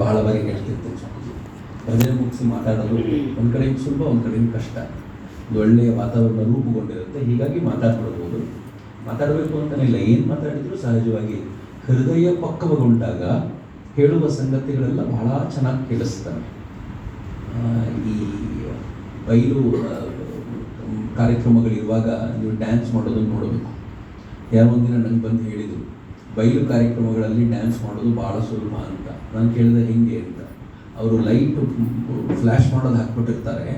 ಬಹಳ ಬಾರಿ ಹೇಳ್ತಿರ್ತೇನೆ ಸ್ವಾಮೀಜಿ, ಭಜನೆ ಮುಗಿಸಿ ಮಾತಾಡೋದು ಒಂದು ಕಡೆಯಿಂದ ಸುಲಭ, ಒಂದು ಕಡೆಯಿಂದ ಕಷ್ಟ. ಒಂದು ಒಳ್ಳೆಯ ವಾತಾವರಣ ರೂಪುಗೊಂಡಿರುತ್ತೆ, ಹೀಗಾಗಿ ಮಾತಾಡ್ಬಿಡ್ಬೋದು. ಮಾತಾಡಬೇಕು ಅಂತಲಿಲ್ಲ, ಏನು ಮಾತಾಡಿದ್ರು ಸಹಜವಾಗಿ ಹೃದಯ ಪಕ್ವಗೊಂಡಾಗ ಹೇಳುವ ಸಂಗತಿಗಳೆಲ್ಲ ಬಹಳ ಚೆನ್ನಾಗಿ ಕೇಳಿಸ್ತವೆ. ಈ ಬಯಲು ಕಾರ್ಯಕ್ರಮಗಳಿರುವಾಗ ನೀವು ಡ್ಯಾನ್ಸ್ ಮಾಡೋದನ್ನು ನೋಡಬೇಕು. ಯಾರೋ ಒಂದಿನ ನನಗೆ ಬಂದು ಹೇಳಿದರು, ಬಯಲು ಕಾರ್ಯಕ್ರಮಗಳಲ್ಲಿ ಡ್ಯಾನ್ಸ್ ಮಾಡೋದು ಭಾಳ ಸುಲಭ ಅಂತ. ನಾನು ಕೇಳಿದೆ ಹೆಂಗೆ ಅಂತ. ಅವರು ಲೈಟು ಫ್ಲ್ಯಾಶ್ ಮಾಡೋದು ಹಾಕ್ಬಿಟ್ಟಿರ್ತಾರೆ,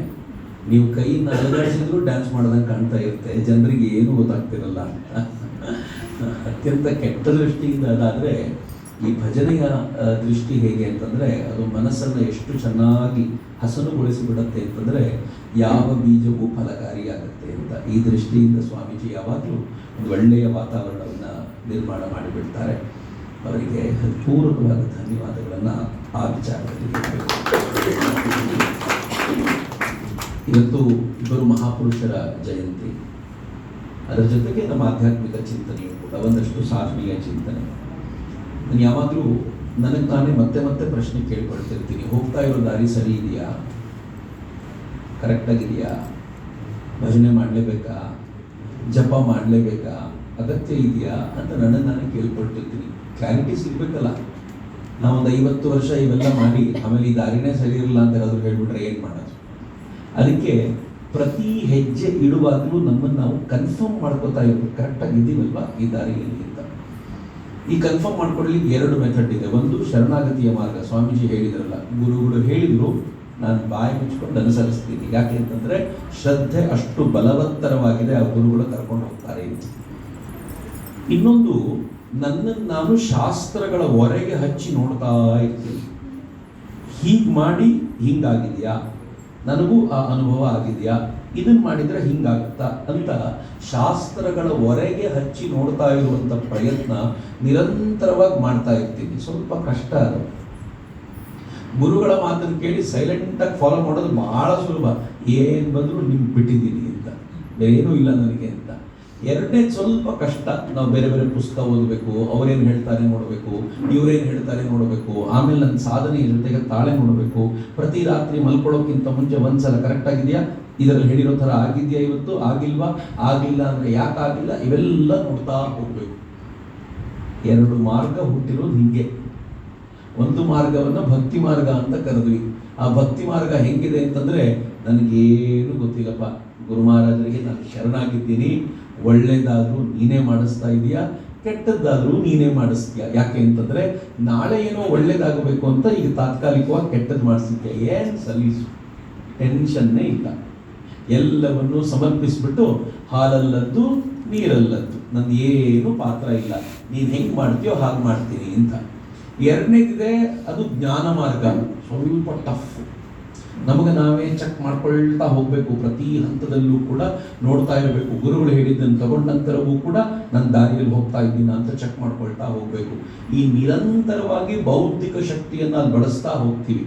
ನೀವು ಕೈಯಿಂದ ಅಲುಗಾಡಿಸಿದ್ರು ಡ್ಯಾನ್ಸ್ ಮಾಡೋದಂಗೆ ಕಾಣ್ತಾ ಇರುತ್ತೆ, ಜನರಿಗೆ ಏನೂ ಗೊತ್ತಾಗ್ತಿರಲ್ಲ ಅಂತ. ಅತ್ಯಂತ ಕೆಟ್ಟ ದೃಷ್ಟಿಯಿಂದ ಅದಾದರೆ ಈ ಭಜನೆಯ ದೃಷ್ಟಿ ಹೇಗೆ ಅಂತಂದರೆ, ಅದು ಮನಸ್ಸನ್ನು ಎಷ್ಟು ಚೆನ್ನಾಗಿ ಹಸನುಗೊಳಿಸಿಬಿಡುತ್ತೆ ಅಂತಂದರೆ ಯಾವ ಬೀಜವೂ ಫಲಕಾರಿಯಾಗುತ್ತೆ ಅಂತ. ಈ ದೃಷ್ಟಿಯಿಂದ ಸ್ವಾಮೀಜಿ ಯಾವಾಗಲೂ ಒಂದು ಒಳ್ಳೆಯ ವಾತಾವರಣವನ್ನು ನಿರ್ಮಾಣ ಮಾಡಿಬಿಡ್ತಾರೆ. ಅವರಿಗೆ ಪೂರ್ವಕವಾದ ಧನ್ಯವಾದಗಳನ್ನು ಆ ವಿಚಾರದಲ್ಲಿ. ಇವತ್ತು ಇಬ್ಬರು ಮಹಾಪುರುಷರ ಜಯಂತಿ, ಅದರ ಜೊತೆಗೆ ನಮ್ಮ ಆಧ್ಯಾತ್ಮಿಕ ಚಿಂತನೆಯು ಕೂಡ ಒಂದಷ್ಟು ಸಾಧನೆಯ ಚಿಂತನೆ. ನಾನು ಯಾವಾಗಲೂ ನನಗೆ ತಾನೇ ಮತ್ತೆ ಮತ್ತೆ ಪ್ರಶ್ನೆ ಕೇಳ್ಕೊಳ್ತಿರ್ತೀನಿ, ಹೋಗ್ತಾ ಇರೋ ದಾರಿ ಸರಿ ಇದೆಯಾ, ಕರೆಕ್ಟಾಗಿದೆಯಾ, ಭಜನೆ ಮಾಡಲೇಬೇಕಾ, ಜಪ ಮಾಡಲೇಬೇಕಾ, ಅಗತ್ಯ ಇದೆಯಾ ಅಂತ ನನ್ನನ್ನು ನಾನೇ ಕೇಳ್ಕೊಳ್ತಿರ್ತೀನಿ. ಕ್ಲಾರಿಟಿ ಸಿಗಬೇಕಲ್ಲ. ನಾವೊಂದು 50 ವರ್ಷ ಇವೆಲ್ಲ ಮಾಡಿ ಆಮೇಲೆ ಈ ದಾರಿನೇ ಸರಿ ಇರಲ್ಲ ಅಂತ ಏನಾದರೂ ಹೇಳ್ಬಿಟ್ರೆ ಏನು ಮಾಡೋದು? ಅದಕ್ಕೆ ಪ್ರತಿ ಹೆಜ್ಜೆ ಇಡುವಾಗಲೂ ನಮ್ಮನ್ನು ನಾವು ಕನ್ಫರ್ಮ್ ಮಾಡ್ಕೋತಾ ಇರ್ಬೇಕು, ಕರೆಕ್ಟಾಗಿ ಇದ್ದೀವಲ್ವಾ ಈ ದಾರಿಯಲ್ಲಿ ಅಂತ. ಈ ಕನ್ಫರ್ಮ್ ಮಾಡ್ಕೊಳ್ಳಿಕ್ಕೆ 2 ಮೆಥಡ್ ಇದೆ. ಒಂದು ಶರಣಾಗತಿಯ ಮಾರ್ಗ. ಸ್ವಾಮೀಜಿ ಹೇಳಿದ್ರಲ್ಲ, ಗುರುಗಳು ಹೇಳಿದರು, ನಾನು ಬಾಯಿ ಮುಚ್ಕೊಂಡು ಅನುಸರಿಸ್ತೀನಿ. ಯಾಕೆ ಅಂತಂದರೆ ಶ್ರದ್ಧೆ ಅಷ್ಟು ಬಲವತ್ತರವಾಗಿದೆ, ಆ ಗುರುಗಳು ಕರ್ಕೊಂಡು ಹೋಗ್ತಾರೆ. ಇನ್ನೊಂದು, ನನ್ನನ್ನು ನಾನು ಶಾಸ್ತ್ರಗಳ ಹೊರಗೆ ಹಚ್ಚಿ ನೋಡ್ತಾ ಇರ್ತೀನಿ. ಹೀಗೆ ಮಾಡಿ ಹಿಂಗಾಗಿದೆಯಾ, ನನಗೂ ಆ ಅನುಭವ ಆಗಿದೆಯಾ, ಇದನ್ನು ಮಾಡಿದರೆ ಹಿಂಗಾಗುತ್ತಾ ಅಂತ ಶಾಸ್ತ್ರಗಳ ಹೊರಗೆ ಹಚ್ಚಿ ನೋಡ್ತಾ ಇರುವಂಥ ಪ್ರಯತ್ನ ನಿರಂತರವಾಗಿ ಮಾಡ್ತಾ ಇರ್ತೀನಿ. ಸ್ವಲ್ಪ ಕಷ್ಟ ಅದು. ಗುರುಗಳ ಮಾತನ್ನು ಕೇಳಿ ಸೈಲೆಂಟಾಗಿ ಫಾಲೋ ಮಾಡೋದು ಭಾಳ ಸುಲಭ. ಏನು ಬಂದರೂ ನಿಮ್ಗೆ ಬಿಟ್ಟಿದ್ದೀನಿ ಅಂತ, ಬೇರೇನೂ ಇಲ್ಲ ನನಗೆ ಅಂತ. ಎರಡನೇದು ಸ್ವಲ್ಪ ಕಷ್ಟ. ನಾವು ಬೇರೆ ಬೇರೆ ಪುಸ್ತಕ ಓದಬೇಕು, ಅವರೇನು ಹೇಳ್ತಾರೆ ನೋಡಬೇಕು, ಇವರೇನು ಹೇಳ್ತಾರೆ ನೋಡಬೇಕು, ಆಮೇಲೆ ನನ್ನ ಸಾಧನೆಯ ಜೊತೆಗೆ ತಾಳೆ ನೋಡಬೇಕು. ಪ್ರತಿ ರಾತ್ರಿ ಮಲ್ಕೊಳ್ಳೋಕ್ಕಿಂತ ಮುಂಚೆ ಒಂದ್ಸಲ ಕರೆಕ್ಟಾಗಿದೆಯಾ, ಇದರಲ್ಲಿ ಹೇಳಿರೋ ಥರ ಆಗಿದೆಯಾ, ಇವತ್ತು ಆಗಿಲ್ವಾ, ಆಗಿಲ್ಲ ಅಂದರೆ ಯಾಕಾಗಿಲ್ಲ, ಇವೆಲ್ಲ ನೋಡ್ತಾ ಹೋಗಬೇಕು. 2 ಮಾರ್ಗ ಹುಟ್ಟಿರೋದು ಹೀಗೆ. ಒಂದು ಮಾರ್ಗವನ್ನು ಭಕ್ತಿ ಮಾರ್ಗ ಅಂತ ಕರೆದ್ವಿ. ಆ ಭಕ್ತಿ ಮಾರ್ಗ ಹೆಂಗಿದೆ ಅಂತಂದರೆ, ನನಗೇನು ಗೊತ್ತಿಲ್ಲಪ್ಪ, ಗುರು ಮಹಾರಾಜರಿಗೆ ನಾನು ಶರಣಾಗಿದ್ದೀನಿ, ಒಳ್ಳೇದಾದರೂ ನೀನೇ ಮಾಡಿಸ್ತಾ ಇದೆಯಾ, ಕೆಟ್ಟದ್ದಾದರೂ ನೀನೇ ಮಾಡಿಸ್ತೀಯಾ. ಯಾಕೆ ಅಂತಂದರೆ ನಾಳೆ ಏನೋ ಒಳ್ಳೇದಾಗಬೇಕು ಅಂತ ಈಗ ತಾತ್ಕಾಲಿಕವಾಗಿ ಕೆಟ್ಟದ್ದು ಮಾಡಿಸಿದ್ಯಾ, ಏನು ಸಲೀಸು, ಟೆನ್ಷನ್ನೇ ಇಲ್ಲ. ಎಲ್ಲವನ್ನೂ ಸಮರ್ಪಿಸ್ಬಿಟ್ಟು ಹಾಲಲ್ಲದ್ದು ನೀರಲ್ಲದ್ದು, ನಂದು ಏನು ಪಾತ್ರ ಇಲ್ಲ, ನೀನು ಹೆಂಗೆ ಮಾಡ್ತೀಯೋ ಹಾಗೆ ಮಾಡ್ತೀನಿ ಅಂತ. ಎರಡನೇದಿದೆ, ಅದು ಜ್ಞಾನ ಮಾರ್ಗ. ಸ್ವಲ್ಪ ಟಫ್. ನಮಗೆ ನಾವೇ ಚೆಕ್ ಮಾಡ್ಕೊಳ್ತಾ ಹೋಗಬೇಕು. ಪ್ರತಿ ಹಂತದಲ್ಲೂ ಕೂಡ ನೋಡ್ತಾ ಇರಬೇಕು. ಗುರುಗಳು ಹೇಳಿದ್ದನ್ನು ತಗೊಂಡ ನಂತರವೂ ಕೂಡ ನನ್ನ ದಾರಿಯಲ್ಲಿ ಹೋಗ್ತಾ ಇದ್ದೀನ ಅಂತ ಚೆಕ್ ಮಾಡ್ಕೊಳ್ತಾ ಹೋಗಬೇಕು. ಈ ನಿರಂತರವಾಗಿ ಬೌದ್ಧಿಕ ಶಕ್ತಿಯನ್ನು ಬಳಸ್ತಾ ಹೋಗ್ತೀವಿ.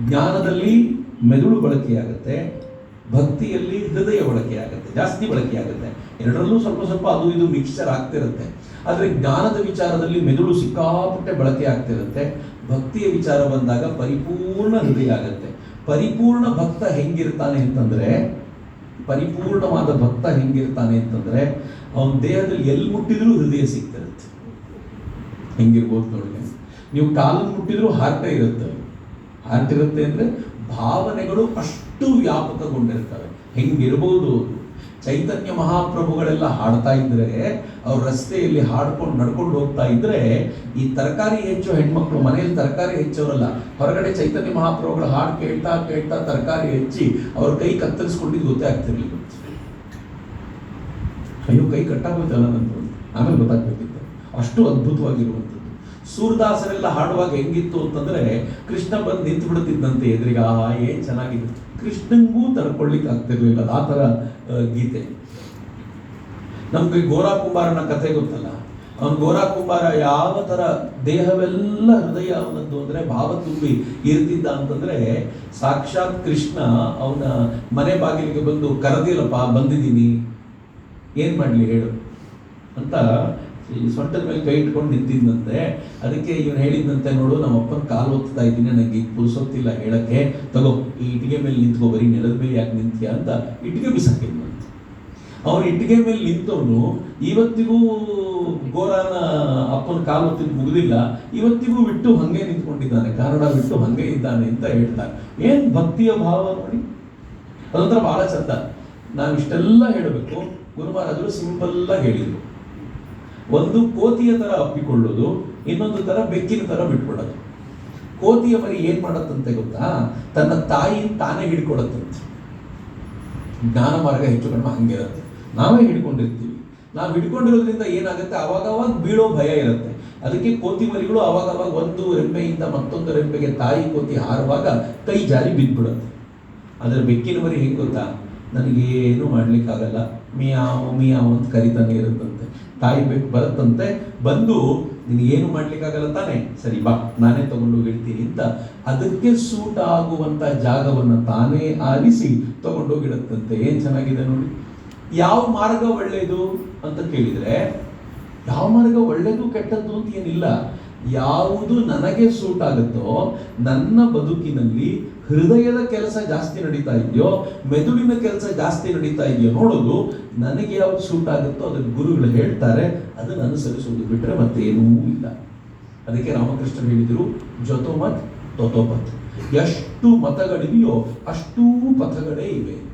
ಜ್ಞಾನದಲ್ಲಿ ಮೆದುಳು ಬಳಕೆಯಾಗುತ್ತೆ, ಭಕ್ತಿಯಲ್ಲಿ ಹೃದಯ ಬಳಕೆಯಾಗುತ್ತೆ, ಜಾಸ್ತಿ ಬಳಕೆಯಾಗುತ್ತೆ. ಎರಡರಲ್ಲೂ ಸ್ವಲ್ಪ ಸ್ವಲ್ಪ ಅದು ಇದು ಮಿಕ್ಸ್ಚರ್ ಆಗ್ತಿರುತ್ತೆ. ಆದರೆ ಜ್ಞಾನದ ವಿಚಾರದಲ್ಲಿ ಮೆದುಳು ಸಿಕ್ಕಾಪಟ್ಟೆ ಬಳಕೆ ಆಗ್ತಿರುತ್ತೆ. ಭಕ್ತಿಯ ವಿಚಾರ ಬಂದಾಗ ಪರಿಪೂರ್ಣ ಹೃದಯ ಆಗುತ್ತೆ. ಪರಿಪೂರ್ಣ ಭಕ್ತ ಹೆಂಗಿರ್ತಾನೆ ಅಂತಂದರೆ, ಪರಿಪೂರ್ಣವಾದ ಭಕ್ತ ಹೆಂಗಿರ್ತಾನೆ ಅಂತಂದರೆ, ಅವನ ದೇಹದಲ್ಲಿ ಎಲ್ಲಿ ಮುಟ್ಟಿದ್ರೂ ಹೃದಯ ಸಿಗ್ತಿರುತ್ತೆ. ಹೆಂಗಿರ್ಬೋದು ನೋಡಿ, ನೀವು ಕಾಲನ್ನು ಮುಟ್ಟಿದ್ರೂ ಹಾರ್ಟೇ ಇರುತ್ತೆ. ಹಾರ್ಟ್ ಇರುತ್ತೆ ಅಂದರೆ ಭಾವನೆಗಳು ಅಷ್ಟು ವ್ಯಾಪಕಗೊಂಡಿರ್ತವೆ. ಹೆಂಗಿರ್ಬೋದು? ಚೈತನ್ಯ ಮಹಾಪ್ರಭುಗಳೆಲ್ಲ ಹಾಡ್ತಾ ಇದ್ರೆ, ಅವ್ರ ರಸ್ತೆಯಲ್ಲಿ ಹಾಡ್ಕೊಂಡು ನಡ್ಕೊಂಡು ಹೋಗ್ತಾ ಇದ್ರೆ, ಈ ತರಕಾರಿ ಹೆಚ್ಚು ಹೆಣ್ಮಕ್ಳು ಮನೆಯಲ್ಲಿ ತರಕಾರಿ ಹೆಚ್ಚವರಲ್ಲ, ಹೊರಗಡೆ ಚೈತನ್ಯ ಮಹಾಪ್ರಭುಗಳ ಹಾಡು ಕೇಳ್ತಾ ಕೇಳ್ತಾ ತರಕಾರಿ ಹೆಚ್ಚಿ ಅವ್ರ ಕೈ ಕತ್ತರಿಸ್ಕೊಂಡಿದ್ದು ಗೊತ್ತೇ ಆಗ್ತಿರ್ಲಿಲ್ಲ. ಅಯ್ಯೋ ಕೈ ಕಟ್ಟಾಗೋಯ್ತಲ್ಲ ನಂತರ, ಆಮೇಲೆ ಗೊತ್ತಾಗ್ಬೇಕಿತ್ತು. ಅಷ್ಟು ಅದ್ಭುತವಾಗಿರುವಂಥದ್ದು. ಸೂರದಾಸರೆಲ್ಲ ಹಾಡುವಾಗ ಹೆಂಗಿತ್ತು ಅಂತಂದ್ರೆ, ಕೃಷ್ಣ ಬಂದು ನಿಂತು ಬಿಡುತ್ತಿದ್ದಂತೆ ಎದುರಿಗ, ಏನು ಚೆನ್ನಾಗಿದೆ. ಕೃಷ್ಣಂಗೂ ತಡ್ಕೊಳ್ಳಿಕ್ಕೆ ಆಗ್ತಿರ್ಲಿಲ್ಲ, ಆ ಥರ ಗೀತೆ. ನಮ್ಗೆ ಗೋರಾ ಕುಂಬಾರನ ಕಥೆ ಗೊತ್ತಲ್ಲ. ಅವನು ಗೋರಾ ಕುಂಬಾರ ಯಾವ ಥರ ದೇಹವೆಲ್ಲ ಹೃದಯ ಅವನದ್ದು ಅಂದರೆ ಭಾವ ತುಂಬಿ ಇರ್ತಿದ್ದ ಅಂತಂದರೆ, ಸಾಕ್ಷಾತ್ ಕೃಷ್ಣ ಅವನ ಮನೆ ಬಾಗಿಲಿಗೆ ಬಂದು ಕರೆದಿಲ್ಲಪ್ಪ ಬಂದಿದ್ದೀನಿ, ಏನು ಮಾಡಲಿ ಹೇಳು ಅಂತ ಈ ಸೊಂಟದ ಮೇಲೆ ಕೈ ಇಟ್ಕೊಂಡು ನಿಂತಿದ್ದಂತೆ. ಅದಕ್ಕೆ ಇವನು ಹೇಳಿದಂತೆ, ನೋಡು ನಮ್ಮ ಅಪ್ಪನ ಕಾಲು ಒತ್ತಾ ಇದ್ದೀನಿ, ನನಗೆ ಈಗ ಪುರುಸೊತ್ತಿಲ್ಲ ಹೇಳಕ್ಕೆ, ತಗೋ ಈ ಇಟ್ಟಿಗೆ ಮೇಲೆ ನಿಂತ್ಕೋ, ಬರೀ ನೆಲದ ಮೇಲೆ ಯಾಕೆ ನಿಂತ್ಯಾ ಅಂತ ಇಟ್ಟಿಗೆ ಬಿಸಾಕಿದ್ನಂತೆ. ಅವನು ಇಟ್ಟಿಗೆ ಮೇಲೆ ನಿಂತವನು ಇವತ್ತಿಗೂ ಗೋರಾನ ಅಪ್ಪನ ಕಾಲು ಒತ್ತಿದ್ದು ಮುಗಿದಿಲ್ಲ, ಇವತ್ತಿಗೂ ಬಿಟ್ಟು ಹಂಗೆ ನಿಂತ್ಕೊಂಡಿದ್ದಾನೆ, ಕಾರಣ ಬಿಟ್ಟು ಹಂಗೆ ಇದ್ದಾನೆ ಅಂತ ಹೇಳ್ತಾರೆ. ಏನು ಭಕ್ತಿಯ ಭಾವ ನೋಡಿ, ಅದೊಂಥರ ಬಹಳ ಚಂದ. ನಾವು ಇಷ್ಟೆಲ್ಲ ಹೇಳಬೇಕು, ಗುರು ಮಹಾರಾಜರು ಸಿಂಪಲ್ ಆಗಿ ಹೇಳಿದ್ರು. ಒಂದು ಕೋತಿಯ ತರ ಅಪ್ಪಿಕೊಳ್ಳೋದು, ಇನ್ನೊಂದು ತರ ಬೆಕ್ಕಿನ ತರ ಬಿಟ್ಬಿಡೋದು. ಕೋತಿಯ ಮರಿ ಏನ್ ಮಾಡತ್ತಂತೆ ಗೊತ್ತಾ, ತನ್ನ ತಾಯಿ ತಾನೇ ಹಿಡ್ಕೊಳತ್ತಂತೆ. ಜ್ಞಾನ ಮಾರ್ಗ ಹೆಚ್ಚು ಕಡಿಮೆ ಹಂಗೆ ಇರುತ್ತೆ. ನಾವೇ ಹಿಡ್ಕೊಂಡಿರ್ತೀವಿ. ನಾವು ಹಿಡ್ಕೊಂಡಿರೋದ್ರಿಂದ ಏನಾಗುತ್ತೆ, ಅವಾಗವಾಗ ಬೀಳೋ ಭಯ ಇರುತ್ತೆ. ಅದಕ್ಕೆ ಕೋತಿ ಮರಿಗಳು ಅವಾಗವಾಗ ಒಂದು ರೆಂಬೆಯಿಂದ ಮತ್ತೊಂದು ರೆಂಬೆಗೆ ತಾಯಿ ಕೋತಿ ಹಾರುವಾಗ ಕೈ ಜಾರಿ ಬಿದ್ದ್ಬಿಡುತ್ತೆ. ಆದರೆ ಬೆಕ್ಕಿನ ಮರಿ ಹೆಂಗೆ ಗೊತ್ತಾ, ನನಗೇನು ಮಾಡ್ಲಿಕ್ಕಾಗಲ್ಲ, ಮಿಯಾವ್ ಮಿಯಾವ್ ಅಂತ ಕರಿತಾನೆ ಇರುತ್ತಂತೆ. ತಾಯಿ ಬೆಕ್ಕು ಬರುತ್ತಂತೆ, ಬಂದು ನಿನಗೇನು ಮಾಡ್ಲಿಕ್ಕಾಗಲ್ಲ ತಾನೆ, ಸರಿ ಬಾ ನಾನೇ ತಗೊಂಡೋಗಿ ಇಡ್ತೀನಿ ಅಂತ ಅದಕ್ಕೆ ಸೂಟ್ ಆಗುವಂತ ಜಾಗವನ್ನು ತಾನೇ ಆರಿಸಿ ತಗೊಂಡೋಗಿಡುತ್ತಂತೆ. ಏನ್ ಚೆನ್ನಾಗಿದೆ ನೋಡಿ. ಯಾವ ಮಾರ್ಗ ಒಳ್ಳೆಯದು ಅಂತ ಕೇಳಿದ್ರೆ, ಯಾವ ಮಾರ್ಗ ಒಳ್ಳೆಯದು ಕೆಟ್ಟದ್ದು ಅಂತ ಏನಿಲ್ಲ. ಯಾವುದು ನನಗೆ ಸೂಟ್ ಆಗುತ್ತೋ, ನನ್ನ ಬದುಕಿನಲ್ಲಿ ಹೃದಯದ ಕೆಲಸ ಜಾಸ್ತಿ ನಡೀತಾ ಇದೆಯೋ, ಮೆದುಳಿನ ಕೆಲಸ ಜಾಸ್ತಿ ನಡೀತಾ ಇದೆಯೋ ನೋಡೋದು. ನನಗೆ ಯಾವ್ದು ಸೂಟ್ ಆಗುತ್ತೋ ಅದನ್ನು ಗುರುಗಳು ಹೇಳ್ತಾರೆ, ಅದನ್ನು ಅನುಸರಿಸೋದು ಬಿಟ್ಟರೆ ಮತ್ತೇನೂ ಇಲ್ಲ. ಅದಕ್ಕೆ ರಾಮಕೃಷ್ಣರು ಹೇಳಿದರು, ಜೊತೋಮತ್ ತೊತೋಪತ್. ಎಷ್ಟು ಮತಗಳಿವೆಯೋ ಅಷ್ಟೂ ಪಥಗಳೇ ಇವೆ ಅಂತ.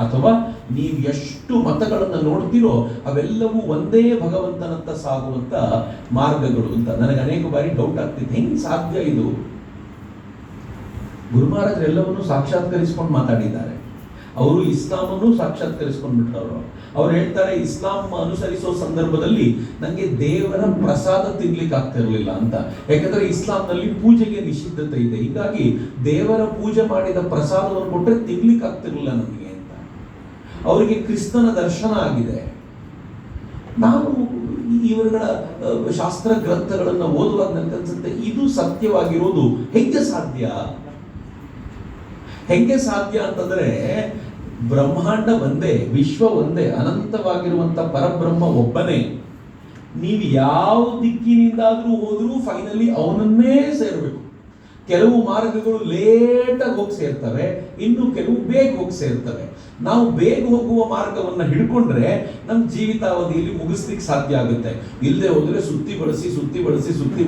ಅಥವಾ ನೀವು ಎಷ್ಟು ಮತಗಳನ್ನು ನೋಡ್ತೀರೋ ಅವೆಲ್ಲವೂ ಒಂದೇ ಭಗವಂತನಂತ ಸಾಗುವಂತ ಮಾರ್ಗಗಳು ಅಂತ. ನನಗೆ ಅನೇಕ ಬಾರಿ ಡೌಟ್ ಆಗ್ತಿತ್ತು, ಹೆಂಗ್ ಸಾಧ್ಯ ಇದು? ಗುರು ಮಹಾರಾಜರೆಲ್ಲವನ್ನೂ ಸಾಕ್ಷಾತ್ಕರಿಸಿಕೊಂಡು ಮಾತಾಡಿದ್ದಾರೆ. ಅವರು ಇಸ್ಲಾಮನ್ನು ಸಾಕ್ಷಾತ್ಕರಿಸಿಕೊಂಡು ಬಿಟ್ಟವರು. ಅವ್ರು ಹೇಳ್ತಾರೆ, ಇಸ್ಲಾಂ ಅನುಸರಿಸೋ ಸಂದರ್ಭದಲ್ಲಿ ನನಗೆ ದೇವರ ಪ್ರಸಾದ ತಿನ್ಲಿಕ್ಕೆ ಆಗ್ತಿರ್ಲಿಲ್ಲ ಅಂತ. ಯಾಕಂದ್ರೆ ಇಸ್ಲಾಂನಲ್ಲಿ ಪೂಜೆಗೆ ನಿಷಿದ್ಧತೆ ಇದೆ, ಹೀಗಾಗಿ ದೇವರ ಪೂಜೆ ಮಾಡಿದ ಪ್ರಸಾದವನ್ನು ಕೊಟ್ಟರೆ ತಿನ್ಲಿಕ್ಕೆ ಆಗ್ತಿರ್ಲಿಲ್ಲ ನನಗೆ ಅಂತ. ಅವರಿಗೆ ಕ್ರಿಸ್ತನ ದರ್ಶನ ಆಗಿದೆ. ನಾನು ಇವರುಗಳ ಶಾಸ್ತ್ರ ಗ್ರಂಥಗಳನ್ನು ಓದುವಾಗ ನನಗನ್ಸುತ್ತೆ, ಇದು ಸತ್ಯವಾಗಿರೋದು ಹೆಂಗೆ ಸಾಧ್ಯ? ಹೆಂಗೆ ಸಾಧ್ಯ ಅಂತಂದ್ರೆ, ಬ್ರಹ್ಮಾಂಡ ಒಂದೇ, ವಿಶ್ವ ಒಂದೇ, ಅನಂತವಾಗಿರುವಂತ ಪರಬ್ರಹ್ಮ ಒಬ್ಬನೇ. ನೀವು ಯಾವ ದಿಕ್ಕಿನಿಂದಾದ್ರೂ ಹೋದ್ರೂ ಫೈನಲಿ ಅವನನ್ನೇ ಸೇರಬೇಕು. ಕೆಲವು ಮಾರ್ಗಗಳು ಲೇಟಾಗಿ ಹೋಗಿ ಸೇರ್ತವೆ, ಇನ್ನು ಕೆಲವು ಬೇಗ ಹೋಗಿ ಸೇರ್ತವೆ. ನಾವು ಬೇಗ ಹೋಗುವ ಮಾರ್ಗವನ್ನು ಹಿಡ್ಕೊಂಡ್ರೆ ನಮ್ಮ ಜೀವಿತಾವಧಿಯಲ್ಲಿ ಮುಗಿಸ್ಲಿಕ್ಕೆ ಸಾಧ್ಯ ಆಗುತ್ತೆ. ಇಲ್ಲದೆ ಹೋದ್ರೆ ಸುತ್ತಿ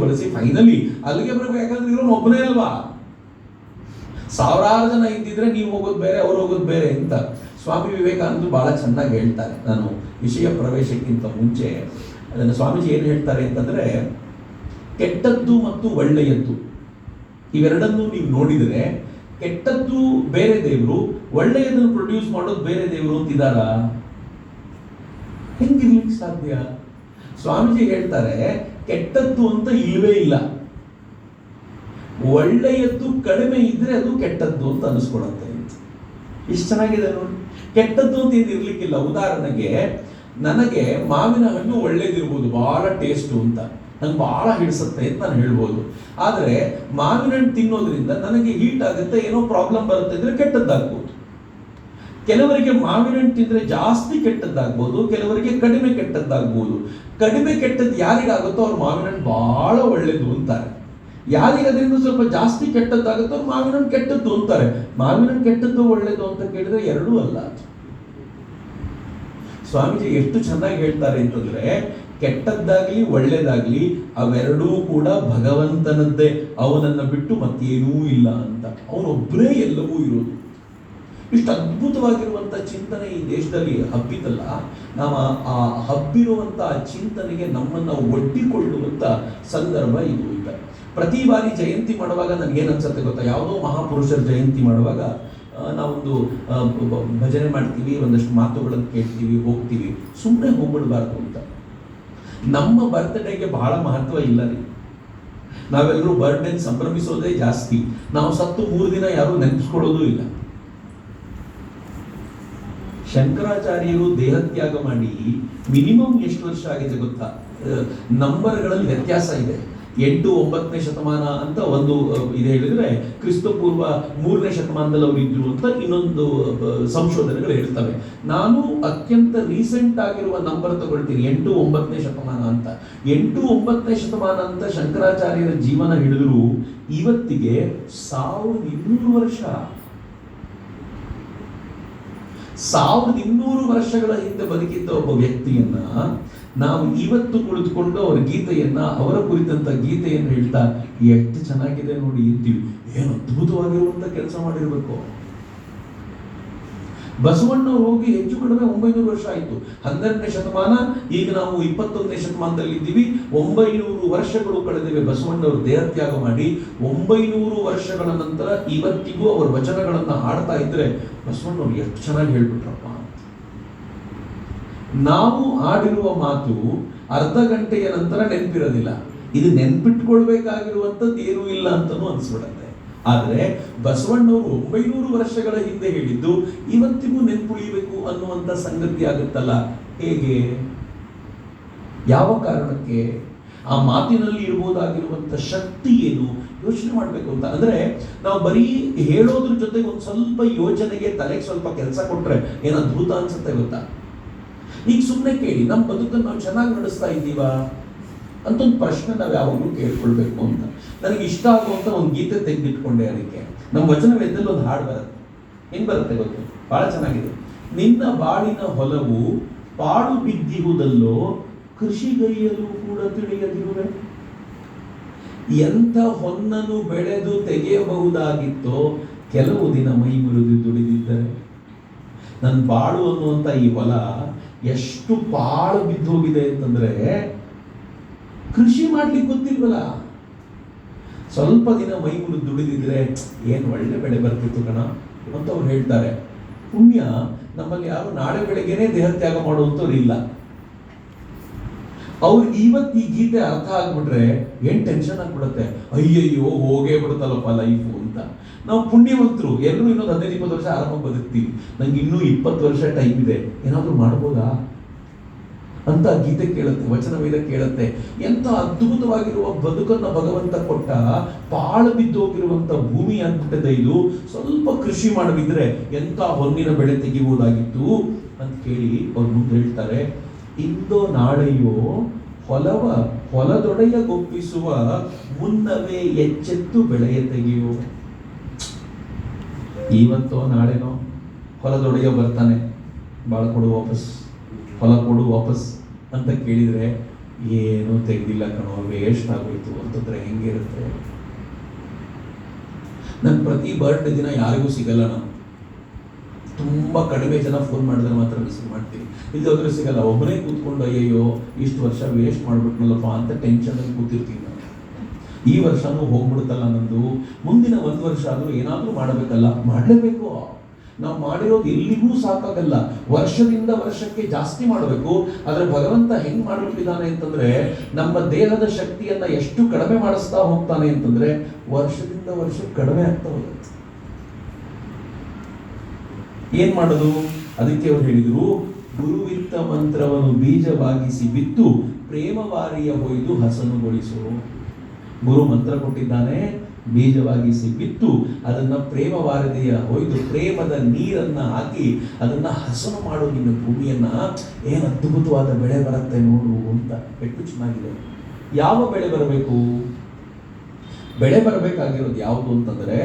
ಬಳಸಿ ಫೈನಲಿ ಅಲ್ಲಿಗೆ ಬರಬೇಕು. ಯಾಕಂದ್ರೆ ಇರೋನು ಒಬ್ಬನೇ ಅಲ್ವಾ, ಸಾವಿರಾರು ಜನ ಇದ್ದಿದ್ರೆ ನೀವು ಹೋಗೋದು ಬೇರೆ, ಅವ್ರು ಹೋಗೋದು ಬೇರೆ ಅಂತ. ಸ್ವಾಮಿ ವಿವೇಕಾನಂದರು ಬಹಳ ಚೆನ್ನಾಗಿ ಹೇಳ್ತಾರೆ. ನಾನು ವಿಷಯ ಪ್ರವೇಶಕ್ಕಿಂತ ಮುಂಚೆ ಅದನ್ನು ಸ್ವಾಮೀಜಿ ಏನು ಹೇಳ್ತಾರೆ ಅಂತಂದ್ರೆ, ಕೆಟ್ಟದ್ದು ಮತ್ತು ಒಳ್ಳೆಯದ್ದು ಇವೆರಡನ್ನು ನೀವು ನೋಡಿದರೆ, ಕೆಟ್ಟದ್ದು ಬೇರೆ ದೇವರು, ಒಳ್ಳೆಯದನ್ನು ಪ್ರೊಡ್ಯೂಸ್ ಮಾಡೋದು ಬೇರೆ ದೇವರು ಅಂತಿದಾರ? ಹೆಂಗಿರ್ಲಿಕ್ಕೆ ಸಾಧ್ಯ? ಸ್ವಾಮೀಜಿ ಹೇಳ್ತಾರೆ, ಕೆಟ್ಟದ್ದು ಅಂತ ಇಲ್ಲವೇ ಇಲ್ಲ, ಒಳ್ಳೆಯದ್ದು ಕಡಿಮೆ ಇದ್ರೆ ಅದು ಕೆಟ್ಟದ್ದು ಅಂತ ಅನಿಸ್ಕೊಳತ್ತೆ. ಇಷ್ಟು ಚೆನ್ನಾಗಿದೆ ನೋಡಿ. ಕೆಟ್ಟದ್ದು ಅಂತ ಏನು ಇರ್ಲಿಕ್ಕಿಲ್ಲ. ಉದಾಹರಣೆಗೆ, ನನಗೆ ಮಾವಿನ ಹಣ್ಣು ಒಳ್ಳೇದಿರ್ಬೋದು, ಬಹಳ ಟೇಸ್ಟು ಅಂತ, ನಂಗೆ ಬಹಳ ಹಿಡಿಸುತ್ತೆ ಅಂತ ನಾನು ಹೇಳ್ಬೋದು. ಆದರೆ ಮಾವಿನ ಹಣ್ಣು ತಿನ್ನೋದ್ರಿಂದ ನನಗೆ ಹೀಟ್ ಆಗುತ್ತೆ, ಏನೋ ಪ್ರಾಬ್ಲಮ್ ಬರುತ್ತೆ ಅಂದ್ರೆ ಕೆಟ್ಟದ್ದಾಗ್ಬೋದು. ಕೆಲವರಿಗೆ ಮಾವಿನ ಹಣ್ಣು ತಿಂದ್ರೆ ಜಾಸ್ತಿ ಕೆಟ್ಟದ್ದಾಗ್ಬೋದು, ಕೆಲವರಿಗೆ ಕಡಿಮೆ ಕೆಟ್ಟದ್ದಾಗ್ಬೋದು. ಕಡಿಮೆ ಕೆಟ್ಟದ್ದು ಯಾರಿಗಾಗುತ್ತೋ ಅವ್ರು ಮಾವಿನ ಹಣ್ಣು ಬಹಳ ಒಳ್ಳೇದು ಅಂತಾರೆ. ಯಾರಿಗೆ ಅದರಿಂದ ಸ್ವಲ್ಪ ಜಾಸ್ತಿ ಕೆಟ್ಟದ್ದಾಗುತ್ತೋ ಅವ್ರು ಮಾವಿನ ಹಣ್ಣು ಕೆಟ್ಟದ್ದು ಅಂತಾರೆ. ಮಾವಿನ ಹಣ್ಣು ಕೆಟ್ಟದ್ದು ಒಳ್ಳೇದು ಅಂತ ಕೇಳಿದ್ರೆ ಎರಡೂ ಅಲ್ಲ. ಸ್ವಾಮೀಜಿ ಎಷ್ಟು ಚೆನ್ನಾಗಿ ಹೇಳ್ತಾರೆ ಅಂತಂದ್ರೆ, ಕೆಟ್ಟದ್ದಾಗ್ಲಿ ಒಳ್ಳೇದಾಗ್ಲಿ ಅವೆರಡೂ ಕೂಡ ಭಗವಂತನದ್ದೇ, ಅವನನ್ನ ಬಿಟ್ಟು ಮತ್ತೇನೂ ಇಲ್ಲ ಅಂತ. ಅವನೊಬ್ಬರೇ ಎಲ್ಲವೂ ಇರೋದು. ಇಷ್ಟು ಅದ್ಭುತವಾಗಿರುವಂತ ಚಿಂತನೆ ಈ ದೇಶದಲ್ಲಿ ಹಬ್ಬಿತಲ್ಲ. ನಾವು ಆ ಹಬ್ಬಿರುವಂತ ಚಿಂತನೆಗೆ ನಮ್ಮನ್ನ ಒಡ್ಡಿಕೊಳ್ಳುವಂತ ಸಂದರ್ಭ ಇದು ಇಲ್ಲ. ಪ್ರತಿ ಬಾರಿ ಜಯಂತಿ ಮಾಡುವಾಗ ನನಗೇನು ಅನ್ಸುತ್ತೆ ಗೊತ್ತಾ, ಯಾವುದೋ ಮಹಾಪುರುಷರ ಜಯಂತಿ ಮಾಡುವಾಗ ನಾವೊಂದು ಭಜನೆ ಮಾಡ್ತೀವಿ, ಒಂದಷ್ಟು ಮಾತುಗಳನ್ನು ಕೇಳ್ತೀವಿ, ಹೋಗ್ತೀವಿ. ಸುಮ್ಮನೆ ಹೋಗ್ಬಿಡ್ಬಾರ್ದು ಅಂತ. ನಮ್ಮ ಬರ್ತ್ಡೇಗೆ ಬಹಳ ಮಹತ್ವ ಇಲ್ಲ ರೀ. ನಾವೆಲ್ಲರೂ ಬರ್ಡೇ ಸಂಭ್ರಮಿಸೋದೇ ಜಾಸ್ತಿ. ನಾವು ಸತ್ತು 3 ದಿನ ಯಾರು ನೆನಪಿಸ್ಕೊಳ್ಳೋದು ಇಲ್ಲ. ಶಂಕರಾಚಾರ್ಯರು ದೇಹತ್ಯಾಗ ಮಾಡಿ ಮಿನಿಮಮ್ ಎಷ್ಟು ವರ್ಷ ಆಗಿದೆ ಗೊತ್ತಾ? ನಂಬರ್ಗಳಲ್ಲಿ ವ್ಯತ್ಯಾಸ ಇದೆ. 8-9ನೇ ಶತಮಾನ ಅಂತ ಒಂದು ಇದು ಹೇಳಿದ್ರೆ ಕ್ರಿಸ್ತ ಪೂರ್ವ 3ನೇ ಶತಮಾನದಲ್ಲಿ ಅವರು ಇದ್ರು ಅಂತ ಇನ್ನೊಂದು ಸಂಶೋಧನೆಗಳು ಹೇಳ್ತವೆ. ನಾನು ಅತ್ಯಂತ ರೀಸೆಂಟ್ ಆಗಿರುವ ನಂಬರ್ ತಗೊಳ್ತೀನಿ, 8-9ನೇ ಶತಮಾನ ಅಂತ. 8-9ನೇ ಶತಮಾನ ಅಂತ ಶಂಕರಾಚಾರ್ಯರ ಜೀವನ ಹಿಡಿದ್ರು ಇವತ್ತಿಗೆ 1200 ವರ್ಷ. 1200 ವರ್ಷಗಳ ಹಿಂದೆ ಬದುಕಿದ್ದ ಒಬ್ಬ ವ್ಯಕ್ತಿಯನ್ನ ನಾವು ಇವತ್ತು ಕುಳಿತುಕೊಂಡು ಅವರ ಗೀತೆಯನ್ನ, ಅವರ ಕುರಿತಂತ ಗೀತೆಯನ್ನು ಹೇಳ್ತಾ ಎಷ್ಟು ಚೆನ್ನಾಗಿದೆ ನೋಡಿ ಅಂತೀವಿ. ಏನು ಅದ್ಭುತವಾಗಿರುವಂತ ಕೆಲಸ ಮಾಡಿರ್ಬೇಕು. ಬಸವಣ್ಣವ್ರು ಹೋಗಿ ಹೆಚ್ಚು ಕಡಿಮೆ 900 ವರ್ಷ ಆಯಿತು. 12ನೇ ಶತಮಾನ, ಈಗ ನಾವು 21ನೇ ಶತಮಾನದಲ್ಲಿ ಇದ್ದೀವಿ. 900 ವರ್ಷಗಳು ಕಳೆದಿವೆ ಬಸವಣ್ಣವರು ದೇಹತ್ಯಾಗ ಮಾಡಿ. 900 ವರ್ಷಗಳ ನಂತರ ಇವತ್ತಿಗೂ ಅವರ ವಚನಗಳನ್ನ ಹಾಡ್ತಾ ಇದ್ರೆ ಬಸವಣ್ಣವ್ರು ಎಷ್ಟು ಚೆನ್ನಾಗಿ ಹೇಳ್ಬಿಟ್ರಪ್ಪ. ನಾವು ಆಡಿರುವ ಮಾತು ಅರ್ಧ ಗಂಟೆಯ ನಂತರ ನೆನಪಿರೋದಿಲ್ಲ. ಇದು ನೆನ್ಪಿಟ್ಕೊಳ್ಬೇಕಾಗಿರುವಂಥದ್ದು ಏನೂ ಇಲ್ಲ ಅಂತನೂ ಅನ್ಸ್ಬಿಡತ್ತೆ. ಆದರೆ ಬಸವಣ್ಣವರು 900 ವರ್ಷಗಳ ಹಿಂದೆ ಹೇಳಿದ್ದು ಇವತ್ತಿಗೂ ನೆನ್ಪುಳಿಬೇಕು ಅನ್ನುವಂಥ ಸಂಗತಿ ಆಗುತ್ತಲ್ಲ. ಹೇಗೆ, ಯಾವ ಕಾರಣಕ್ಕೆ, ಆ ಮಾತಿನಲ್ಲಿ ಇರಬಹುದಾಗಿರುವಂಥ ಶಕ್ತಿ ಏನು ಯೋಚನೆ ಮಾಡಬೇಕು ಅಂತ. ಅಂದ್ರೆ ನಾವು ಬರೀ ಹೇಳೋದ್ರ ಜೊತೆಗೆ ಒಂದು ಸ್ವಲ್ಪ ಯೋಚನೆಗೆ ತಲೆಗೆ ಸ್ವಲ್ಪ ಕೆಲಸ ಕೊಟ್ರೆ ಏನು ಅದ್ಭುತ ಅನ್ಸುತ್ತೆ ಗೊತ್ತಾ. ಈಗ ಸುಮ್ಮನೆ ಕೇಳಿ, ನಮ್ಮ ಬದುಕನ್ನು ನಾವು ಚೆನ್ನಾಗಿ ನಡೆಸ್ತಾ ಇದ್ದೀವಾ ಅಂತ ಒಂದು ಪ್ರಶ್ನೆ ನಾವು ಯಾವಾಗಲೂ ಕೇಳ್ಕೊಳ್ಬೇಕು ಅಂತ. ನನಗೆ ಇಷ್ಟ ಆಗುವಂತ ಒಂದು ಗೀತೆ ತೆಗೆದಿಟ್ಕೊಂಡೆ. ಅದಕ್ಕೆ ನಮ್ಮ ವಚನವೇದದಲ್ಲಿ ಒಂದು ಹಾಡು ಬರುತ್ತೆ. ಹೆಂಗ್ ಬರುತ್ತೆ ಗೊತ್ತು, ಬಹಳ ಚೆನ್ನಾಗಿದೆ. ನಿನ್ನ ಬಾಳಿನ ಹೊಲವು ಪಾಳು ಬಿದ್ದಿರುವುದಲ್ಲೋ ಕೃಷಿಗೈಯಲು ಕೂಡ ತಿಳಿಯದಿರುವೆ. ಎಂಥ ಹೊನ್ನನ್ನು ಬೆಳೆದು ತೆಗೆಯಬಹುದಾಗಿತ್ತೋ ಕೆಲವು ದಿನ ಮೈ ಮುರಿದು ದುಡಿದಿದ್ದರೆ. ನನ್ನ ಬಾಳು ಅನ್ನುವಂಥ ಈ ಹೊಲ ಎಷ್ಟು ಪಾಳು ಬಿದ್ದು ಹೋಗಿದೆ ಅಂತಂದ್ರೆ ಕೃಷಿ ಮಾಡ್ಲಿಕ್ಕೆ ಗೊತ್ತಿಲ್ವಲ್ಲ. ಸ್ವಲ್ಪ ದಿನ ಮೈ ಮುರಿದು ದುಡಿದಿದ್ರೆ ಏನು ಒಳ್ಳೆ ಬೆಳೆ ಬರ್ತಿತ್ತು ಕಣ ಅಂತ ಅವ್ರು ಹೇಳ್ತಾರೆ. ಪುಣ್ಯ ನಮ್ಮಲ್ಲಿ ಯಾರು ನಾಳೆ ಬೆಳಗ್ಗೆನೆ ದೇಹತ್ಯಾಗ ಮಾಡುವಂಥವ್ರು ಇಲ್ಲ. ಅವ್ರಿಗೆ ಇವತ್ತು ಈ ಗೀತೆ ಅರ್ಥ ಆಗ್ಬಿಟ್ರೆ ಏನ್ ಟೆನ್ಷನ್ ಆಗ್ಬಿಡುತ್ತೆ. ಅಯ್ಯಯ್ಯೋ ಹೋಗೇ ಬಿಡುತ್ತಲ್ಲಪ್ಪ ಲೈಫು ಅಂತ. ನಾವು ಪುಣ್ಯವಂತರು ಎಲ್ಲರೂ ಇನ್ನೊಂದು 15-20 ವರ್ಷ ಆರಾಮಾಗಿ ಬದುಕ್ತೀವಿ. ನಂಗೆ ಇನ್ನೂ 20 ವರ್ಷ ಟೈಮ್ ಇದೆ, ಏನಾದರೂ ಮಾಡ್ಬೋದಾ ಅಂತ ಗೀತೆ ಕೇಳುತ್ತೆ, ವಚನವೇದ ಕೇಳುತ್ತೆ. ಎಂಥ ಅದ್ಭುತವಾಗಿರುವ ಬದುಕನ್ನು ಭಗವಂತ ಕೊಟ್ಟ. ಪಾಳು ಬಿದ್ದೋಗಿರುವಂಥ ಭೂಮಿ ಆಗ್ಬಿಟ್ಟಿದೆ ಇದು. ಸ್ವಲ್ಪ ಕೃಷಿ ಮಾಡದಿದ್ರೆ ಎಂಥ ಹೊನ್ನಿನ ಬೆಳೆ ತೆಗಿಬಹುದಾಗಿತ್ತು ಅಂತ ಕೇಳಿ ಅವ್ರು ಮುಂದೆ ಹೇಳ್ತಾರೆ. ಇಂದೋ ನಾಳೆಯೋ ಹೊಲದೊಡೆಯ ಗೊಪ್ಪಿಸುವ ಮುನ್ನವೇ ಎಚ್ಚೆತ್ತು ಬೆಳೆಯ ತೆಗೆಯೋ. ಇವತ್ತೋ ನಾಳೆನೋ ಹೊಲದೊಡೆಯ ಬರ್ತಾನೆ, ಬಾಳ ಕೊಡು ವಾಪಸ್, ಹೊಲ ಕೊಡು ವಾಪಸ್ ಅಂತ ಕೇಳಿದ್ರೆ ಏನೂ ತೆಗೆದಿಲ್ಲ ಕಣೋ, ವೇಸ್ಟ್ ಆಗೋಯ್ತು ಅಂತಂದ್ರೆ ಹೆಂಗಿರುತ್ತೆ. ನನ್ನ ಪ್ರತಿ ಬರ್ಡೇ ದಿನ ಯಾರಿಗೂ ಸಿಗಲ್ಲ. ನಾನು ತುಂಬ ಕಡಿಮೆ ಜನ ಫೋನ್ ಮಾಡಿದ್ರೆ ಮಾತ್ರ ರಿಸೀವ್ ಮಾಡ್ತೀನಿ, ಇಲ್ಲದ್ರೆ ಸಿಗಲ್ಲ. ಒಬ್ಬನೇ ಕೂತ್ಕೊಂಡು ಅಯ್ಯಯ್ಯೋ ಇಷ್ಟು ವರ್ಷ ವೇಸ್ಟ್ ಮಾಡ್ಬಿಟ್ನಲ್ಲಪ್ಪ ಅಂತ ಟೆನ್ಷನಲ್ಲಿ ಕೂತಿರ್ತೀನಿ ನಾನು. ಈ ವರ್ಷನೂ ಹೋಗ್ಬಿಡುತ್ತಲ್ಲ ನಂದು, ಮುಂದಿನ 1 ವರ್ಷ ಆದರೂ ಏನಾದರೂ ಮಾಡಬೇಕಲ್ಲ, ಮಾಡಲೇಬೇಕು. ನಾವು ಮಾಡಿರೋದು ಎಲ್ಲಿಗೂ ಸಾಕಾಗಲ್ಲ, ವರ್ಷದಿಂದ ವರ್ಷಕ್ಕೆ ಜಾಸ್ತಿ ಮಾಡಬೇಕು. ಆದರೆ ಭಗವಂತ ಹೆಂಗ್ ಮಾಡಿಬಿಟ್ಟಿದ್ದಾನೆ ಅಂತಂದ್ರೆ ನಮ್ಮ ದೇಹದ ಶಕ್ತಿಯನ್ನ ಎಷ್ಟು ಕಡಿಮೆ ಮಾಡಿಸ್ತಾ ಹೋಗ್ತಾನೆ ಅಂತಂದ್ರೆ ವರ್ಷದಿಂದ ವರ್ಷ ಕಡಿಮೆ ಆಗ್ತಾ ಹೋಗುತ್ತೆ. ಏನ್ ಮಾಡೋದು? ಅದಕ್ಕೆ ಅವ್ರು ಹೇಳಿದ್ರು, ಗುರುವಿತ್ತ ಮಂತ್ರವನ್ನು ಬೀಜವಾಗಿಸಿ ಬಿತ್ತು ಪ್ರೇಮವಾರಿಯ ಹೊಯ್ದು ಹಸನುಗೊಳಿಸು. ಗುರು ಮಂತ್ರ ಕೊಟ್ಟಿದ್ದಾನೆ, ಬೀಜವಾಗಿಸಿ ಬಿತ್ತು ಅದನ್ನ ಪ್ರೇಮವಾರದೆಯ ಹೊಯ್ದು ಪ್ರೇಮದ ನೀರನ್ನ ಹಾಕಿ ಅದನ್ನ ಹಸನು ಮಾಡು ನಿನ್ನ ಭೂಮಿಯನ್ನ. ಏನು ಅದ್ಭುತವಾದ ಬೆಳೆ ಬರುತ್ತೆ ನೋಡು ಅಂತ. ಎಷ್ಟು ಚೆನ್ನಾಗಿದೆ. ಯಾವ ಬೆಳೆ ಬರಬೇಕು? ಬೆಳೆ ಬರಬೇಕಾಗಿರೋದು ಯಾವುದು ಅಂತಂದ್ರೆ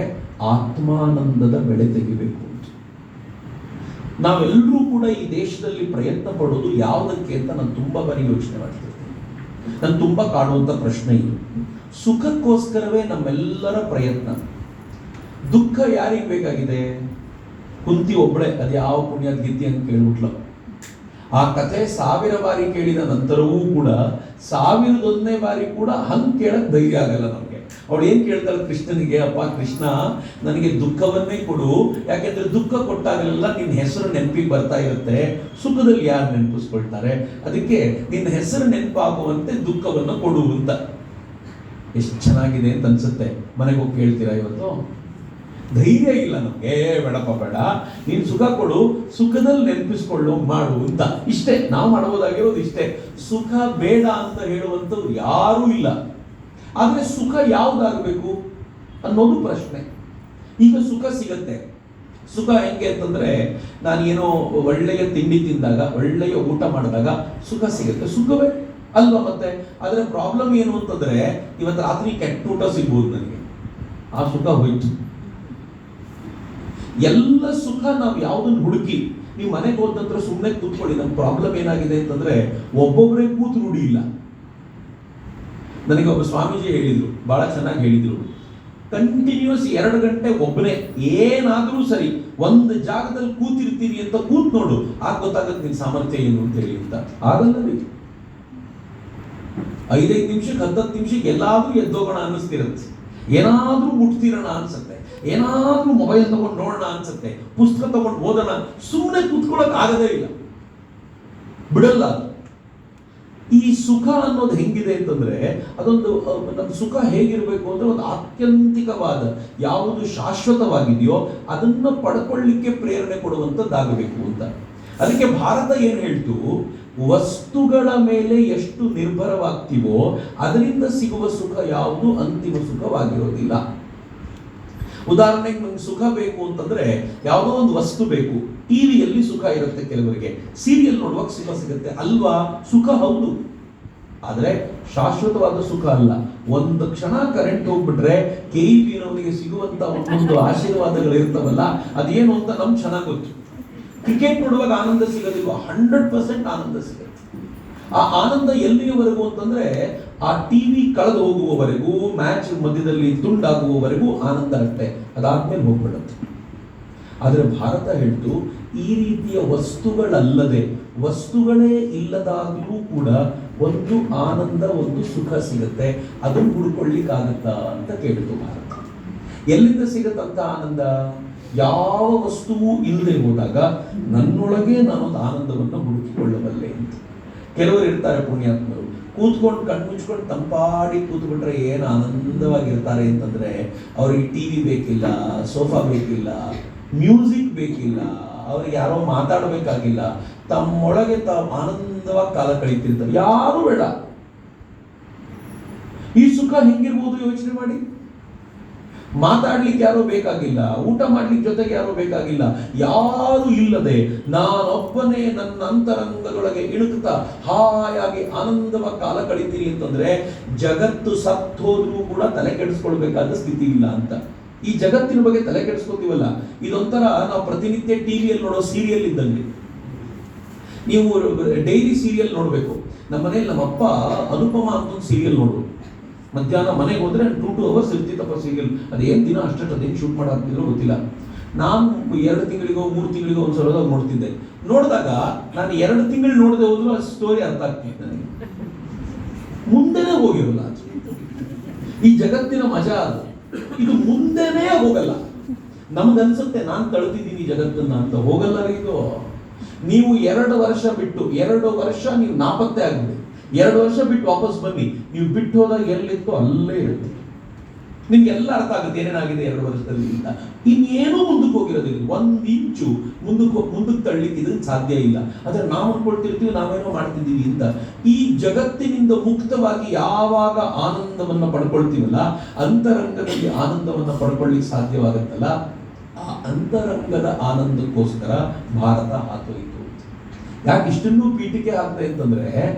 ಆತ್ಮಾನಂದದ ಬೆಳೆ ತೆಗಿಬೇಕು. ನಾವೆಲ್ಲರೂ ಕೂಡ ಈ ದೇಶದಲ್ಲಿ ಪ್ರಯತ್ನ ಪಡೋದು ಯಾವುದಕ್ಕೆ ಅಂತ ನಾನು ತುಂಬಾ ಬಾರಿ ಯೋಚನೆ ಮಾಡ್ತಿರ್ತೀನಿ. ನಾನು ತುಂಬಾ ಕಾಡುವಂತ ಪ್ರಶ್ನೆ ಇದು. ಸುಖಕ್ಕೋಸ್ಕರವೇ ನಮ್ಮೆಲ್ಲರ ಪ್ರಯತ್ನ. ದುಃಖ ಯಾರಿಗೆ ಬೇಕಾಗಿದೆ? ಕುಂತಿ ಒಬ್ಬಳೆ ಅದು ಯಾವ ಪುಣ್ಯದ ಗೀತಿ ಅಂತ ಕೇಳ್ಬಿಟ್ಲ. ಆ ಕಥೆ 1000 ಬಾರಿ ಕೇಳಿದ ನಂತರವೂ ಕೂಡ 1001ನೇ ಬಾರಿ ಕೂಡ ಹಂಗೆ ಕೇಳಕ್ ಧೈರ್ಯ ಆಗಲ್ಲ ನಮಗೆ. ಅವಳು ಏನ್ ಕೇಳ್ತಾಳೆ ಕೃಷ್ಣನಿಗೆ, ಅಪ್ಪ ಕೃಷ್ಣ ನನಗೆ ದುಃಖವನ್ನೇ ಕೊಡು, ಯಾಕೆಂದ್ರೆ ದುಃಖ ಕೊಟ್ಟಾಗಲೆಲ್ಲ ನಿನ್ನ ಹೆಸರು ನೆನಪಿಗೆ ಬರ್ತಾ ಇರುತ್ತೆ, ಸುಖದಲ್ಲಿ ಯಾರು ನೆನಪಿಸ್ಕೊಳ್ತಾರೆ, ಅದಕ್ಕೆ ನಿನ್ನ ಹೆಸರು ನೆನಪಾಗುವಂತೆ ದುಃಖವನ್ನು ಕೊಡು ಅಂತ. ಎಷ್ಟು ಚೆನ್ನಾಗಿದೆ ಅಂತ ಅನ್ಸುತ್ತೆ. ಮನೆಗೆ ಹೋಗಿ ಕೇಳ್ತೀರಾ ಇವತ್ತು? ಧೈರ್ಯ ಇಲ್ಲ ನಮ್ಗೆ. ಬೇಡಪ್ಪ ಬೇಡ, ನೀನು ಸುಖ ಕೊಡು, ಸುಖದಲ್ಲಿ ನೆನಪಿಸ್ಕೊಳ್ಳೋ ಮಾಡು ಅಂತ. ಇಷ್ಟೇ ನಾವು ಮಾಡಬಹುದಾಗಿರೋದು, ಇಷ್ಟೇ. ಸುಖ ಬೇಡ ಅಂತ ಹೇಳುವಂಥವ್ರು ಯಾರೂ ಇಲ್ಲ. ಆದರೆ ಸುಖ ಯಾವುದಾಗಬೇಕು ಅನ್ನೋದು ಪ್ರಶ್ನೆ. ಈಗ ಸುಖ ಸಿಗತ್ತೆ. ಸುಖ ಹೆಂಗೆ ಅಂತಂದ್ರೆ, ನಾನೇನೋ ಒಳ್ಳೆಯ ತಿಂಡಿ ತಿಂದಾಗ, ಒಳ್ಳೆಯ ಊಟ ಮಾಡಿದಾಗ ಸುಖ ಸಿಗುತ್ತೆ. ಸುಖವೇ ಅಲ್ವಾ? ಮತ್ತೆ ಅದರ ಪ್ರಾಬ್ಲಮ್ ಏನು ಅಂತಂದ್ರೆ, ಇವತ್ತು ರಾತ್ರಿ ಕೆಟ್ಟ ಊಟ ಸಿಗ್ಬೋದು ನನಗೆ, ಆ ಸುಖ ಹೋಯ್ತು. ಎಲ್ಲ ಸುಖ ನಾವು ಯಾವುದನ್ನು ಹುಡುಕಿ, ನೀವು ಮನೆಗೆ ಹೋದ ನಂತರ ಸುಮ್ಮನೆ ಕೂತ್ಕೊಳ್ಳಿ. ನಮ್ಮ ಪ್ರಾಬ್ಲಮ್ ಏನಾಗಿದೆ ಅಂತಂದ್ರೆ, ಒಬ್ಬೊಬ್ಬರೇ ಕೂತು ರೂಢಿ ಇಲ್ಲ. ನನಗೆ ಒಬ್ಬ ಸ್ವಾಮೀಜಿ ಹೇಳಿದ್ರು, ಬಹಳ ಚೆನ್ನಾಗಿ ಹೇಳಿದ್ರು, ಕಂಟಿನ್ಯೂಸ್ 2 ಗಂಟೆ ಒಬ್ಬನೇ ಏನಾದರೂ ಸರಿ ಒಂದು ಜಾಗದಲ್ಲಿ ಕೂತಿರ್ತೀನಿ ಅಂತ ಕೂತ್ ನೋಡು, ಆಗ ಗೊತ್ತಾಗತ್ತೆ ನಿನ್ ಸಾಮರ್ಥ್ಯ ಏನು ಅಂತ ಹೇಳಿ ಅಂತ. ಆಗಲ್ಲ ರೀ. 5 ನಿಮಿಷಕ್ಕೆ 10 ನಿಮಿಷಕ್ಕೆ ಎಲ್ಲಾದ್ರೂ ಎದ್ದೋಗೋಣ ಅನ್ನಿಸ್ತಿರತ್ತೆ, ಏನಾದ್ರೂ ಮುಟ್ತಿರೋಣ ಅನ್ಸುತ್ತೆ, ಏನಾದ್ರೂ ಮೊಬೈಲ್ ತಗೊಂಡು ನೋಡೋಣ ಅನ್ಸುತ್ತೆ, ಪುಸ್ತಕ ತಗೊಂಡು ಓದೋಣ. ಸುಮ್ಮನೆ ಕೂತ್ಕೊಳ್ಳೋಕೆ ಆಗದೇ ಇಲ್ಲ, ಬಿಡಲ್ಲ. ಈ ಸುಖ ಅನ್ನೋದು ಹೆಂಗಿದೆ ಅಂತಂದ್ರೆ, ಅದೊಂದು ನಮ್ಮ ಸುಖ ಹೇಗಿರಬೇಕು ಅಂದ್ರೆ, ಒಂದು ಆತ್ಯಂತಿಕವಾದ, ಯಾವುದು ಶಾಶ್ವತವಾಗಿದೆಯೋ ಅದನ್ನ ಪಡ್ಕೊಳ್ಳಿಕ್ಕೆ ಪ್ರೇರಣೆ ಕೊಡುವಂಥದ್ದಾಗಬೇಕು ಅಂತ. ಅದಕ್ಕೆ ಭಾರತ ಏನು ಹೇಳ್ತು, ವಸ್ತುಗಳ ಮೇಲೆ ಎಷ್ಟು ನಿರ್ಭರವಾಗ್ತೀವೋ ಅದರಿಂದ ಸಿಗುವ ಸುಖ ಯಾವುದು ಅಂತಿಮ ಸುಖವಾಗಿರೋದಿಲ್ಲ. ಉದಾಹರಣೆಗೆ ನಮ್ಗೆ ಸುಖ ಬೇಕು ಅಂತಂದ್ರೆ ಯಾವುದೋ ಒಂದು ವಸ್ತು ಬೇಕು. ಟಿವಿಯಲ್ಲಿ ಸುಖ ಇರುತ್ತೆ, ಕೆಲವರಿಗೆ ಸೀರಿಯಲ್ ನೋಡುವಾಗ ಸುಖ ಸಿಗುತ್ತೆ ಅಲ್ವಾ? ಸುಖ ಹೌದು, ಆದ್ರೆ ಶಾಶ್ವತವಾದ ಸುಖ ಅಲ್ಲ. ಒಂದು ಕ್ಷಣ ಕರೆಂಟ್ ಹೋಗ್ಬಿಟ್ರೆ KEB-ನವನಿಗೆ ಸಿಗುವಂತ ಒಂದೊಂದು ಆಶೀರ್ವಾದಗಳು ಇರ್ತವಲ್ಲ, ಅದೇನು ಅಂತ ನಮ್ಗೆ ಚೆನ್ನಾಗಿ ಗೊತ್ತು. ಕ್ರಿಕೆಟ್ ನೋಡುವಾಗ ಆನಂದ ಸಿಗೋದಿಲ್ವ? 100% ಆನಂದ ಸಿಗುತ್ತೆ. ಆ ಆನಂದ ಎಲ್ಲಿಯವರೆಗೂ ಅಂತಂದ್ರೆ, ಆ ಟಿವಿ ಕಳೆದು ಹೋಗುವವರೆಗೂ, ಮ್ಯಾಚ್ ಮಧ್ಯದಲ್ಲಿ ತುಂಡಾಗುವವರೆಗೂ ಆನಂದ ಅಷ್ಟೇ, ಅದಾದ್ಮೇಲೆ ಹೋಗ್ಬಿಡುತ್ತೆ. ಆದರೆ ಭಾರತ ಹೇಳ್ತು, ಈ ರೀತಿಯ ವಸ್ತುಗಳಲ್ಲದೆ, ವಸ್ತುಗಳೇ ಇಲ್ಲದಾಗಲೂ ಕೂಡ ಒಂದು ಆನಂದ, ಒಂದು ಸುಖ ಸಿಗುತ್ತೆ. ಅದನ್ನು ಹುಡ್ಕೊಳ್ಳಿಕ್ಕಾಗತ್ತಾ ಅಂತ ಕೇಳಿತು ಭಾರತ. ಎಲ್ಲಿಂದ ಸಿಗತ್ತಂತ ಆನಂದ? ಯಾವ ವಸ್ತುವು ಇಲ್ಲದೆ ಹೋದಾಗ ನನ್ನೊಳಗೆ ನಾನೊಂದು ಆನಂದವನ್ನು ಹುಡುಕಿಕೊಳ್ಳಬಲ್ಲೆ ಅಂತ. ಕೆಲವರು ಇರ್ತಾರೆ ಪುಣ್ಯಾತ್ಮರು, ಕೂತ್ಕೊಂಡು ಕಣ್ಮುಚ್ಕೊಂಡು ತಂಪಾಡಿ ಕೂತ್ಬಿಟ್ರೆ ಏನು ಆನಂದವಾಗಿರ್ತಾರೆ ಅಂತಂದ್ರೆ, ಅವ್ರಿಗೆ ಟಿವಿ ಬೇಕಿಲ್ಲ, ಸೋಫಾ ಬೇಕಿಲ್ಲ, ಮ್ಯೂಸಿಕ್ ಬೇಕಿಲ್ಲ, ಅವ್ರಿಗೆ ಯಾರೋ ಮಾತಾಡಬೇಕಾಗಿಲ್ಲ, ತಮ್ಮೊಳಗೆ ತಾವು ಆನಂದವಾಗಿ ಕಾಲ ಕಳೀತಿರ್ತಾರೆ, ಯಾರು ಬೇಡ. ಈ ಸುಖ ಹೆಂಗಿರ್ಬೋದು ಯೋಚನೆ ಮಾಡಿ. ಮಾತಾಡ್ಲಿಕ್ಕೆ ಯಾರೋ ಬೇಕಾಗಿಲ್ಲ, ಊಟ ಮಾಡ್ಲಿಕ್ಕೆ ಜೊತೆಗೆ ಯಾರೋ ಬೇಕಾಗಿಲ್ಲ, ಯಾರು ಇಲ್ಲದೆ ನಾನೊಬ್ಬನೇ ನನ್ನ ಅಂತರಂಗದೊಳಗೆ ಇಣುಕ್ತಾ ಹಾಯಾಗಿ ಆನಂದವಾಗಿ ಕಾಲ ಕಳೀತೀನಿ ಅಂತಂದ್ರೆ, ಜಗತ್ತು ಸತ್ತೋದ್ರೂ ಕೂಡ ತಲೆ ಕೆಡಿಸ್ಕೊಳ್ಬೇಕಾದ ಸ್ಥಿತಿ ಇಲ್ಲ ಅಂತ. ಈ ಜಗತ್ತಿನ ಬಗ್ಗೆ ತಲೆ ಕೆಡಿಸ್ಕೊತೀವಲ್ಲ, ಇದೊಂಥರ ನಾವು ಪ್ರತಿನಿತ್ಯ ಟಿವಿಯಲ್ಲಿ ನೋಡೋ ಸೀರಿಯಲ್ ಇದ್ದಂಗೆ. ನೀವು ಡೈಲಿ ಸೀರಿಯಲ್ ನೋಡಬೇಕು. ನಮ್ಮ ಮನೇಲಿ ನಮ್ಮಪ್ಪ ಅನುಪಮ ಅಂತ ಒಂದು ಸೀರಿಯಲ್ ನೋಡು, ಮಧ್ಯಾಹ್ನ ಮನೆಗೆ ಹೋದ್ರೆ 2 hours ಇರ್ತಿತ್ತಪ್ಪ ಸೀರಿಯಲ್. ಅದೇನು ದಿನ ಅದೇನು ಶೂಟ್ ಮಾಡಾಕ್ತಿದ್ರು ಗೊತ್ತಿಲ್ಲ. ನಾನು 2 ತಿಂಗಳಿಗೋ 3 ತಿಂಗಳಿಗೋ ಒಂದ್ಸಲ ನೋಡ್ತಿದ್ದೆ. ನೋಡಿದಾಗ ನಾನು 2 ತಿಂಗಳು ನೋಡದೆ ಹೋದ್ರು ಆ ಸ್ಟೋರಿ ಅರ್ಥ ಆಗ್ತಿತ್ತು ನನಗೆ. ಮುಂದೆನೇ ಹೋಗಿರಲ್ಲ ಅದು. ಈ ಜಗತ್ತಿನ ಮಜಾ ಅದು. ಇದು ಮುಂದೆನೇ ಹೋಗಲ್ಲ. ನಮ್ಗನ್ಸುತ್ತೆ ನಾನು ತಳ್ತಿದ್ದೀನಿ ಜಗತ್ತನ್ನ ಅಂತ, ಹೋಗಲ್ಲ ಇದು. ನೀವು 2 ವರ್ಷ ಬಿಟ್ಟು 2 ವರ್ಷ ನೀವು ನಾಪತ್ತೆ ಆಗ್ಬಿಡಿ, 2 ವರ್ಷ ಬಿಟ್ಟು ವಾಪಸ್ ಬನ್ನಿ, ನೀವು ಬಿಟ್ಟು ಹೋದಾಗ ಎಲ್ಲಿತ್ತು ಅಲ್ಲೇ ಇರುತ್ತೆ. ನಿಮ್ಗೆಲ್ಲ ಅರ್ಥ ಆಗುತ್ತೆ ಏನೇನಾಗಿದೆ 2 ವರ್ಷದಲ್ಲಿ ಅಂತ. ಇನ್ನೇನೂ ಮುಂದಕ್ಕೆ ಹೋಗಿರೋದಿಲ್ಲ, 1 ಇಂಚು ಮುಂದಕ್ಕೆ ತಳ್ಳಿಕ್ಕೆ ಇದಕ್ಕೆ ಸಾಧ್ಯ ಇಲ್ಲ. ಆದ್ರೆ ನಾವು ಅನ್ಕೊಳ್ತಿರ್ತೀವಿ ನಾವೇನೋ ಮಾಡ್ತಿದ್ದೀವಿ ಅಂತ. ಈ ಜಗತ್ತಿನಿಂದ ಮುಕ್ತವಾಗಿ ಯಾವಾಗ ಆನಂದವನ್ನ ಪಡ್ಕೊಳ್ತೀವಲ್ಲ, ಅಂತರಂಗದಲ್ಲಿ ಆನಂದವನ್ನ ಪಡ್ಕೊಳ್ಳಿಕ್ಕೆ ಸಾಧ್ಯವಾಗುತ್ತಲ್ಲ, ಆ ಅಂತರಂಗದ ಆನಂದಕ್ಕೋಸ್ಕರ ಭಾರತ ಹಾತೊಯ್ತು. ಯಾಕೆ ಇಷ್ಟನ್ನು ಪೀಠಿಕೆ ಆಗ್ತದೆ ಅಂತಂದ್ರೆ,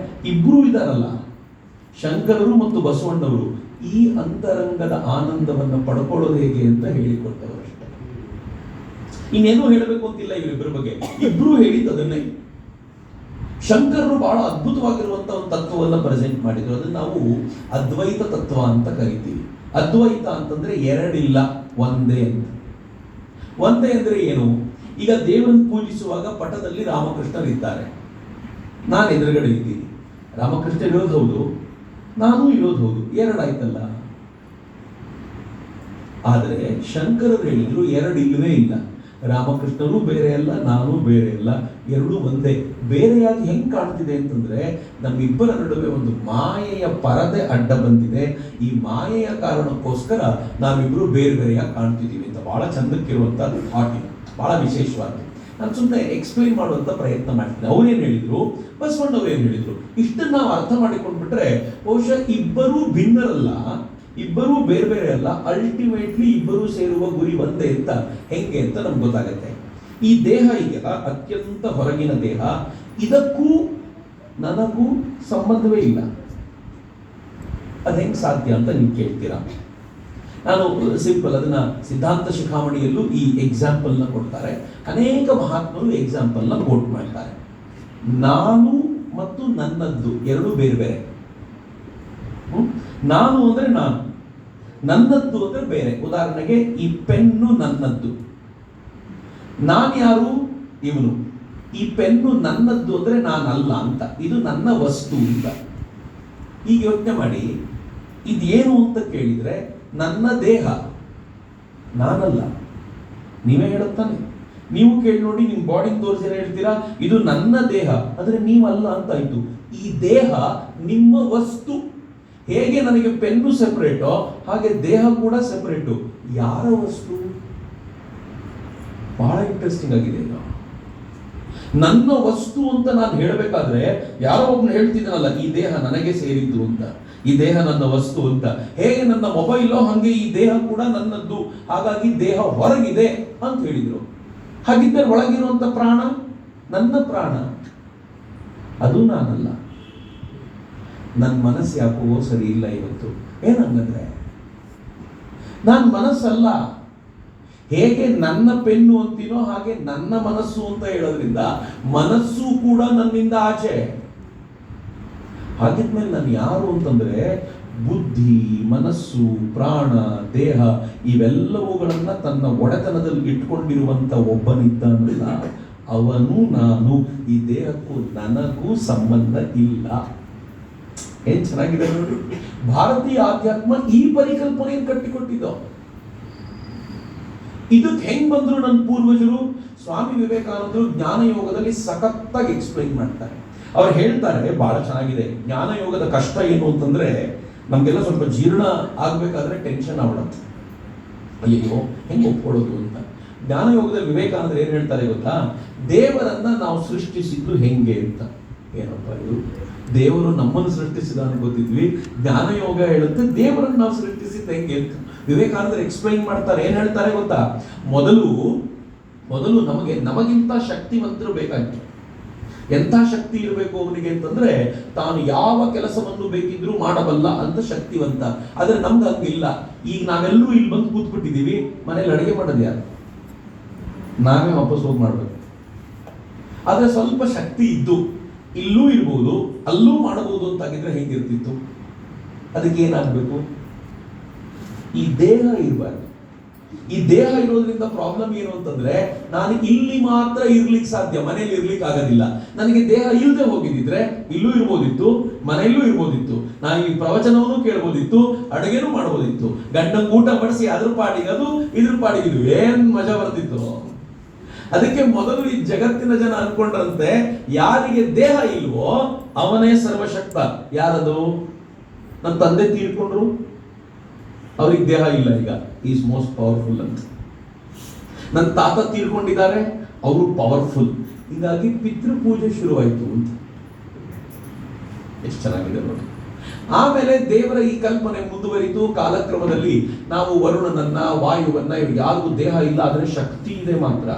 ಇಬ್ರು ಇದಾರಲ್ಲ, ಶಂಕರರು ಮತ್ತು ಬಸವಣ್ಣವರು, ಈ ಅಂತರಂಗದ ಆನಂದವನ್ನು ಪಡ್ಕೊಳ್ಳೋದು ಹೇಗೆ ಅಂತ ಹೇಳಿಕೊಟ್ಟವರು ಅಷ್ಟೇ. ಇನ್ನೇನು ಹೇಳಬೇಕು ಅಂತಿಲ್ಲ ಇವರಿಬ್ಬರ ಬಗ್ಗೆ. ಇಬ್ರು ಹೇಳಿದ್ದು ಅದನ್ನೇ. ಶಂಕರರು ಬಹಳ ಅದ್ಭುತವಾಗಿರುವಂತಹ ಒಂದು ತತ್ವವನ್ನು ಪ್ರೆಸೆಂಟ್ ಮಾಡಿದ್ರು. ಅದನ್ನು ನಾವು ಅದ್ವೈತ ತತ್ವ ಅಂತ ಕರಿತೀವಿ. ಅದ್ವೈತ ಅಂತಂದ್ರೆ ಎರಡಿಲ್ಲ, ಒಂದೇ ಅಂತ. ಒಂದೇ ಅಂದ್ರೆ ಏನು? ಈಗ ದೇವರನ್ನು ಪೂಜಿಸುವಾಗ ಪಟದಲ್ಲಿ ರಾಮಕೃಷ್ಣರಿದ್ದಾರೆ, ನಾನು ಎದುರುಗಡೆ ಇದ್ದೀನಿ. ರಾಮಕೃಷ್ಣ ಇರೋದು ಹೌದು, ನಾನು ಇರೋದು ಹೌದು, ಎರಡಾಯ್ತಲ್ಲ. ಆದರೆ ಶಂಕರರು ಹೇಳಿದ್ರು ಎರಡು ಇಲ್ಲವೇ ಇಲ್ಲ. ರಾಮಕೃಷ್ಣರು ಬೇರೆ ಅಲ್ಲ, ನಾನು ಬೇರೆ ಅಲ್ಲ, ಎರಡೂ ಒಂದೇ. ಬೇರೆಯಾಗಿ ಹೆಂಗ್ ಕಾಣ್ತಿದೆ ಅಂತಂದ್ರೆ, ನಮ್ಮಿಬ್ಬರ ನಡುವೆ ಒಂದು ಮಾಯೆಯ ಪರದೆ ಅಡ್ಡ ಬಂದಿದೆ. ಈ ಮಾಯೆಯ ಕಾರಣಕ್ಕೋಸ್ಕರ ನಾವಿಬ್ರು ಬೇರೆ ಬೇರೆಯಾಗಿ ಕಾಣ್ತಿದ್ದೀವಿ ಅಂತ ಬಹಳ ಚಂದಕ್ಕಿರುವಂತ ಥಾಟ್ ಇದು, ಬಹಳ ವಿಶೇಷವಾದ. ನಾನು ಸುಮ್ಮನೆ ಎಕ್ಸ್ಪ್ಲೈನ್ ಮಾಡುವಂತ ಪ್ರಯತ್ನ ಮಾಡ್ತೀನಿ. ಅವ್ರೇನು ಹೇಳಿದ್ರು, ಬಸವಣ್ಣವ್ರು ಏನು ಹೇಳಿದ್ರು, ಇಷ್ಟನ್ನು ನಾವು ಅರ್ಥ ಮಾಡಿಕೊಂಡ್ಬಿಟ್ರೆ ಬಹುಶಃ ಇಬ್ಬರೂ ಭಿನ್ನರಲ್ಲ, ಇಬ್ಬರೂ ಬೇರೆ ಬೇರೆ ಅಲ್ಲ, ಅಲ್ಟಿಮೇಟ್ಲಿ ಇಬ್ಬರೂ ಸೇರುವ ಗುರಿ ಒಂದೇ ಅಂತ ಹೆಂಗೆ ಅಂತ ನಮ್ಗೆ ಗೊತ್ತಾಗುತ್ತೆ. ಈ ದೇಹ ಇದೆಯಲ್ಲ, ಅತ್ಯಂತ ಹೊರಗಿನ ದೇಹ, ಇದಕ್ಕೂ ನನಗೂ ಸಂಬಂಧವೇ ಇಲ್ಲ. ಅದು ಹೆಂಗೆ ಸಾಧ್ಯ ಅಂತ ನೀವು ಕೇಳ್ತೀರಾ. ನಾನು ಸಿಂಪಲ್ ಅದನ್ನ ಸಿದ್ಧಾಂತ ಶಿಖಾಮಣಿಯಲ್ಲೂ ಈ ಎಕ್ಸಾಂಪಲ್ನ ಕೊಡ್ತಾರೆ. ಅನೇಕ ಮಹಾತ್ಮರು ಎಕ್ಸಾಂಪಲ್ನ ಕೋಟ್ ಮಾಡ್ತಾರೆ. ನಾನು ಮತ್ತು ನನ್ನದ್ದು ಎರಡು ಬೇರೆ ಬೇರೆ. ನಾನು ಅಂದ್ರೆ ನಾನು, ನನ್ನದ್ದು ಅಂದ್ರೆ ಬೇರೆ. ಉದಾಹರಣೆಗೆ ಈ ಪೆನ್ನು ನನ್ನದ್ದು, ನಾನು ಯಾರು? ಇವನು. ಈ ಪೆನ್ನು ನನ್ನದ್ದು ಅಂದ್ರೆ ನಾನಲ್ಲ ಅಂತ, ಇದು ನನ್ನ ವಸ್ತು ಅಂತ. ಈಗ ಯೋಚನೆ ಮಾಡಿ, ಇದೇನು ಅಂತ ಕೇಳಿದ್ರೆ ನನ್ನ ದೇಹ, ನಾನಲ್ಲ. ನೀವೇ ಹೇಳುತ್ತಾನೆ, ನೀವು ಕೇಳಿ ನೋಡಿ, ನಿಮ್ಮ ಬಾಡಿ ತೋರಿಸಿ ಹೇಳ್ತೀರಾ ಇದು ನನ್ನ ದೇಹ, ಆದರೆ ನೀವಲ್ಲ ಅಂತ ಆಯ್ತು. ಈ ದೇಹ ನಿಮ್ಮ ವಸ್ತು. ಹೇಗೆ ನನಗೆ ಪೆನ್ನು ಸೆಪರೇಟೋ ಹಾಗೆ ದೇಹ ಕೂಡ ಸೆಪರೇಟು. ಯಾರ ವಸ್ತು? ಬಹಳ ಇಂಟ್ರೆಸ್ಟಿಂಗ್ ಆಗಿದೆ ಈಗ. ನನ್ನ ವಸ್ತು ಅಂತ ನಾನು ಹೇಳಬೇಕಾದ್ರೆ ಯಾರೋ ಒಬ್ನು ಹೇಳ್ತಿದ್ದಾನಲ್ಲ, ಈ ದೇಹ ನನಗೆ ಸೇರಿದ್ದು ಅಂತ, ಈ ದೇಹ ನನ್ನ ವಸ್ತು ಅಂತ. ಹೇಗೆ ನನ್ನ ಮೊಬೈಲೋ ಹಾಗೆ ಈ ದೇಹ ಕೂಡ ನನ್ನದ್ದು, ಹಾಗಾಗಿ ದೇಹ ಹೊರಗಿದೆ ಅಂತ ಹೇಳಿದ್ರು. ಹಾಗಿದ್ದರೆ ಒಳಗಿರುವಂತ ಪ್ರಾಣ ನನ್ನ ಪ್ರಾಣ, ಅದು ನಾನಲ್ಲ. ನನ್ನ ಮನಸ್ಸು ಯಾಕೋ ಸರಿ ಇಲ್ಲ ಇವತ್ತು. ಏನಂದ್ರೆ ನಾನು ಮನಸ್ಸಲ್ಲ. ಹೇಗೆ ನನ್ನ ಪೆನ್ನು ಅಂತೀನೋ ಹಾಗೆ ನನ್ನ ಮನಸ್ಸು ಅಂತ ಹೇಳೋದ್ರಿಂದ ಮನಸ್ಸು ಕೂಡ ನನ್ನಿಂದ ಆಚೆ. ಹಾಗಿದ್ಮೇಲೆ ನಾನು ಯಾರು ಅಂತಂದ್ರೆ ಬುದ್ಧಿ, ಮನಸ್ಸು, ಪ್ರಾಣ, ದೇಹ ಇವೆಲ್ಲವುಗಳನ್ನ ತನ್ನ ಒಡೆತನದಲ್ಲಿ ಇಟ್ಕೊಂಡಿರುವಂತ ಒಬ್ಬನಿದ್ದಾನಲ್ಲ, ಅವನು ನಾನು. ಈ ದೇಹಕ್ಕೂ ನನಗೂ ಸಂಬಂಧ ಇಲ್ಲ. ಏನ್ ಚೆನ್ನಾಗಿದೆ ನೋಡಿ. ಭಾರತೀಯ ಆಧ್ಯಾತ್ಮ ಈ ಪರಿಕಲ್ಪನೆಯನ್ನು ಕಟ್ಟಿಕೊಟ್ಟಿದ್ದು. ಇದಕ್ಕೆ ಹೆಂಗ್ ಬಂದ್ರು ನನ್ನ ಪೂರ್ವಜರು? ಸ್ವಾಮಿ ವಿವೇಕಾನಂದರು ಜ್ಞಾನ ಯೋಗದಲ್ಲಿ ಸಖತ್ತಾಗಿ ಎಕ್ಸ್ಪ್ಲೈನ್ ಮಾಡ್ತಾರೆ. ಅವ್ರು ಹೇಳ್ತಾರೆ, ಬಹಳ ಚೆನ್ನಾಗಿದೆ. ಜ್ಞಾನ ಯೋಗದ ಕಷ್ಟ ಏನು ಅಂತಂದ್ರೆ, ನಮ್ಗೆಲ್ಲ ಸ್ವಲ್ಪ ಜೀರ್ಣ ಆಗ್ಬೇಕಾದ್ರೆ ಟೆನ್ಷನ್ ಆಗ್ಬಿಡುತ್ತೆ. ಅಯ್ಯೋ ಹೆಂಗೆ ಒಪ್ಕೊಳ್ಳೋದು ಅಂತ. ಜ್ಞಾನ ಯೋಗದಲ್ಲಿ ವಿವೇಕಾನಂದರು ಏನ್ ಹೇಳ್ತಾರೆ ಗೊತ್ತಾ? ದೇವರನ್ನ ನಾವು ಸೃಷ್ಟಿಸಿದ್ದು ಹೆಂಗೆ ಅಂತ. ಏನಪ್ಪ ಇದು? ದೇವರು ನಮ್ಮನ್ನು ಸೃಷ್ಟಿಸಿದ ಅಂತ ಗೊತ್ತಿದ್ವಿ. ಜ್ಞಾನ ಯೋಗ ಹೇಳುತ್ತೆ ದೇವರನ್ನು ನಾವು ಸೃಷ್ಟಿಸಿದ್ದು ಹೆಂಗೆ ಅಂತ. ವಿವೇಕಾನಂದರು ಎಕ್ಸ್ಪ್ಲೈನ್ ಮಾಡ್ತಾರೆ. ಏನ್ ಹೇಳ್ತಾರೆ ಗೊತ್ತಾ? ಮೊದಲು ನಮಗಿಂತ ಶಕ್ತಿವಂತರು ಬೇಕಾಗಿತ್ತು. ಎಂಥ ಶಕ್ತಿ ಇರಬೇಕು ಅವನಿಗೆ ಅಂತಂದ್ರೆ, ತಾನು ಯಾವ ಕೆಲಸವನ್ನು ಬೇಕಿದ್ರೂ ಮಾಡಬಲ್ಲ ಅಂತ ಶಕ್ತಿವಂತ. ಆದ್ರೆ ನಮ್ಗೆ ಹಂಗಿಲ್ಲ. ಈಗ ನಾವೆಲ್ಲರೂ ಇಲ್ಲಿ ಬಂದು ಕೂತ್ಬಿಟ್ಟಿದೀವಿ, ಮನೇಲಿ ಅಡುಗೆ ಮಾಡೋದು ಯಾರು? ನಾವೇ ವಾಪಸ್ ಹೋಗಿ ಮಾಡ್ಬೇಕು. ಆದ್ರೆ ಸ್ವಲ್ಪ ಶಕ್ತಿ ಇದ್ದು ಇಲ್ಲೂ ಇರ್ಬೋದು, ಅಲ್ಲೂ ಮಾಡಬಹುದು ಅಂತಾಗಿದ್ರೆ ಹೇಗಿರ್ತಿತ್ತು? ಅದಕ್ಕೆ ಏನಾಗಬೇಕು? ಈ ದೇಹ ಇರಬಾರ್ದು. ಈ ದೇಹ ಇರೋದ್ರಿಂದ ಪ್ರಾಬ್ಲಮ್ ಏನು ಅಂತಂದ್ರೆ, ನಾನು ಇಲ್ಲಿ ಮಾತ್ರ ಇರ್ಲಿಕ್ಕೆ ಸಾಧ್ಯ, ಮನೇಲಿ ಇರ್ಲಿಕ್ಕೆ ಆಗೋದಿಲ್ಲ. ನನಗೆ ದೇಹ ಇಲ್ಲದೆ ಹೋಗಿದ್ರೆ ಇಲ್ಲೂ ಇರ್ಬೋದಿತ್ತು, ಮನೆಯಲ್ಲೂ ಇರ್ಬೋದಿತ್ತು, ನಾನು ಈ ಪ್ರವಚನವನ್ನು ಕೇಳ್ಬೋದಿತ್ತು, ಅಡುಗೆನೂ ಮಾಡ್ಬೋದಿತ್ತು, ಗಂಡಂಗೆ ಊಟ ಬಡಿಸಿ ಅದ್ರ ಪಾಡಿಗೆ ಅದು, ಇದ್ರ ಪಾಡಿಗೆ ಇದು, ಏನ್ ಮಜಾ ಬರ್ತಿತ್ತು. ಅದಕ್ಕೆ ಮೊದಲು ಈ ಜಗತ್ತಿನ ಜನ ಅನ್ಕೊಂಡ್ರಂತೆ, ಯಾರಿಗೆ ದೇಹ ಇಲ್ವೋ ಅವನೇ ಸರ್ವಶಕ್ತ. ಯಾರದು? ನನ್ನ ತಂದೆ ತೀರ್ಕೊಂಡ್ರು, ಅವ್ರಿಗೆ ದೇಹ ಇಲ್ಲ, ಈಗ ಈಸ್ ಮೋಸ್ಟ್ ಪವರ್ಫುಲ್ ಅಂತ. ನನ್ನ ತಾತ ತೀರ್ಕೊಂಡಿದ್ದಾರೆ, ಅವರು ಪವರ್ಫುಲ್. ಹೀಗಾಗಿ ಪಿತೃ ಪೂಜೆ ಶುರುವಾಯಿತು ಅಂತ. ಎಷ್ಟು ಚೆನ್ನಾಗಿದೆ ನೋಡಿ. ಆಮೇಲೆ ದೇವರ ಈ ಕಲ್ಪನೆ ಮುಂದುವರಿತು. ಕಾಲಕ್ರಮದಲ್ಲಿ ನಾವು ವರುಣನನ್ನ, ವಾಯುವನ್ನ, ಯಾರಿಗೂ ದೇಹ ಇಲ್ಲ ಆದ್ರೆ ಶಕ್ತಿ ಇದೆ ಮಾತ್ರ.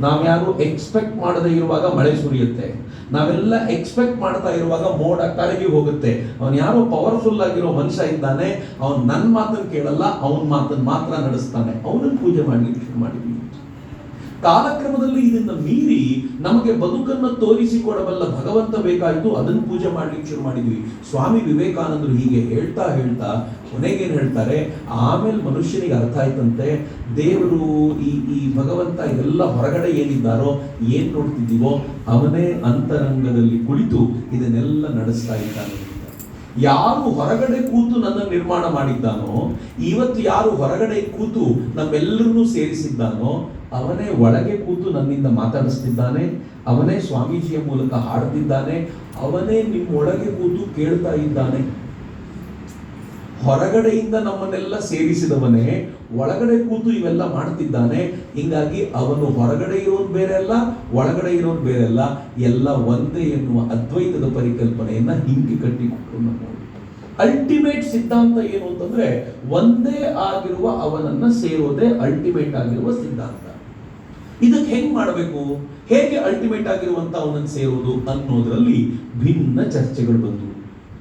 ನಾವ್ಯಾರು ಎಕ್ಸ್ಪೆಕ್ಟ್ ಮಾಡದೇ ಇರುವಾಗ ಮಳೆ ಸುರಿಯುತ್ತೆ, ನಾವೆಲ್ಲ ಎಕ್ಸ್ಪೆಕ್ಟ್ ಮಾಡ್ತಾ ಇರುವಾಗ ಮೋಡ ಕರಗಿ ಹೋಗುತ್ತೆ. ಅವನು ಯಾರೋ ಪವರ್ಫುಲ್ ಆಗಿರೋ ಮನುಷ್ಯ ಇದ್ದಾನೆ, ಅವನು ನನ್ನ ಮಾತನ್ನು ಕೇಳಲ್ಲ, ಅವನ ಮಾತನ್ನು ಮಾತ್ರ ನಡೆಸ್ತಾನೆ, ಅವನನ್ನು ಪೂಜೆ ಮಾಡ್ಲಿಕ್ಕೆ ಶುರು ಮಾಡಿದ್ವಿ. ಕಾಲಕ್ರಮದಲ್ಲಿ ಇದನ್ನ ಮೀರಿ ನಮಗೆ ಬದುಕನ್ನು ತೋರಿಸಿಕೊಡಬಲ್ಲ ಭಗವಂತ ಬೇಕಾಯಿತು, ಅದನ್ನು ಪೂಜೆ ಮಾಡ್ಲಿಕ್ಕೆ ಶುರು ಮಾಡಿದ್ವಿ. ಸ್ವಾಮಿ ವಿವೇಕಾನಂದರು ಹೀಗೆ ಹೇಳ್ತಾ ಹೇಳ್ತಾ ಕೊನೆಗೇನು ಹೇಳ್ತಾರೆ? ಆಮೇಲೆ ಮನುಷ್ಯನಿಗೆ ಅರ್ಥ ಆಯ್ತಂತೆ, ದೇವರು ಈ ಭಗವಂತ ಇದೆಲ್ಲ ಹೊರಗಡೆ ಏನಿದ್ದಾರೋ, ಏನ್ ನೋಡ್ತಿದ್ದೀವೋ ಅವನೇ ಅಂತರಂಗದಲ್ಲಿ ಕುಳಿತು ಇದನ್ನೆಲ್ಲ ನಡೆಸ್ತಾ ಇದ್ದಾನೆ. ಯಾರು ಹೊರಗಡೆ ಕೂತು ನನ್ನ ನಿರ್ಮಾಣ ಮಾಡಿದ್ದಾನೋ, ಇವತ್ತು ಯಾರು ಹೊರಗಡೆ ಕೂತು ನಮ್ಮೆಲ್ಲರನ್ನೂ ಸೇರಿಸಿದ್ದಾನೋ, ಅವನೇ ಒಳಗೆ ಕೂತು ನನ್ನಿಂದ ಮಾತಾಡಿಸ್ತಿದ್ದಾನೆ, ಅವನೇ ಸ್ವಾಮೀಜಿಯ ಮೂಲಕ ಹಾಡ್ತಿದ್ದಾನೆ, ಅವನೇ ನಿಮ್ಮೊಳಗೆ ಕೂತು ಕೇಳ್ತಾ ಇದ್ದಾನೆ. ಹೊರಗಡೆಯಿಂದ ನಮ್ಮನ್ನೆಲ್ಲ ಸೇರಿಸಿದವನೇ ಒಳಗಡೆ ಕೂತು ಇವೆಲ್ಲ ಮಾಡ್ತಿದ್ದಾನೆ. ಹೀಗಾಗಿ ಅವನು ಹೊರಗಡೆ ಇರೋದು ಬೇರೆ ಅಲ್ಲ, ಒಳಗಡೆ ಇರೋದು ಬೇರೆ ಅಲ್ಲ, ಎಲ್ಲ ಒಂದೇ ಎನ್ನುವ ಅದ್ವೈತದ ಪರಿಕಲ್ಪನೆಯನ್ನ ಹಿಂಗೆ ಕಟ್ಟಿಕೊಟ್ಟು ನಾವು ಅಲ್ಟಿಮೇಟ್ ಸಿದ್ಧಾಂತ ಏನು ಅಂತಂದ್ರೆ ಒಂದೇ ಆಗಿರುವ ಅವನನ್ನ ಸೇರೋದೇ ಅಲ್ಟಿಮೇಟ್ ಆಗಿರುವ ಸಿದ್ಧಾಂತ. ಇದಕ್ಕೆ ಹೆಂಗ್ ಮಾಡಬೇಕು, ಹೇಗೆ ಅಲ್ಟಿಮೇಟ್ ಆಗಿರುವಂತ ಅವನನ್ನು ಸೇರೋದು ಅನ್ನೋದ್ರಲ್ಲಿ ಭಿನ್ನ ಚರ್ಚೆಗಳು ಬಂದವು.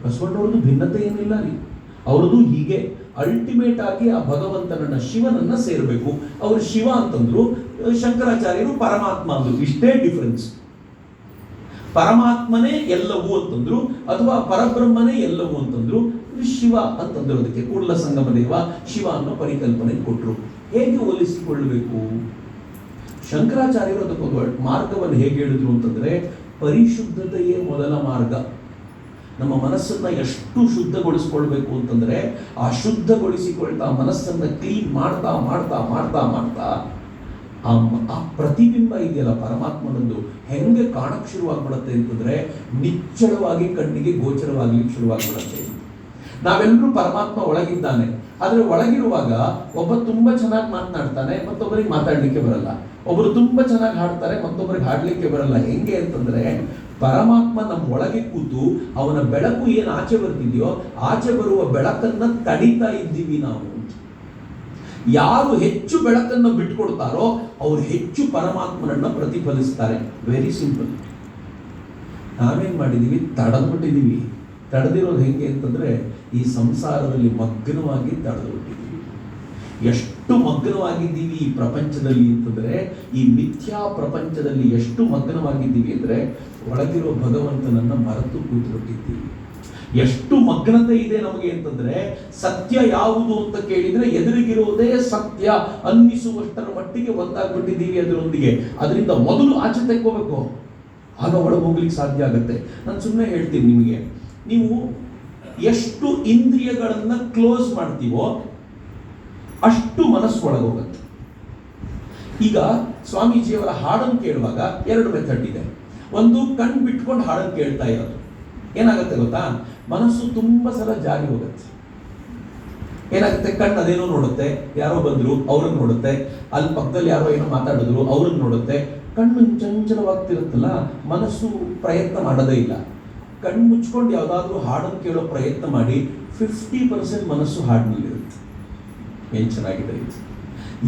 ಬಸವಣ್ಣವ್ರದ್ದು ಭಿನ್ನತೆ ಏನಿಲ್ಲ ರೀ, ಅವ್ರದ್ದು ಹೀಗೆ ಅಲ್ಟಿಮೇಟ್ ಆಗಿ ಆ ಭಗವಂತನನ್ನ ಶಿವನನ್ನ ಸೇರಬೇಕು. ಅವರು ಶಿವ ಅಂತಂದ್ರು, ಶಂಕರಾಚಾರ್ಯರು ಪರಮಾತ್ಮ ಅಂದ್ರು, ಇಷ್ಟೇ ಡಿಫರೆನ್ಸ್. ಪರಮಾತ್ಮನೇ ಎಲ್ಲವೂ ಅಂತಂದ್ರು ಅಥವಾ ಪರಬ್ರಹ್ಮನೇ ಎಲ್ಲವೂ ಅಂತಂದ್ರು, ಶಿವ ಅಂತಂದ್ರು. ಅದಕ್ಕೆ ಕೂಡಲ ಸಂಗಮ ದೇವ ಶಿವ ಅನ್ನೋ ಪರಿಕಲ್ಪನೆ ಕೊಟ್ಟರು. ಹೇಗೆ ಹೋಲಿಸಿಕೊಳ್ಳಬೇಕು? ಶಂಕರಾಚಾರ್ಯರು ಅದಕ್ಕೊಂದು ಮಾರ್ಗವನ್ನು ಹೇಗೆ ಹೇಳಿದ್ರು ಅಂತಂದ್ರೆ, ಪರಿಶುದ್ಧತೆಯೇ ಮೊದಲ ಮಾರ್ಗ. ನಮ್ಮ ಮನಸ್ಸನ್ನ ಎಷ್ಟು ಶುದ್ಧಗೊಳಿಸ್ಕೊಳ್ಬೇಕು ಅಂತಂದ್ರೆ, ಆ ಶುದ್ಧಗೊಳಿಸಿಕೊಳ್ತಾ ಮನಸ್ಸನ್ನ ಕ್ಲೀನ್ ಮಾಡ್ತಾ ಮಾಡ್ತಾ ಮಾಡ್ತಾ ಮಾಡ್ತಾ ಆ ಪ್ರತಿಬಿಂಬ ಇದೆಯಲ್ಲ ಪರಮಾತ್ಮನದ್ದು ಹೆಂಗೆ ಕಾಣಕ್ಕೆ ಶುರುವಾಗ್ಬಿಡತ್ತೆ ಅಂತಂದ್ರೆ, ನಿಚ್ಚಳವಾಗಿ ಕಣ್ಣಿಗೆ ಗೋಚರವಾಗ್ಲಿಕ್ಕೆ ಶುರುವಾಗ್ಬಿಡತ್ತೆ. ನಾವೆಲ್ಲರೂ ಪರಮಾತ್ಮ ಒಳಗಿದ್ದಾನೆ, ಆದ್ರೆ ಒಳಗಿರುವಾಗ ಒಬ್ಬ ತುಂಬಾ ಚೆನ್ನಾಗಿ ಮಾತನಾಡ್ತಾನೆ, ಮತ್ತೊಬ್ಬರಿಗೆ ಮಾತಾಡ್ಲಿಕ್ಕೆ ಬರಲ್ಲ. ಒಬ್ಬರು ತುಂಬಾ ಚೆನ್ನಾಗಿ ಹಾಡ್ತಾರೆ, ಮತ್ತೊಬ್ಬರಿಗೆ ಹಾಡ್ಲಿಕ್ಕೆ ಬರಲ್ಲ. ಹೆಂಗೆ ಅಂತಂದ್ರೆ, ಪರಮಾತ್ಮ ನಮ್ಮ ಒಳಗೆ ಕೂತು ಅವನ ಬೆಳಕು ಏನು ಆಚೆ ಬರ್ತಿದೆಯೋ ಆಚೆ ಬರುವ ಬೆಳಕನ್ನ ತಡಿತಾ ಇದ್ದೀವಿ ನಾವು. ಯಾರು ಹೆಚ್ಚು ಬೆಳಕನ್ನು ಬಿಟ್ಕೊಡ್ತಾರೋ ಅವ್ರು ಹೆಚ್ಚು ಪರಮಾತ್ಮನನ್ನ ಪ್ರತಿಫಲಿಸ್ತಾರೆ. Very simple. ನಾವೇನ್ ಮಾಡಿದೀವಿ, ತಡೆದ್ಬಿಟ್ಟಿದೀವಿ. ತಡೆದಿರೋದು ಹೆಂಗೆ ಅಂತಂದ್ರೆ, ಈ ಸಂಸಾರದಲ್ಲಿ ಮಗ್ನವಾಗಿ ತಡೆದ್ಬಿಟ್ಟಿದ್ದೀವಿ. ಎಷ್ಟು ಮಗ್ನವಾಗಿದ್ದೀವಿ ಈ ಪ್ರಪಂಚದಲ್ಲಿ ಅಂತಂದ್ರೆ, ಈ ಮಿಥ್ಯಾ ಪ್ರಪಂಚದಲ್ಲಿ ಎಷ್ಟು ಮಗ್ನವಾಗಿದ್ದೀವಿ ಅಂದ್ರೆ, ಒಳಗಿರೋ ಭಗವಂತನನ್ನ ಮರೆತು ಕೂತ್ಬಿಟ್ಟಿದ್ದೀವಿ. ಎಷ್ಟು ಮಗ್ನತೆ ಇದೆ ನಮಗೆ ಅಂತಂದ್ರೆ, ಸತ್ಯ ಯಾವುದು ಅಂತ ಕೇಳಿದ್ರೆ ಎದುರಿಗಿರೋದೇ ಸತ್ಯ ಅನ್ನಿಸುವಷ್ಟರ ಮಟ್ಟಿಗೆ ಒಂದಾಗ್ಬಿಟ್ಟಿದ್ದೀವಿ ಅದರೊಂದಿಗೆ. ಅದರಿಂದ ಮೊದಲು ಆಚೆ ತೆಕ್ಕೋಬೇಕು, ಆಗ ಒಳಗೆ ಹೋಗ್ಲಿಕ್ಕೆ ಸಾಧ್ಯ ಆಗುತ್ತೆ. ನಾನು ಸುಮ್ಮನೆ ಹೇಳ್ತೀನಿ ನಿಮಗೆ, ನೀವು ಎಷ್ಟು ಇಂದ್ರಿಯಗಳನ್ನ ಕ್ಲೋಸ್ ಮಾಡ್ತೀವೋ ಅಷ್ಟು ಮನಸ್ಸು ಒಳಗೆ ಹೋಗುತ್ತೆ. ಈಗ ಸ್ವಾಮೀಜಿಯವರ ಹಾಡನ್ನು ಕೇಳುವಾಗ ಎರಡು ಮೆಥಡ್ ಇದೆ. ಒಂದು ಕಣ್ ಬಿಟ್ಕೊಂಡು ಹಾಡನ್ನು ಕೇಳ್ತಾ ಇರೋದು. ಏನಾಗುತ್ತೆ ಗೊತ್ತಾ, ಮನಸ್ಸು ತುಂಬಾ ಸಲ ಜಾರಿ ಹೋಗುತ್ತೆ. ಏನಾಗುತ್ತೆ, ಕಣ್ಣು ಅದೇನೋ ನೋಡುತ್ತೆ, ಯಾರೋ ಬಂದ್ರು ಅವ್ರನ್ನ ನೋಡುತ್ತೆ, ಅಲ್ಲಿ ಪಕ್ಕದಲ್ಲಿ ಯಾರೋ ಏನೋ ಮಾತಾಡಿದ್ರು ಅವ್ರನ್ನ ನೋಡುತ್ತೆ. ಕಣ್ಣು ಚಂಚಲವಾಗ್ತಿರುತ್ತಲ್ಲ, ಮನಸ್ಸು ಪ್ರಯತ್ನ ಮಾಡೋದೇ ಇಲ್ಲ. ಕಣ್ಣು ಮುಚ್ಕೊಂಡು ಯಾವುದಾದ್ರೂ ಹಾಡನ್ನು ಕೇಳೋ ಪ್ರಯತ್ನ ಮಾಡಿ 50% ಮನಸ್ಸು ಹಾಡಿನಲ್ಲಿರುತ್ತೆ. ಏನ್ ಚೆನ್ನಾಗಿದೆ ಇದು.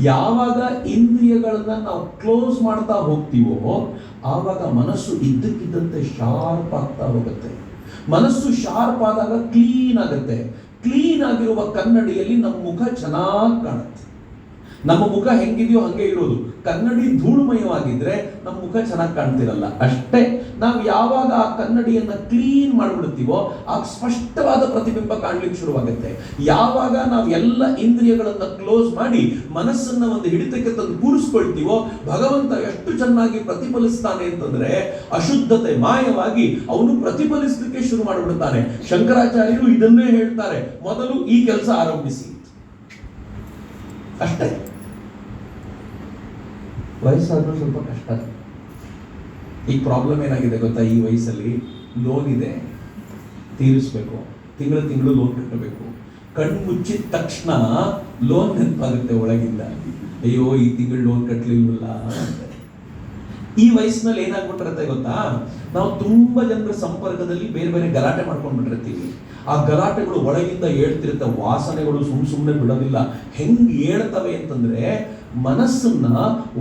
ಯಾವಾಗ ಇಂದ್ರಿಯಗಳನ್ನ ನಾವು ಕ್ಲೋಸ್ ಮಾಡ್ತಾ ಹೋಗ್ತೀವೋ ಆವಾಗ ಮನಸ್ಸು ಇದ್ದಕ್ಕಿದ್ದಂತೆ ಶಾರ್ಪ್ ಆಗ್ತಾ ಹೋಗುತ್ತೆ. ಮನಸ್ಸು ಶಾರ್ಪ್ ಆದಾಗ ಕ್ಲೀನ್ ಆಗುತ್ತೆ. ಕ್ಲೀನ್ ಆಗಿರುವ ಕನ್ನಡಿಯಲ್ಲಿ ನಮ್ಮ ಮುಖ ಚೆನ್ನಾಗಿ ಕಾಣುತ್ತೆ. ನಮ್ಮ ಮುಖ ಹೆಂಗಿದೆಯೋ ಹಂಗೆ ಇರೋದು. ಕನ್ನಡಿ ಧೂಳುಮಯವಾಗಿದ್ರೆ ನಮ್ಮ ಮುಖ ಚೆನ್ನಾಗಿ ಕಾಣ್ತಿರಲ್ಲ ಅಷ್ಟೇ. ನಾವು ಯಾವಾಗ ಆ ಕನ್ನಡಿಯನ್ನ ಕ್ಲೀನ್ ಮಾಡಿಬಿಡ್ತೀವೋ ಆಗ ಸ್ಪಷ್ಟವಾದ ಪ್ರತಿಬಿಂಬ ಕಾಣ್ಲಿಕ್ಕೆ ಶುರುವಾಗುತ್ತೆ. ಯಾವಾಗ ನಾವು ಎಲ್ಲ ಇಂದ್ರಿಯಗಳನ್ನ ಕ್ಲೋಸ್ ಮಾಡಿ ಮನಸ್ಸನ್ನ ಒಂದು ಹಿಡಿತಕ್ಕೆ ತಂದು ಕೂರಿಸ್ಕೊಳ್ತೀವೋ ಭಗವಂತ ಎಷ್ಟು ಚೆನ್ನಾಗಿ ಪ್ರತಿಫಲಿಸ್ತಾನೆ ಅಂತಂದ್ರೆ, ಅಶುದ್ಧತೆ ಮಾಯವಾಗಿ ಅವನು ಪ್ರತಿಫಲಿಸಲಿಕ್ಕೆ ಶುರು ಮಾಡಿಬಿಡ್ತಾನೆ. ಶಂಕರಾಚಾರ್ಯರು ಇದನ್ನೇ ಹೇಳ್ತಾರೆ, ಮೊದಲು ಈ ಕೆಲಸ ಆರಂಭಿಸಿ ಅಷ್ಟೇ. ವಯಸ್ಸಾದ್ರೂ ಸ್ವಲ್ಪ ಕಷ್ಟ. ಈಗ ಪ್ರಾಬ್ಲಮ್ ಏನಾಗಿದೆ ಗೊತ್ತಾ, ಈ ವಯಸ್ಸಲ್ಲಿ ಲೋನ್ ಇದೆ, ತೀರಿಸ್ಬೇಕು, ತಿಂಗಳು ಲೋನ್ ಕಟ್ಟಬೇಕು. ಕಣ್ಣು ಮುಚ್ಚಿದ ತಕ್ಷಣ ಲೋನ್ ನೆನಪಾಗುತ್ತೆ ಒಳಗಿಂದ. ಅಯ್ಯೋ ಈ ತಿಂಗಳು ಲೋನ್ ಕಟ್ಟಲಿಲ್ವಲ್ಲ. ಈ ವಯಸ್ಸಿನಲ್ಲಿ ಏನಾಗ್ಬಿಟ್ಟಿರುತ್ತೆ ಗೊತ್ತಾ, ನಾವು ತುಂಬಾ ಜನರ ಸಂಪರ್ಕದಲ್ಲಿ ಬೇರೆ ಬೇರೆ ಗಲಾಟೆ ಮಾಡ್ಕೊಂಡ್ಬಿಟ್ಟಿರ್ತೀವಿ. ಆ ಗಲಾಟೆಗಳು ಒಳಗಿಂದ ಹೇಳ್ತಿರುತ್ತೆ, ವಾಸನೆಗಳು ಸುಮ್ಮನೆ ಬಿಡೋದಿಲ್ಲ. ಹೆಂಗ್ ಹೇಳ್ತವೆ ಅಂತಂದ್ರೆ, ಮನಸ್ಸನ್ನ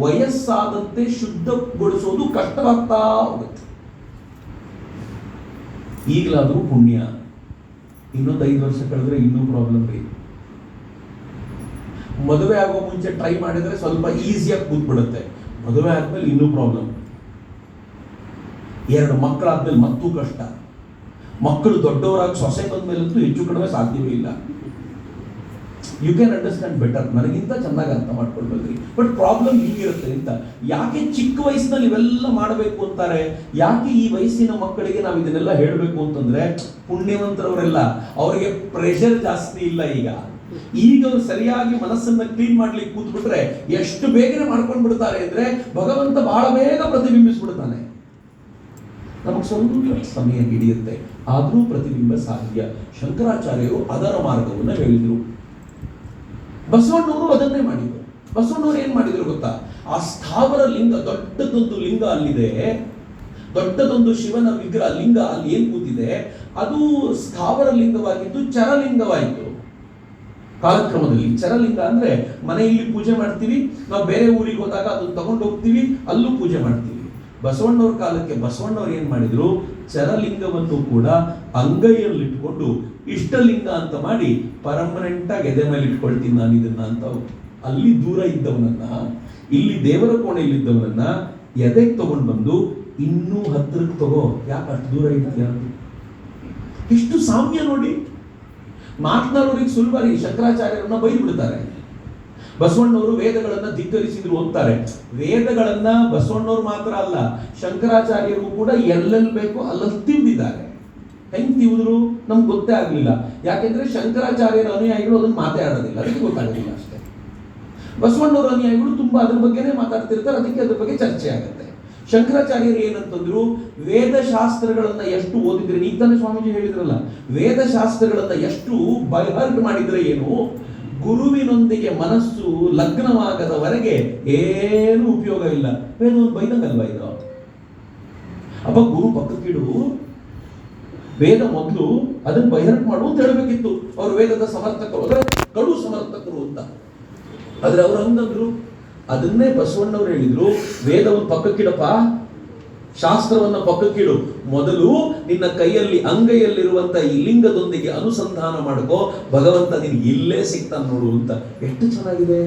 ವಯಸ್ಸಾದಂತೆ ಶುದ್ಧಗೊಳಿಸೋದು ಕಷ್ಟವಾಗ್ತಾ ಹೋಗುತ್ತೆ. ಈಗಲಾದ್ರೂ ಪುಣ್ಯ, ಇನ್ನೊಂದು 5 ವರ್ಷ ಕಳೆದ್ರೆ ಇನ್ನೂ ಪ್ರಾಬ್ಲಮ್ ರೀ. ಮದುವೆ ಆಗೋ ಮುಂಚೆ ಟ್ರೈ ಮಾಡಿದ್ರೆ ಸ್ವಲ್ಪ ಈಸಿಯಾಗಿ ಕೂತ್ಬಿಡುತ್ತೆ. ಮದುವೆ ಆದ್ಮೇಲೆ ಇನ್ನೂ ಪ್ರಾಬ್ಲಮ್. 2 ಮಕ್ಕಳಾದ್ಮೇಲೆ ಮತ್ತೂ ಕಷ್ಟ. ಮಕ್ಕಳು ದೊಡ್ಡವರಾಗಿ ಸೊಸೆ ಬಂದ ಮೇಲಂತೂ ಹೆಚ್ಚು ಕಡಿಮೆ ಸಾಧ್ಯವೇ ಇಲ್ಲ. ಯು ಕ್ಯಾನ್ ಅಂಡರ್ಸ್ಟ್ಯಾಂಡ್ ಬೆಟರ್, ನನಗಿಂತ ಚೆನ್ನಾಗಿ ಅರ್ಥ ಮಾಡ್ಕೊಳ್ಬೇಕ್ರಿ. ಬಟ್ ಪ್ರಾಬ್ಲಮ್ ಹೀಗಿರುತ್ತೆ ಅಂತ. ಯಾಕೆ ಚಿಕ್ಕ ವಯಸ್ಸಿನಲ್ಲಿ ಇವೆಲ್ಲ ಮಾಡಬೇಕು ಅಂತಾರೆ? ಯಾಕೆ ಈ ವಯಸ್ಸಿನ ಮಕ್ಕಳಿಗೆ ನಾವು ಇದನ್ನೆಲ್ಲ ಹೇಳಬೇಕು ಅಂತಂದ್ರೆ, ಪುಣ್ಯವಂತರವರೆಲ್ಲ, ಅವರಿಗೆ ಪ್ರೆಷರ್ ಜಾಸ್ತಿ ಇಲ್ಲ. ಈಗ ಅವ್ರು ಸರಿಯಾಗಿ ಮನಸ್ಸನ್ನ ಕ್ಲೀನ್ ಮಾಡ್ಲಿಕ್ಕೆ ಕೂತ್ಬಿಟ್ರೆ ಎಷ್ಟು ಬೇಗನೆ ಮಾಡ್ಕೊಂಡು ಬಿಡ್ತಾರೆ ಅಂದ್ರೆ, ಭಗವಂತ ಬಹಳ ಬೇಗ ಪ್ರತಿಬಿಂಬಿಸ್ಬಿಡ್ತಾನೆ. ನಮಗೆ ಸ್ವಲ್ಪ ಸಮಯ ಹಿಡಿಯುತ್ತೆ, ಆದ್ರೂ ಪ್ರತಿಬಿಂಬ ಸಾಧ್ಯ. ಶಂಕರಾಚಾರ್ಯರು ಅದರ ಮಾರ್ಗವನ್ನು ಹೇಳಿದ್ರು. ಬಸವಣ್ಣವರು ಅದನ್ನೇ ಮಾಡಿದ್ರು. ಬಸವಣ್ಣವರು ಏನ್ ಮಾಡಿದ್ರು ಗೊತ್ತಾ, ಆ ಸ್ಥಾವರ ಲಿಂಗ, ದೊಡ್ಡದೊಂದು ಲಿಂಗ ಅಲ್ಲಿದೆ, ದೊಡ್ಡದೊಂದು ಶಿವನ ವಿಗ್ರಹ ಲಿಂಗ ಅಲ್ಲಿ ಏನ್ ಕೂತಿದೆ ಅದು ಸ್ಥಾವರ ಲಿಂಗವಾಗಿದ್ದು ಚರಲಿಂಗವಾಯಿತು. ಕಾಲಕ್ರಮದಲ್ಲಿ ಚರಲಿಂಗ ಅಂದ್ರೆ ಮನೆಯಲ್ಲಿ ಪೂಜೆ ಮಾಡ್ತೀವಿ, ನಾವು ಬೇರೆ ಊರಿಗೆ ಹೋದಾಗ ಅದನ್ನು ತಗೊಂಡು ಹೋಗ್ತೀವಿ, ಅಲ್ಲೂ ಪೂಜೆ ಮಾಡ್ತೀವಿ. ಬಸವಣ್ಣವ್ರ ಕಾಲಕ್ಕೆ ಬಸವಣ್ಣವ್ರು ಏನ್ ಮಾಡಿದ್ರು, ಚರಲಿಂಗವನ್ನು ಕೂಡ ಅಂಗೈಯಲ್ಲಿಟ್ಕೊಂಡು ಇಷ್ಟಲಿಂಗ ಅಂತ ಮಾಡಿ ಪರ್ಮನೆಂಟ್ ಆಗಿ ಎದೆ ಮೇಲೆ ಇಟ್ಕೊಳ್ತೀನಿ ನಾನು ಇದನ್ನ ಅಂತ. ಅಲ್ಲಿ ದೂರ ಇದ್ದವನನ್ನ, ಇಲ್ಲಿ ದೇವರ ಕೋಣೆಯಲ್ಲಿದ್ದವನನ್ನ ಎದೆಗೆ ತಗೊಂಡು ಬಂದು ಇನ್ನೂ ಹತ್ತಿರಕ್ಕೆ ತಗೋ, ಯಾಕೆ ಅಷ್ಟು ದೂರ ಇಡ್ತೀಯ? ಇಷ್ಟು ಸಾಮ್ಯ ನೋಡಿ. ಮಾತನಾಡೋರಿಗೆ ಸುಲಭ ರೀ. ಶಂಕರಾಚಾರ್ಯರನ್ನ ಬೈದು ಬಿಡ್ತಾರೆ. ಬಸವಣ್ಣವರು ವೇದಗಳನ್ನ ಧಿಕ್ಕರಿಸಿದ್ರು ಅಂತಾರೆ. ವೇದಗಳನ್ನ ಬಸವಣ್ಣವ್ರು ಮಾತ್ರ ಅಲ್ಲ, ಶಂಕರಾಚಾರ್ಯರು ಕೂಡ ಎಲ್ಲೆಲ್ಲಿ ಬೇಕೋ ಅಲ್ಲಲ್ಲಿ ತಿಂದಿದ್ದಾರೆ. ಹೆಂಗ್ ತಿಂದ್ರು ನಮ್ಗೆ ಗೊತ್ತೇ ಆಗ್ಲಿಲ್ಲ. ಯಾಕೆಂದ್ರೆ ಶಂಕರಾಚಾರ್ಯರ ಅನುಯಾಯಿಗಳು ಅದನ್ನ ಮಾತಾಡೋದಿಲ್ಲ, ಅದಕ್ಕೆ ಗೊತ್ತಾಗೋದಿಲ್ಲ ಅಷ್ಟೇ. ಬಸವಣ್ಣವ್ರ ಅನುಯಾಯಿಗಳು ತುಂಬಾ ಅದ್ರ ಬಗ್ಗೆನೇ ಮಾತಾಡ್ತಿರ್ತಾರೆ, ಅದಕ್ಕೆ ಅದ್ರ ಬಗ್ಗೆ ಚರ್ಚೆ ಆಗುತ್ತೆ. ಶಂಕರಾಚಾರ್ಯರು ಏನಂತಂದ್ರು, ವೇದಶಾಸ್ತ್ರಗಳನ್ನ ಎಷ್ಟು ಓದಿದ್ರೆ, ಈಗ ತಾನೇ ಸ್ವಾಮೀಜಿ ಹೇಳಿದ್ರಲ್ಲ, ವೇದಶಾಸ್ತ್ರಗಳನ್ನ ಎಷ್ಟು ಬೈಹರ್ಟ್ ಮಾಡಿದ್ರೆ ಏನು, ಗುರುವಿನೊಂದಿಗೆ ಮನಸ್ಸು ಲಗ್ನವಾಗದವರೆಗೆ ಏನು ಉಪಯೋಗ ಇಲ್ಲ. ವೇದವನ್ನು ಬೈದಂಗಲ್ವಾ ಇದು? ಅಪ್ಪ ಗುರು ಪಕ್ಕಕ್ಕಿಡು, ವೇದ ಮೊದಲು ಅದನ್ನ ಬೈಹರ್ಟ್ ಮಾಡು ಅಂತ ಹೇಳಬೇಕಿತ್ತು. ಅವರು ವೇದದ ಸಮರ್ಥಕರು, ಅಂದ್ರೆ ಕಡು ಸಮರ್ಥಕರು ಅಂತ. ಆದ್ರೆ ಅವ್ರು ಹಂಗಂದ್ರು. ಅದನ್ನೇ ಬಸವಣ್ಣವ್ರು ಹೇಳಿದ್ರು, ವೇದವನ್ನು ಪಕ್ಕಕ್ಕಿಡಪ್ಪ, ಶಾಸ್ತ್ರವನ್ನ ಪಕ್ಕಕ್ಕಿಡು, ಮೊದಲು ನಿನ್ನ ಕೈಯಲ್ಲಿ ಅಂಗೈಯಲ್ಲಿರುವಂತ ಈ ಲಿಂಗದೊಂದಿಗೆ ಅನುಸಂಧಾನ ಮಾಡ್ಕೋ, ಭಗವಂತ ನಿನ್ಗೆ ಇಲ್ಲೇ ಸಿಗ್ತಾನೆ ನೋಡು ಅಂತ. ಎಷ್ಟು ಚೆನ್ನಾಗಿದೆ.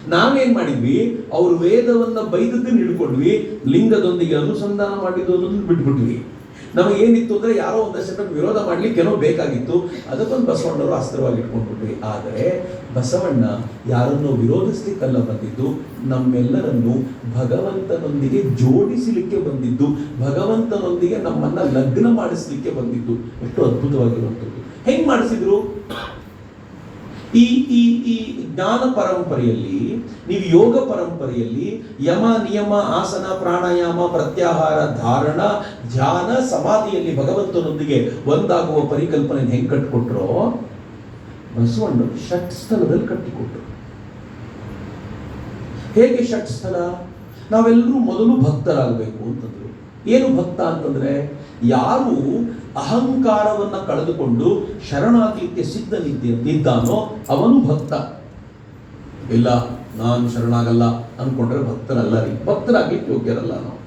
ನಾವೇನ್ ಮಾಡಿದ್ವಿ, ಅವ್ರು ವೇದವನ್ನ ಬೈದದ್ದನ್ನು ಹಿಡ್ಕೊಂಡ್ವಿ, ಲಿಂಗದೊಂದಿಗೆ ಅನುಸಂಧಾನ ಮಾಡಿದ್ದು ಅನ್ನೋದನ್ನ ಬಿಟ್ಬಿಟ್ವಿ. ನಮಗೇನಿತ್ತು ಅಂದ್ರೆ ಯಾರೋ ಒಂದಷ್ಟು ವಿರೋಧ ಮಾಡ್ಲಿಕ್ಕೆ ಏನೋ ಬೇಕಾಗಿತ್ತು, ಅದಕ್ಕೊಂದು ಬಸವಣ್ಣವರು ಅಸ್ತ್ರವಾಗಿ ಇಟ್ಕೊಂಡ್ಬಿಟ್ವಿ. ಆದರೆ ಬಸವಣ್ಣ ಯಾರನ್ನು ವಿರೋಧಿಸ್ಲಿಕ್ಕಲ್ಲ ಬಂದಿದ್ದು, ನಮ್ಮೆಲ್ಲರನ್ನು ಭಗವಂತನೊಂದಿಗೆ ಜೋಡಿಸಲಿಕ್ಕೆ ಬಂದಿದ್ದು, ಭಗವಂತನೊಂದಿಗೆ ನಮ್ಮನ್ನ ಲಗ್ನ ಮಾಡಿಸ್ಲಿಕ್ಕೆ ಬಂದಿದ್ದು. ಎಷ್ಟು ಅದ್ಭುತವಾಗಿರುವಂಥದ್ದು. ಹೆಂಗ್ ಮಾಡಿಸಿದ್ರು? ಈ ಈ ಈ ಜ್ಞಾನ ಪರಂಪರೆಯಲ್ಲಿ, ನೀವು ಯೋಗ ಪರಂಪರೆಯಲ್ಲಿ ಯಮ ನಿಯಮ ಆಸನ ಪ್ರಾಣಾಯಾಮ ಪ್ರತ್ಯಾಹಾರ ಧಾರಣ ಧ್ಯಾನ ಸಮಾಧಿಯಲ್ಲಿ ಭಗವಂತನೊಂದಿಗೆ ಒಂದಾಗುವ ಪರಿಕಲ್ಪನೆ ಹೆಂಗೆ ಕಟ್ಟಿಕೊಟ್ರೋ, ಬಸವಣ್ಣ ಷಟ್ ಸ್ಥಳದಲ್ಲಿ ಕಟ್ಟಿಕೊಟ್ರು. ಹೇಗೆ ಷಟ್ ಸ್ಥಳ? ನಾವೆಲ್ಲರೂ ಮೊದಲು ಭಕ್ತರಾಗಬೇಕು ಅಂತಂದ್ರು. ಏನು ಭಕ್ತ ಅಂತಂದ್ರೆ, ಯಾರು ಅಹಂಕಾರವನ್ನ ಕಳೆದುಕೊಂಡು ಶರಣಾಗಲಿಕ್ಕೆ ನಿದ್ದಾನೋ ಅವನು ಭಕ್ತ. ಇಲ್ಲ ನಾನು ಶರಣಾಗಲ್ಲ ಅನ್ಕೊಂಡ್ರೆ ಭಕ್ತರಲ್ಲ ರೀ, ಭಕ್ತರಾಗ್ಲಿಕ್ಕೆ ಯೋಗ್ಯರಲ್ಲ ನಾವು.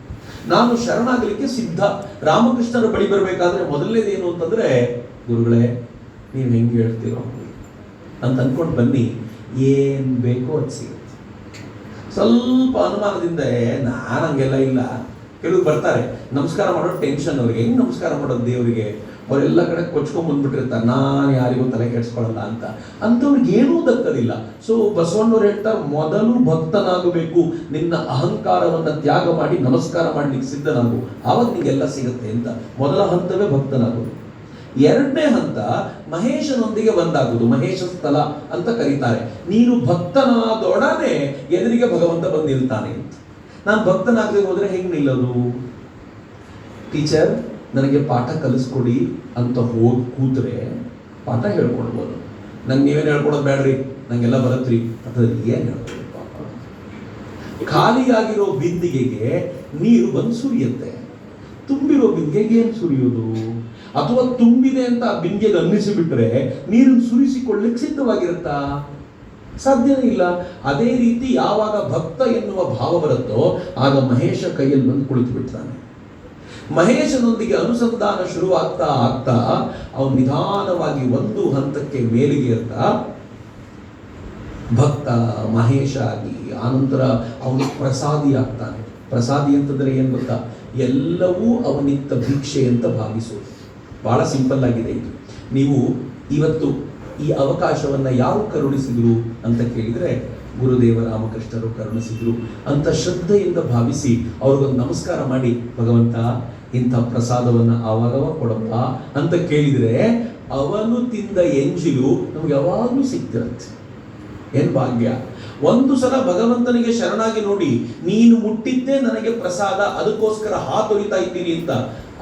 ನಾನು ಶರಣಾಗಲಿಕ್ಕೆ ಸಿದ್ಧ. ರಾಮಕೃಷ್ಣರ ಬಳಿ ಬರಬೇಕಾದ್ರೆ ಮೊದಲನೇದೇನು ಅಂತಂದ್ರೆ, ಗುರುಗಳೇ ನೀವು ಹೆಂಗೆ ಹೇಳ್ತೀರೋ ಅಂತ ಅನ್ಕೊಂಡು ಬನ್ನಿ, ಏನ್ ಬೇಕೋ ಅದು ಸಿಗುತ್ತೆ. ಸ್ವಲ್ಪ ಅನುಮಾನದಿಂದ ನಾನು ಹಂಗೆಲ್ಲ ಇಲ್ಲ. ಕೆಲವು ಬರ್ತಾರೆ ನಮಸ್ಕಾರ ಮಾಡೋ ಟೆನ್ಷನ್ ಅವ್ರಿಗೆ, ಹೆಂಗ್ ನಮಸ್ಕಾರ ಮಾಡೋದು ದೇವರಿಗೆ, ಅವರೆಲ್ಲ ಕಡೆ ಕೊಚ್ಕೊಂಡ್ ಬಂದ್ಬಿಟ್ಟಿರ್ತಾರೆ, ನಾನು ಯಾರಿಗೂ ತಲೆ ಕೆಡಿಸ್ಕೊಳ್ಳಲ್ಲ ಅಂತ. ಅಂಥವ್ರಿಗೆ ಏನೂ ದಕ್ಕದಿಲ್ಲ. ಸೊ ಬಸವಣ್ಣವ್ರು ಹೇಳ್ತಾರೆ, ಮೊದಲು ಭಕ್ತನಾಗಬೇಕು, ನಿನ್ನ ಅಹಂಕಾರವನ್ನ ತ್ಯಾಗ ಮಾಡಿ ನಮಸ್ಕಾರ ಮಾಡ್ಲಿಕ್ಕೆ ಸಿದ್ಧನಾಗು, ಆವಾಗ ನಿಂಗೆಲ್ಲ ಸಿಗುತ್ತೆ ಅಂತ. ಮೊದಲ ಹಂತವೇ ಭಕ್ತನಾಗುವುದು. ಎರಡನೇ ಹಂತ ಮಹೇಶನೊಂದಿಗೆ ಒಂದಾಗುವುದು, ಮಹೇಶ ಸ್ಥಳ ಅಂತ ಕರೀತಾರೆ. ನೀನು ಭಕ್ತನಾದೊಡನೆ ಎದುರಿಗೆ ಭಗವಂತ ಬಂದು ನಿಲ್ತಾನೆ ಅಂತ. ನಾನು ಭಕ್ತನಾಗದೆ ಹೋದ್ರೆ ಹೆಂಗ್ ನಿಲ್ಲೋದು? ಟೀಚರ್ ನನಗೆ ಪಾಠ ಕಲಿಸ್ಕೊಡಿ ಅಂತ ಹೋಗಿ ಕೂತ್ರೆ ಪಾಠ ಹೇಳ್ಕೊಡ್ಬೋದು. ನಂಗೆ ನೀವೇನು ಹೇಳ್ಕೊಡೋದು ಬೇಡ್ರಿ, ನಂಗೆಲ್ಲ ಬರತ್ರಿ ಅಥವಾ ಏನ್ ಹೇಳ್ಕೊಡಿ. ಪಾಪ ಖಾಲಿಯಾಗಿರೋ ಬಿಂದಿಗೆಗೆ ನೀರು ಬಂದು ಸುರಿಯುತ್ತೆ, ತುಂಬಿರೋ ಬಿಂದಿಗೆಗೆ ಏನ್ ಸುರಿಯೋದು? ಅಥವಾ ತುಂಬಿದೆ ಅಂತ ಆ ಬಿಂದಿಗೆಗೆ ಅನ್ನಿಸಿಬಿಟ್ರೆ ನೀರನ್ನು ಸುರಿಸಿಕೊಳ್ಳಿಕ್ಕೆ ಸಿದ್ಧವಾಗಿರುತ್ತಾ? ಸಾಧ್ಯನೇ ಇಲ್ಲ. ಅದೇ ರೀತಿ ಯಾವಾಗ ಭಕ್ತ ಎನ್ನುವ ಭಾವ ಬರುತ್ತೋ ಆಗ ಮಹೇಶ ಕೈಯಲ್ಲಿ ಬಂದು ಕುಳಿತು ಬಿಡ್ತಾನೆ. ಮಹೇಶನೊಂದಿಗೆ ಅನುಸಂಧಾನ ಶುರುವಾಗ್ತಾ ಆಗ್ತಾ ಅವನು ನಿಧಾನವಾಗಿ ಒಂದು ಹಂತಕ್ಕೆ ಮೇಲಿಗೆ ಇರ್ತಾ ಭಕ್ತ ಮಹೇಶ ಆಗಿ ಆನಂತರ ಅವನು ಪ್ರಸಾದಿ ಆಗ್ತಾನೆ. ಪ್ರಸಾದಿ ಅಂತಂದ್ರೆ ಏನ್ ಗೊತ್ತಾ? ಎಲ್ಲವೂ ಅವನಿತ್ತ ಭಿಕ್ಷೆ ಅಂತ ಭಾವಿಸೋದು. ಬಹಳ ಸಿಂಪಲ್ ಆಗಿದೆ ಇದು. ನೀವು ಇವತ್ತು ಈ ಅವಕಾಶವನ್ನ ಯಾರು ಕರುಣಿಸಿದ್ರು ಅಂತ ಕೇಳಿದ್ರೆ ಗುರುದೇವ ರಾಮಕೃಷ್ಣರು ಕರುಣಿಸಿದ್ರು ಅಂತ ಶ್ರದ್ಧೆಯಿಂದ ಭಾವಿಸಿ ಅವ್ರಿಗೊಂದು ನಮಸ್ಕಾರ ಮಾಡಿ, ಭಗವಂತ ಇಂಥ ಪ್ರಸಾದವನ್ನ ಆವಾಗವ ಕೊಡಪ್ಪ ಅಂತ ಕೇಳಿದ್ರೆ ಅವನು ತಿಂದ ಎಂಜಿಲು ನಮ್ಗೆ ಯಾವಾಗಲೂ ಸಿಗ್ತಿರತ್ತೆ. ಏನ್ ಭಾಗ್ಯ! ಒಂದು ಸಲ ಭಗವಂತನಿಗೆ ಶರಣಾಗಿ ನೋಡಿ, ನೀನು ಮುಟ್ಟಿದ್ದೇ ನನಗೆ ಪ್ರಸಾದ, ಅದಕ್ಕೋಸ್ಕರ ಹಾತೊರಿತಾ ಇದ್ದೀನಿ ಅಂತ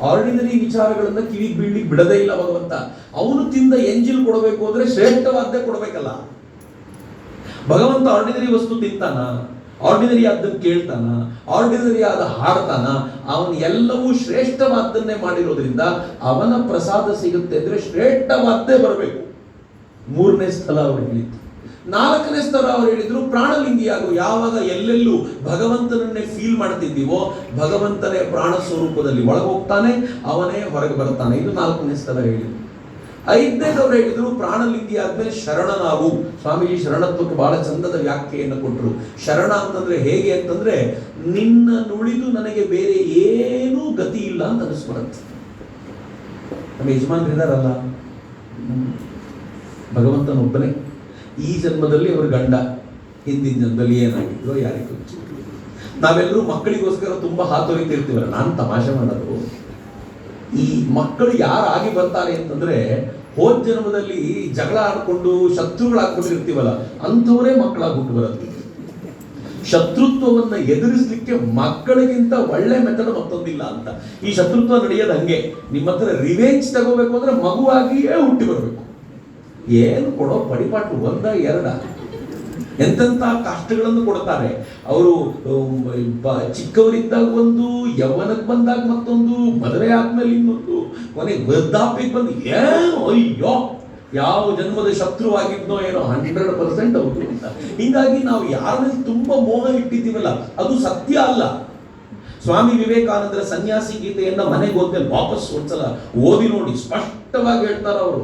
ಆರ್ಡಿನರಿ ವಿಚಾರಗಳನ್ನ ಕಿವಿಗೆ ಬೀಳ್ಲಿಕ್ಕೆ ಬಿಡದೇ ಇಲ್ಲ ಭಗವಂತ. ಅವನು ತಿಂದ ಎಂಜಿಲ್ ಕೊಡಬೇಕು ಅಂದ್ರೆ ಶ್ರೇಷ್ಠವಾದ್ದೇ ಕೊಡಬೇಕಲ್ಲ. ಭಗವಂತ ಆರ್ಡಿನರಿ ವಸ್ತು ತಿಂತಾನ? ಆರ್ಡಿನರಿ ಆದ್ದನ್ನು ಕೇಳ್ತಾನ, ಆರ್ಡಿನರಿ ಆದ ಹಾಡ್ತಾನ, ಅವನು ಎಲ್ಲವೂ ಶ್ರೇಷ್ಠವಾದ್ದನ್ನೇ ಮಾಡಿರೋದ್ರಿಂದ ಅವನ ಪ್ರಸಾದ ಸಿಗುತ್ತೆ ಅಂದ್ರೆ ಶ್ರೇಷ್ಠವಾದ್ದೇ ಬರಬೇಕು. 3ನೇ ಸ್ಥಳ ಅವರು ಹೇಳಿದ್ರು. 4ನೇ ಸ್ಥಳ ಅವರು ಹೇಳಿದ್ರು ಪ್ರಾಣಲಿಂಗಿಯಾಗು. ಯಾವಾಗ ಎಲ್ಲೆಲ್ಲೂ ಭಗವಂತನನ್ನೇ ಫೀಲ್ ಮಾಡ್ತಿದ್ದೀವೋ ಭಗವಂತನೇ ಪ್ರಾಣ ಸ್ವರೂಪದಲ್ಲಿ ಒಳಗೋಗ್ತಾನೆ, ಅವನೇ ಹೊರಗೆ ಬರ್ತಾನೆ. ಇದು 4ನೇ ಸ್ಥಳ ಹೇಳಿದ್ರು. 5ನೇದವ್ರು ಹೇಳಿದ್ರು ಪ್ರಾಣಲಿಂಗಿ ಆದ್ಮೇಲೆ ಶರಣನಾಗು. ಸ್ವಾಮೀಜಿ ಶರಣತ್ವಕ್ಕೆ ಬಹಳ ಚಂದದ ವ್ಯಾಖ್ಯೆಯನ್ನು ಕೊಟ್ಟರು. ಶರಣ ಅಂತಂದ್ರೆ ಹೇಗೆ ಅಂತಂದ್ರೆ ನಿನ್ನ ನುಳಿದು ನನಗೆ ಬೇರೆ ಏನೂ ಗತಿ ಇಲ್ಲ ಅಂತ ಅನಿಸ್ಬರುತ್ತೆ. ನಮ್ಮ ಯಜಮಾನ್ರಿದಾರಲ್ಲ, ಭಗವಂತನೊಬ್ಬನೇ. ಈ ಜನ್ಮದಲ್ಲಿ ಅವರು ಗಂಡ, ಹಿಂದಿನ ಜನ್ಮದಲ್ಲಿ ಏನಾಗಿದ್ರು ಯಾರಿಗೂ ಗೊತ್ತು. ನಾವೆಲ್ಲರೂ ಮಕ್ಕಳಿಗೋಸ್ಕರ ತುಂಬಾ ಹಾತೊರಿತಿರ್ತೀವಲ್ಲ. ನಾನು ತಮಾಷೆ ಮಾಡೋದು, ಈ ಮಕ್ಕಳು ಯಾರಾಗಿ ಬರ್ತಾರೆ ಅಂತಂದ್ರೆ ಹೋದ ಜನ್ಮದಲ್ಲಿ ಜಗಳ ಆಡ್ಕೊಂಡು ಶತ್ರುಗಳಾಗ್ಬಿಟ್ಟಿರ್ತೀವಲ್ಲ, ಅಂಥವರೇ ಮಕ್ಕಳಾಗಿ ಹುಟ್ಟು ಬರುತ್ತೆ. ಶತ್ರುತ್ವವನ್ನ ಎದುರಿಸಲಿಕ್ಕೆ ಮಕ್ಕಳಿಗಿಂತ ಒಳ್ಳೆ ಮೆಥಡ್ ಮತ್ತೊಂದಿಲ್ಲ ಅಂತ. ಈ ಶತ್ರುತ್ವ ನಡೆಯೋದು ಹಂಗೆ. ನಿಮ್ಮ ಹತ್ರ ರಿವೆಂಜ್ ತಗೋಬೇಕು ಅಂದ್ರೆ ಮಗುವಾಗಿಯೇ ಹುಟ್ಟಿ ಬರಬೇಕು. ಏನು ಕೊಡೋ ಪರಿಪಾಠ ಒಂದ ಎರಡ, ಎಂತೆಂಥ ಕಷ್ಟಗಳನ್ನು ಕೊಡ್ತಾರೆ ಅವರು. ಚಿಕ್ಕವರಿದ್ದಾಗ ಒಂದು, ಯೌವನಕ್ಕೆ ಬಂದಾಗ ಮತ್ತೊಂದು, ಮದುವೆ ಆದ್ಮೇಲೆ ಇನ್ನೊಂದು, ಕೊನೆಗೆ ವೃದ್ಧಾಪ್ಯಕ್ಕೆ ಬಂದು ಏನೋ ಅಯ್ಯೋ ಯಾವ ಜನ್ಮದ ಶತ್ರುವಾಗಿದ್ನೋ ಏನೋ 100% ಹೌದು ಅಂತ. ಹೀಗಾಗಿ ನಾವು ಯಾರ ಮೇಲೆ ತುಂಬಾ ಮೋಹ ಇಟ್ಟಿದ್ದೀವಲ್ಲ ಅದು ಸತ್ಯ ಅಲ್ಲ. ಸ್ವಾಮಿ ವಿವೇಕಾನಂದರ ಸನ್ಯಾಸಿ ಗೀತೆಯನ್ನ ಮನೆಗೆ ಹೋದ್ಮೇಲೆ ವಾಪಸ್ ಒಂದ್ಸಲ ಓದಿ ನೋಡಿ, ಸ್ಪಷ್ಟವಾಗಿ ಹೇಳ್ತಾರೆ ಅವರು.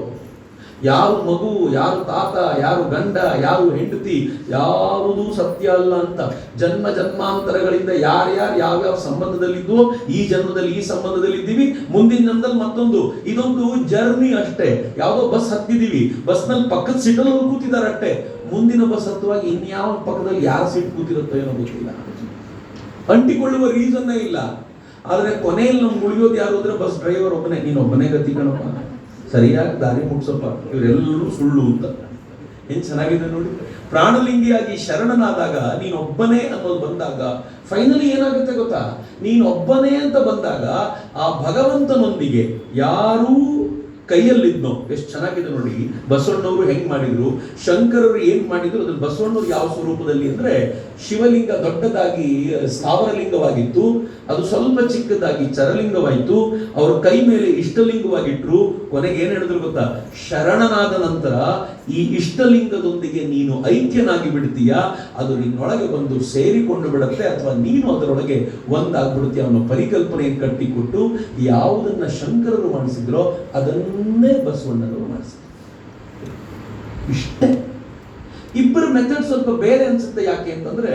ಯಾರು ಮಗು, ಯಾರು ತಾತ, ಯಾರು ಗಂಡ, ಯಾರು ಹೆಂಡತಿ, ಯಾವುದೂ ಸತ್ಯ ಅಲ್ಲ ಅಂತ. ಜನ್ಮ ಜನ್ಮಾಂತರಗಳಿಂದ ಯಾರ್ಯಾರು ಯಾವ್ಯಾವ ಸಂಬಂಧದಲ್ಲಿದ್ದೋ ಈ ಜನ್ಮದಲ್ಲಿ ಈ ಸಂಬಂಧದಲ್ಲಿದ್ದೀವಿ, ಮುಂದಿನ ಜನ್ಮದಲ್ಲಿ ಮತ್ತೊಂದು. ಇದೊಂದು ಜರ್ನಿ ಅಷ್ಟೇ. ಯಾವುದೋ ಬಸ್ ಹತ್ತಿದ್ದೀವಿ, ಬಸ್ನಲ್ಲಿ ಪಕ್ಕದ ಸೀಟಲ್ಲಿ ಅವ್ರು ಕೂತಿದ್ದಾರೆ ಅಷ್ಟೇ. ಮುಂದಿನ ಬಸ್ ಹತ್ತುವಾಗ ಇನ್ಯಾವ ಪಕ್ಕದಲ್ಲಿ ಯಾರ ಸೀಟ್ ಕೂತಿರುತ್ತೋ ಏನೋ ಗೊತ್ತಿಲ್ಲ, ಅಂಟಿಕೊಳ್ಳುವ ರೀಸನ್ನೇ ಇಲ್ಲ. ಆದ್ರೆ ಕೊನೆಯಲ್ಲಿ ನಮ್ಗೆ ಉಳಿಯೋದು ಯಾರು ಅಂದ್ರೆ ಬಸ್ ಡ್ರೈವರ್ ಒಬ್ಬನೇ. ನೀನೊಬ್ಬನೇ ಗತಿ ಕಣಪ್ಪ, ಸರಿಯಾಗಿ ದಾರಿ ಮುಟ್ಸಪ್ಪ, ಇವರೆಲ್ಲರೂ ಸುಳ್ಳು ಅಂತ. ಏನ್ ಚೆನ್ನಾಗಿದೆ ನೋಡಿ. ಪ್ರಾಣಲಿಂಗಿಯಾಗಿ ಶರಣನಾದಾಗ ನೀನೊಬ್ಬನೇ ಅನ್ನೋದು ಬಂದಾಗ ಫೈನಲಿ ಏನಾಗುತ್ತೆ ಗೊತ್ತಾ? ನೀನೊಬ್ಬನೇ ಅಂತ ಬಂದಾಗ ಆ ಭಗವಂತನೊಂದಿಗೆ ಯಾರೂ ಕೈಯಲ್ಲಿದ್ನೋ. ಎಷ್ಟು ಚೆನ್ನಾಗಿದೆ ನೋಡಿ. ಬಸವಣ್ಣವರು ಹೆಂಗ್ ಮಾಡಿದ್ರು, ಶಂಕರರು ಏನ್ ಮಾಡಿದ್ರು, ಅದ್ರ ಬಸವಣ್ಣವ್ರು ಯಾವ ಸ್ವರೂಪದಲ್ಲಿ ಅಂದ್ರೆ ಶಿವಲಿಂಗ ದೊಡ್ಡದಾಗಿ ಸ್ಥಾವರಲಿಂಗವಾಗಿತ್ತು, ಅದು ಸ್ವಲ್ಪ ಚಿಕ್ಕದಾಗಿ ಚರಲಿಂಗವಾಯಿತು. ಅವ್ರ ಕೈ ಮೇಲೆ ಇಷ್ಟಲಿಂಗವಾಗಿಟ್ರು. ಕೊನೆಗೆ ಏನ್ ಹೇಳಿದ್ರು ಗೊತ್ತಾ? ಶರಣನಾದ ನಂತರ ಈ ಇಷ್ಟಲಿಂಗದೊಂದಿಗೆ ನೀನು ಐಕ್ಯನಾಗಿ ಬಿಡ್ತೀಯ, ಅದು ನಿನ್ನೊಳಗೆ ಬಂದು ಸೇರಿಕೊಂಡು ಬಿಡುತ್ತೆ, ಅಥವಾ ನೀನು ಅದರೊಳಗೆ ಒಂದಾಗ್ಬಿಡುತ್ತೀಯ ಅನ್ನೋ ಪರಿಕಲ್ಪನೆಯನ್ನು ಕಟ್ಟಿಕೊಟ್ಟು ಯಾವುದನ್ನ ಶಂಕರರು ಮಾಡಿಸಿದ್ರೋ ಅದನ್ನೇ ಬಸವಣ್ಣನವರು ಮಾಡಿಸಿದ್ರು. ಇಷ್ಟೇ. ಇಬ್ಬರ ಮೆಥಡ್ ಸ್ವಲ್ಪ ಬೇರೆ ಅನ್ಸುತ್ತೆ. ಯಾಕೆ ಅಂತಂದ್ರೆ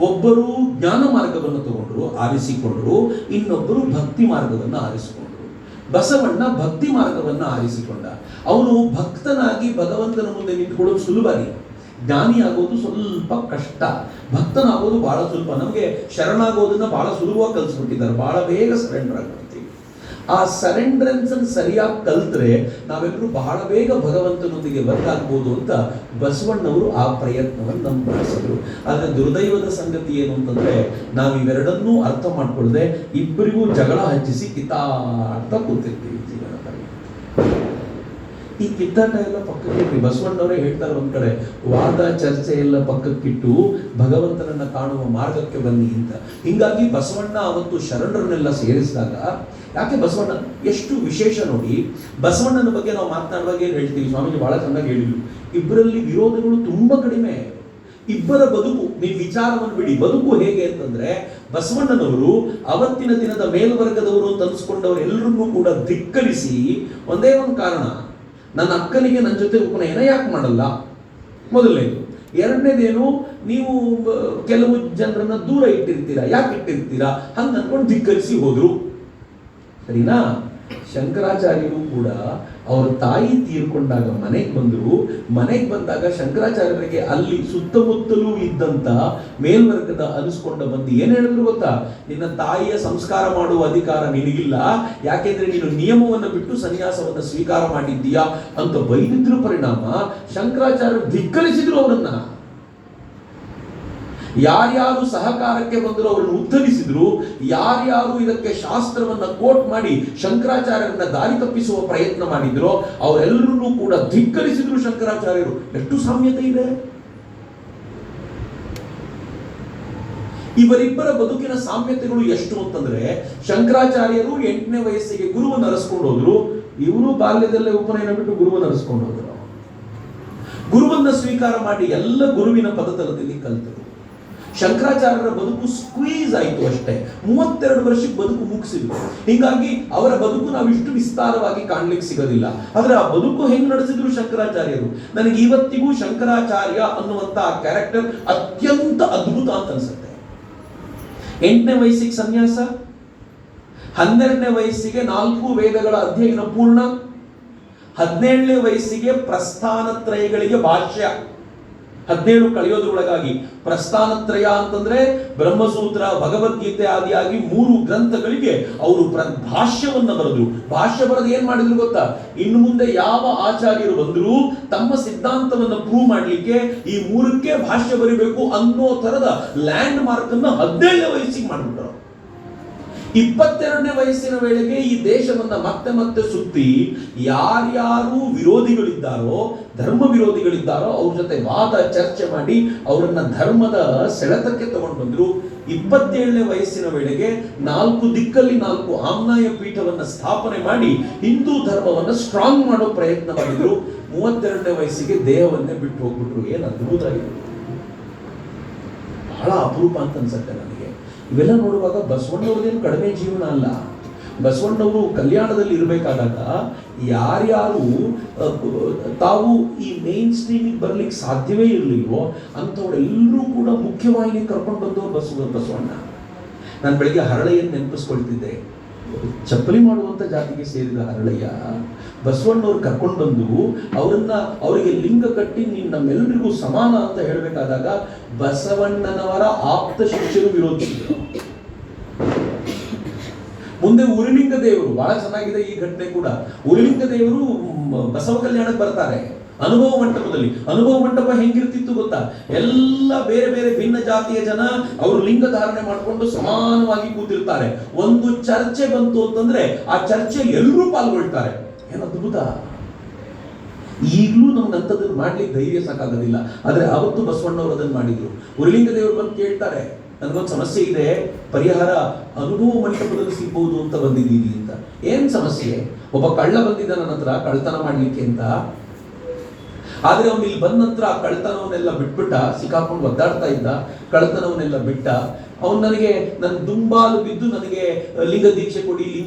ಒಬ್ಬರು ಜ್ಞಾನ ಮಾರ್ಗವನ್ನು ತಗೊಂಡ್ರು, ಆರಿಸಿಕೊಂಡ್ರು, ಇನ್ನೊಬ್ಬರು ಭಕ್ತಿ ಮಾರ್ಗವನ್ನು ಆರಿಸಿಕೊಂಡ್ರು. ಬಸವಣ್ಣ ಭಕ್ತಿ ಮಾರ್ಗವನ್ನು ಆರಿಸಿಕೊಂಡ. ಅವನು ಭಕ್ತನಾಗಿ ಭಗವಂತನ ಮುಂದೆ ನಿಂತ್ಕೊಳ್ಳೋದು ಸುಲಭ ರೀ. ಜ್ಞಾನಿ ಆಗೋದು ಸ್ವಲ್ಪ ಕಷ್ಟ, ಭಕ್ತನಾಗೋದು ಬಹಳ ಸುಲಭ. ನಮಗೆ ಶರಣಾಗೋದನ್ನ ಬಹಳ ಸುಲಭವಾಗಿ ಕಲಿಸ್ಬಿಟ್ಟಿದ್ದಾರೆ, ಬಹಳ ಬೇಗ ಸರೆಂಡರ್ ಆಗ್ಬಿಡ್ತೀವಿ. ಆ ಸರೆಂಡ್ರೆನ್ಸ್ ಸರಿಯಾಗಿ ಕಲ್ತ್ರೆ ನಾವೆಲ್ಲರೂ ಬಹಳ ಬೇಗ ಭಗವಂತನೊಂದಿಗೆ ಒಂದಾಗ್ಬೋದು ಅಂತ ಬಸವಣ್ಣವರು ಆ ಪ್ರಯತ್ನವನ್ನು ನಮ್ಗೆ ಮಾಡಿಸಿದ್ರು. ಆದರೆ ದುರ್ದೈವದ ಸಂಗತಿ ಏನು ಅಂತಂದ್ರೆ ನಾವಿವೆರಡನ್ನೂ ಅರ್ಥ ಮಾಡ್ಕೊಳ್ಳದೆ ಇಬ್ಬರಿಗೂ ಜಗಳ ಹಚ್ಚಿಸಿ ಕಿತ್ತಾಡ್ತಾ ಕೂತಿರ್ತೀವಿ ಜೀವನದಲ್ಲಿ. ಈ ಕಿತ್ತಾಟ ಎಲ್ಲ ಪಕ್ಕಕ್ಕಿಟ್ಟು ಬಸವಣ್ಣವರೇ ಹೇಳ್ತಾರೆ ಒಂದ್ ಕಡೆ, ವಾದ ಚರ್ಚೆ ಎಲ್ಲ ಪಕ್ಕಕ್ಕಿಟ್ಟು ಭಗವಂತನನ್ನ ಕಾಣುವ ಮಾರ್ಗಕ್ಕೆ ಬನ್ನಿ ಅಂತ. ಹಿಂಗಾಗಿ ಬಸವಣ್ಣ ಅವತ್ತು ಶರಣರನ್ನೆಲ್ಲ ಸೇರಿಸಿದಾಗ, ಯಾಕೆ ಬಸವಣ್ಣ ಎಷ್ಟು ವಿಶೇಷ ನೋಡಿ. ಬಸವಣ್ಣನ ಬಗ್ಗೆ ನಾವು ಮಾತನಾಡುವಾಗ ಏನು ಹೇಳ್ತೀವಿ, ಸ್ವಾಮೀಜಿ ಬಹಳ ಚೆನ್ನಾಗಿ ಹೇಳಿದ್ರು, ಇಬ್ಬರಲ್ಲಿ ವಿರೋಧಗಳು ತುಂಬಾ ಕಡಿಮೆ. ಇಬ್ಬರ ಬದುಕು, ನೀವು ವಿಚಾರವನ್ನು ಬಿಡಿ, ಬದುಕು ಹೇಗೆ ಅಂತಂದ್ರೆ ಬಸವಣ್ಣನವರು ಅವತ್ತಿನ ದಿನದ ಮೇಲ್ವರ್ಗದವರು ಅಂತ ಅನ್ಸ್ಕೊಂಡವರು ಎಲ್ಲರನ್ನೂ ಕೂಡ ಧಿಕ್ಕರಿಸಿ ಒಂದೇ ಒಂದು ಕಾರಣ, ನನ್ನ ಅಕ್ಕನಿಗೆ ನನ್ನ ಜೊತೆ ಉಪನಯನ ಯಾಕೆ ಮಾಡಲ್ಲ, ಮೊದಲನೇದು. ಎರಡನೇದೇನು, ನೀವು ಕೆಲವು ಜನರನ್ನ ದೂರ ಇಟ್ಟಿರ್ತೀರಾ, ಯಾಕೆ ಇಟ್ಟಿರ್ತೀರಾ, ಹಂಗ ಅನ್ಕೊಂಡು ಧಿಕ್ಕರಿಸಿ ಹೋದ್ರು. ಸರಿನಾ? ಶಂಕರಾಚಾರ್ಯರು ಕೂಡ ಅವ್ರ ತಾಯಿ ತೀರ್ಕೊಂಡಾಗ ಮನೆಗೆ ಬಂದರು. ಮನೆಗೆ ಬಂದಾಗ ಶಂಕರಾಚಾರ್ಯರಿಗೆ ಅಲ್ಲಿ ಸುತ್ತಮುತ್ತಲೂ ಇದ್ದಂತ ಮೇಲ್ವರ್ಗದ ಅನಿಸ್ಕೊಂಡ ಬಂದು ಏನ್ ಹೇಳಿದ್ರು ಗೊತ್ತಾ? ನಿನ್ನ ತಾಯಿಯ ಸಂಸ್ಕಾರ ಮಾಡುವ ಅಧಿಕಾರ ನಿನಗಿಲ್ಲ, ಯಾಕೆಂದ್ರೆ ನೀನು ನಿಯಮವನ್ನು ಬಿಟ್ಟು ಸನ್ಯಾಸವನ್ನು ಸ್ವೀಕಾರ ಮಾಡಿದ್ದೀಯಾ ಅಂತ ಬೈದಿದ್ರು. ಪರಿಣಾಮ ಶಂಕರಾಚಾರ್ಯರು ಧಿಕ್ಕರಿಸಿದ್ರು ಅವರನ್ನ. ಯಾರ್ಯಾರು ಸಹಕಾರಕ್ಕೆ ಬಂದರು ಅವರನ್ನು ಉತ್ತರಿಸಿದ್ರು, ಯಾರ್ಯಾರು ಇದಕ್ಕೆ ಶಾಸ್ತ್ರವನ್ನ ಕೋಟ್ ಮಾಡಿ ಶಂಕರಾಚಾರ್ಯರನ್ನ ದಾರಿ ತಪ್ಪಿಸುವ ಪ್ರಯತ್ನ ಮಾಡಿದ್ರು ಅವರೆಲ್ಲರನ್ನೂ ಕೂಡ ಧಿಕ್ಕರಿಸಿದ್ರು ಶಂಕರಾಚಾರ್ಯರು. ಎಷ್ಟು ಸಾಮ್ಯತೆ ಇದೆ. ಇವರಿಬ್ಬರ ಬದುಕಿನ ಸಾಮ್ಯತೆಗಳು ಎಷ್ಟು ಅಂತಂದ್ರೆ, ಶಂಕರಾಚಾರ್ಯರು 8ನೇ ವಯಸ್ಸಿಗೆ ಗುರುವನ್ನು ಅರಸ್ಕೊಂಡು ಹೋದ್ರು, ಇವರು ಬಾಲ್ಯದಲ್ಲೇ ಉಪನಯನ ಬಿಟ್ಟು ಗುರುವನ್ನು ಅರಸ್ಕೊಂಡು ಹೋದ್ರು. ಗುರುವನ್ನ ಸ್ವೀಕಾರ ಮಾಡಿ ಎಲ್ಲ ಗುರುವಿನ ಪದತಲದಲ್ಲಿ ಕಲಿತರು. ಶಂಕರಾಚಾರ್ಯರ ಬದುಕು ಸ್ಕ್ವೀಸ್ ಆಯಿತು ಅಷ್ಟೇ, 32 ವರ್ಷಕ್ಕೆ ಬದುಕು ಮುಗಿಸಿದ್ರು. ಹೀಗಾಗಿ ಅವರ ಬದುಕು ನಾವು ಇಷ್ಟು ವಿಸ್ತಾರವಾಗಿ ಕಾಣ್ಲಿಕ್ಕೆ ಸಿಗೋದಿಲ್ಲ. ಆದ್ರೆ ಆ ಬದುಕು ಹೆಂಗ್ ನಡೆಸಿದ್ರು ಶಂಕರಾಚಾರ್ಯರು, ನನಗೆ ಇವತ್ತಿಗೂ ಶಂಕರಾಚಾರ್ಯ ಅನ್ನುವಂತ ಕ್ಯಾರೆಕ್ಟರ್ ಅತ್ಯಂತ ಅದ್ಭುತ ಅಂತ ಅನ್ಸುತ್ತೆ. 8ನೇ ವಯಸ್ಸಿಗೆ ಸನ್ಯಾಸ, 12ನೇ ವಯಸ್ಸಿಗೆ 4 ವೇದಗಳ ಅಧ್ಯಯನ ಪೂರ್ಣ, 17ನೇ ವಯಸ್ಸಿಗೆ ಪ್ರಸ್ಥಾನತ್ರಯಗಳಿಗೆ ಭಾಷ್ಯ, 17 ಕಳೆಯೋದ್ರೊಳಗಾಗಿ ಪ್ರಸ್ಥಾನತ್ರಯ ಅಂತಂದ್ರೆ ಬ್ರಹ್ಮಸೂತ್ರ, ಭಗವದ್ಗೀತೆ ಆದಿಯಾಗಿ 3 ಗ್ರಂಥಗಳಿಗೆ ಅವರು ಭಾಷ್ಯವನ್ನ ಬರೆದ್ರು. ಭಾಷ್ಯ ಬರೆದು ಏನ್ ಮಾಡಿದ್ರು ಗೊತ್ತಾ, ಇನ್ನು ಮುಂದೆ ಯಾವ ಆಚಾರ್ಯರು ಬಂದ್ರು ತಮ್ಮ ಸಿದ್ಧಾಂತವನ್ನು ಪ್ರೂವ್ ಮಾಡ್ಲಿಕ್ಕೆ ಈ 3ಕ್ಕೆ ಭಾಷ್ಯ ಬರೀಬೇಕು ಅನ್ನೋ ತರದ ಲ್ಯಾಂಡ್ ಮಾರ್ಕ್ ಅನ್ನ 17ನೇ ವಯಸ್ಸಿಗೆ ಮಾಡಿಬಿಟ್ರು. 22ನೇ ವಯಸ್ಸಿನ ವೇಳೆಗೆ ಈ ದೇಶವನ್ನ ಮತ್ತೆ ಮತ್ತೆ ಸುತ್ತಿ ಯಾರ್ಯಾರು ವಿರೋಧಿಗಳಿದ್ದಾರೋ, ಧರ್ಮ ವಿರೋಧಿಗಳಿದ್ದಾರೋ ಅವ್ರ ಜೊತೆ ವಾದ ಚರ್ಚೆ ಮಾಡಿ ಅವರನ್ನ ಧರ್ಮದ ಸೆಳೆತಕ್ಕೆ ತಗೊಂಡು ಬಂದ್ರು. 27ನೇ ವಯಸ್ಸಿನ ವೇಳೆಗೆ 4 ದಿಕ್ಕಲ್ಲಿ 4 ಆಮ್ನಾಯ ಪೀಠವನ್ನ ಸ್ಥಾಪನೆ ಮಾಡಿ ಹಿಂದೂ ಧರ್ಮವನ್ನ ಸ್ಟ್ರಾಂಗ್ ಮಾಡೋ ಪ್ರಯತ್ನ ಮಾಡಿದ್ರು. 32ನೇ ವಯಸ್ಸಿಗೆ ದೇಹವನ್ನೇ ಬಿಟ್ಟು ಹೋಗ್ಬಿಟ್ರು. ಏನು ಅದ್ಭುತ ಆಗಿದೆ, ಬಹಳ ಅಪರೂಪ ಅಂತ ಅನ್ಸುತ್ತೆ ನನಗೆ. ಇವೆಲ್ಲ ನೋಡುವಾಗ ಬಸವಣ್ಣವ್ರದೇನು ಕಡಿಮೆ ಜೀವನ ಅಲ್ಲ. ಬಸವಣ್ಣವರು ಕಲ್ಯಾಣದಲ್ಲಿ ಇರಬೇಕಾದಾಗ ಯಾರ್ಯಾರು ತಾವು ಈ ಮೇನ್ ಸ್ಟ್ರೀಮಿಗೆ ಬರ್ಲಿಕ್ಕೆ ಸಾಧ್ಯವೇ ಇರಲಿಲ್ವೋ ಅಂಥವರೆಲ್ಲರೂ ಕೂಡ ಮುಖ್ಯವಾಹಿನಿ ಕರ್ಕೊಂಡು ಬಂದವರು ಬಸವಣ್ಣ. ನಾನು ಬೆಳಿಗ್ಗೆ ಹರಳೆಯನ್ನು ನೆನಪಿಸ್ಕೊಳ್ತಿದ್ದೆ. ಚಪ್ಪಲಿ ಮಾಡುವಂತ ಜಾತಿಗೆ ಸೇರಿದ ಹರಳಯ್ಯ ಬಸವಣ್ಣವ್ರು ಕರ್ಕೊಂಡು ಬಂದು ಅವರಿಗೆ ಲಿಂಗ ಕಟ್ಟಿ ನೀನು ನಮ್ಮೆಲ್ಲರಿಗೂ ಸಮಾನ ಅಂತ ಹೇಳಬೇಕಾದಾಗ ಬಸವಣ್ಣನವರ ಆಪ್ತ ಶಿಷ್ಯರು ವಿರೋಧಿಸಿದರು. ಮುಂದೆ ಉರಿಲಿಂಗ ದೇವರು, ಬಹಳ ಚೆನ್ನಾಗಿದೆ ಈ ಘಟನೆ ಕೂಡ. ಉರಿಲಿಂಗ ದೇವರು ಬಸವ ಕಲ್ಯಾಣಕ್ಕೆ ಬರ್ತಾರೆ ಅನುಭವ ಮಂಟಪದಲ್ಲಿ. ಅನುಭವ ಮಂಟಪ ಹೆಂಗಿರ್ತಿತ್ತು ಗೊತ್ತಾ, ಎಲ್ಲ ಬೇರೆ ಬೇರೆ ಭಿನ್ನ ಜಾತಿಯ ಜನ ಅವರು ಲಿಂಗ ಧಾರಣೆ ಮಾಡಿಕೊಂಡು ಸಮಾನವಾಗಿ ಕೂತಿರ್ತಾರೆ. ಒಂದು ಚರ್ಚೆ ಬಂತು ಅಂತಂದ್ರೆ ಆ ಚರ್ಚೆಯಲ್ಲಿ ಎಲ್ಲರೂ ಪಾಲ್ಗೊಳ್ತಾರೆ. ಏನು ಅದ್ಭುತ! ಈಗಲೂ ನಮ್ಗೆ ಅಂಥದ್ದನ್ನು ಮಾಡ್ಲಿಕ್ಕೆ ಧೈರ್ಯ ಸಾಕಾಗೋದಿಲ್ಲ. ಆದ್ರೆ ಅವತ್ತು ಬಸವಣ್ಣವರು ಅದನ್ನು ಮಾಡಿದ್ರು. ಉರಿಲಿಂಗ ದೇವರು ಬಂದು ಕೇಳ್ತಾರೆ, ನನಗೊಂದು ಸಮಸ್ಯೆ ಇದೆ, ಪರಿಹಾರ ಅನುಭವ ಮಂಟಪದಲ್ಲಿ ಸಿಗ್ಬಹುದು ಅಂತ ಬಂದಿದ್ದೀನಿ ಅಂತ. ಏನ್ ಸಮಸ್ಯೆ? ಒಬ್ಬ ಕಳ್ಳ ಬಂದಿದ್ದ ನನ್ನ ಹತ್ರ ಕಳ್ತನ ಮಾಡ್ಲಿಕ್ಕೆ ಅಂತ. ಆದ್ರೆ ಅವನು ಇಲ್ಲಿ ಬಂದ ನಂತರ ಆ ಕಳ್ತನವನ್ನೆಲ್ಲ ಬಿಟ್ಬಿಟ್ಟ, ಸಿಕ್ಕಾಕೊಂಡು ಒದ್ದಾಡ್ತಾ ಇದ್ದ, ಕಳ್ತನವನ್ನೆಲ್ಲ ಬಿಟ್ಟ. ಅವನು ನನ್ನ ದುಂಬಾಲು ಬಿದ್ದು ನನಗೆ ಲಿಂಗ ದೀಕ್ಷೆ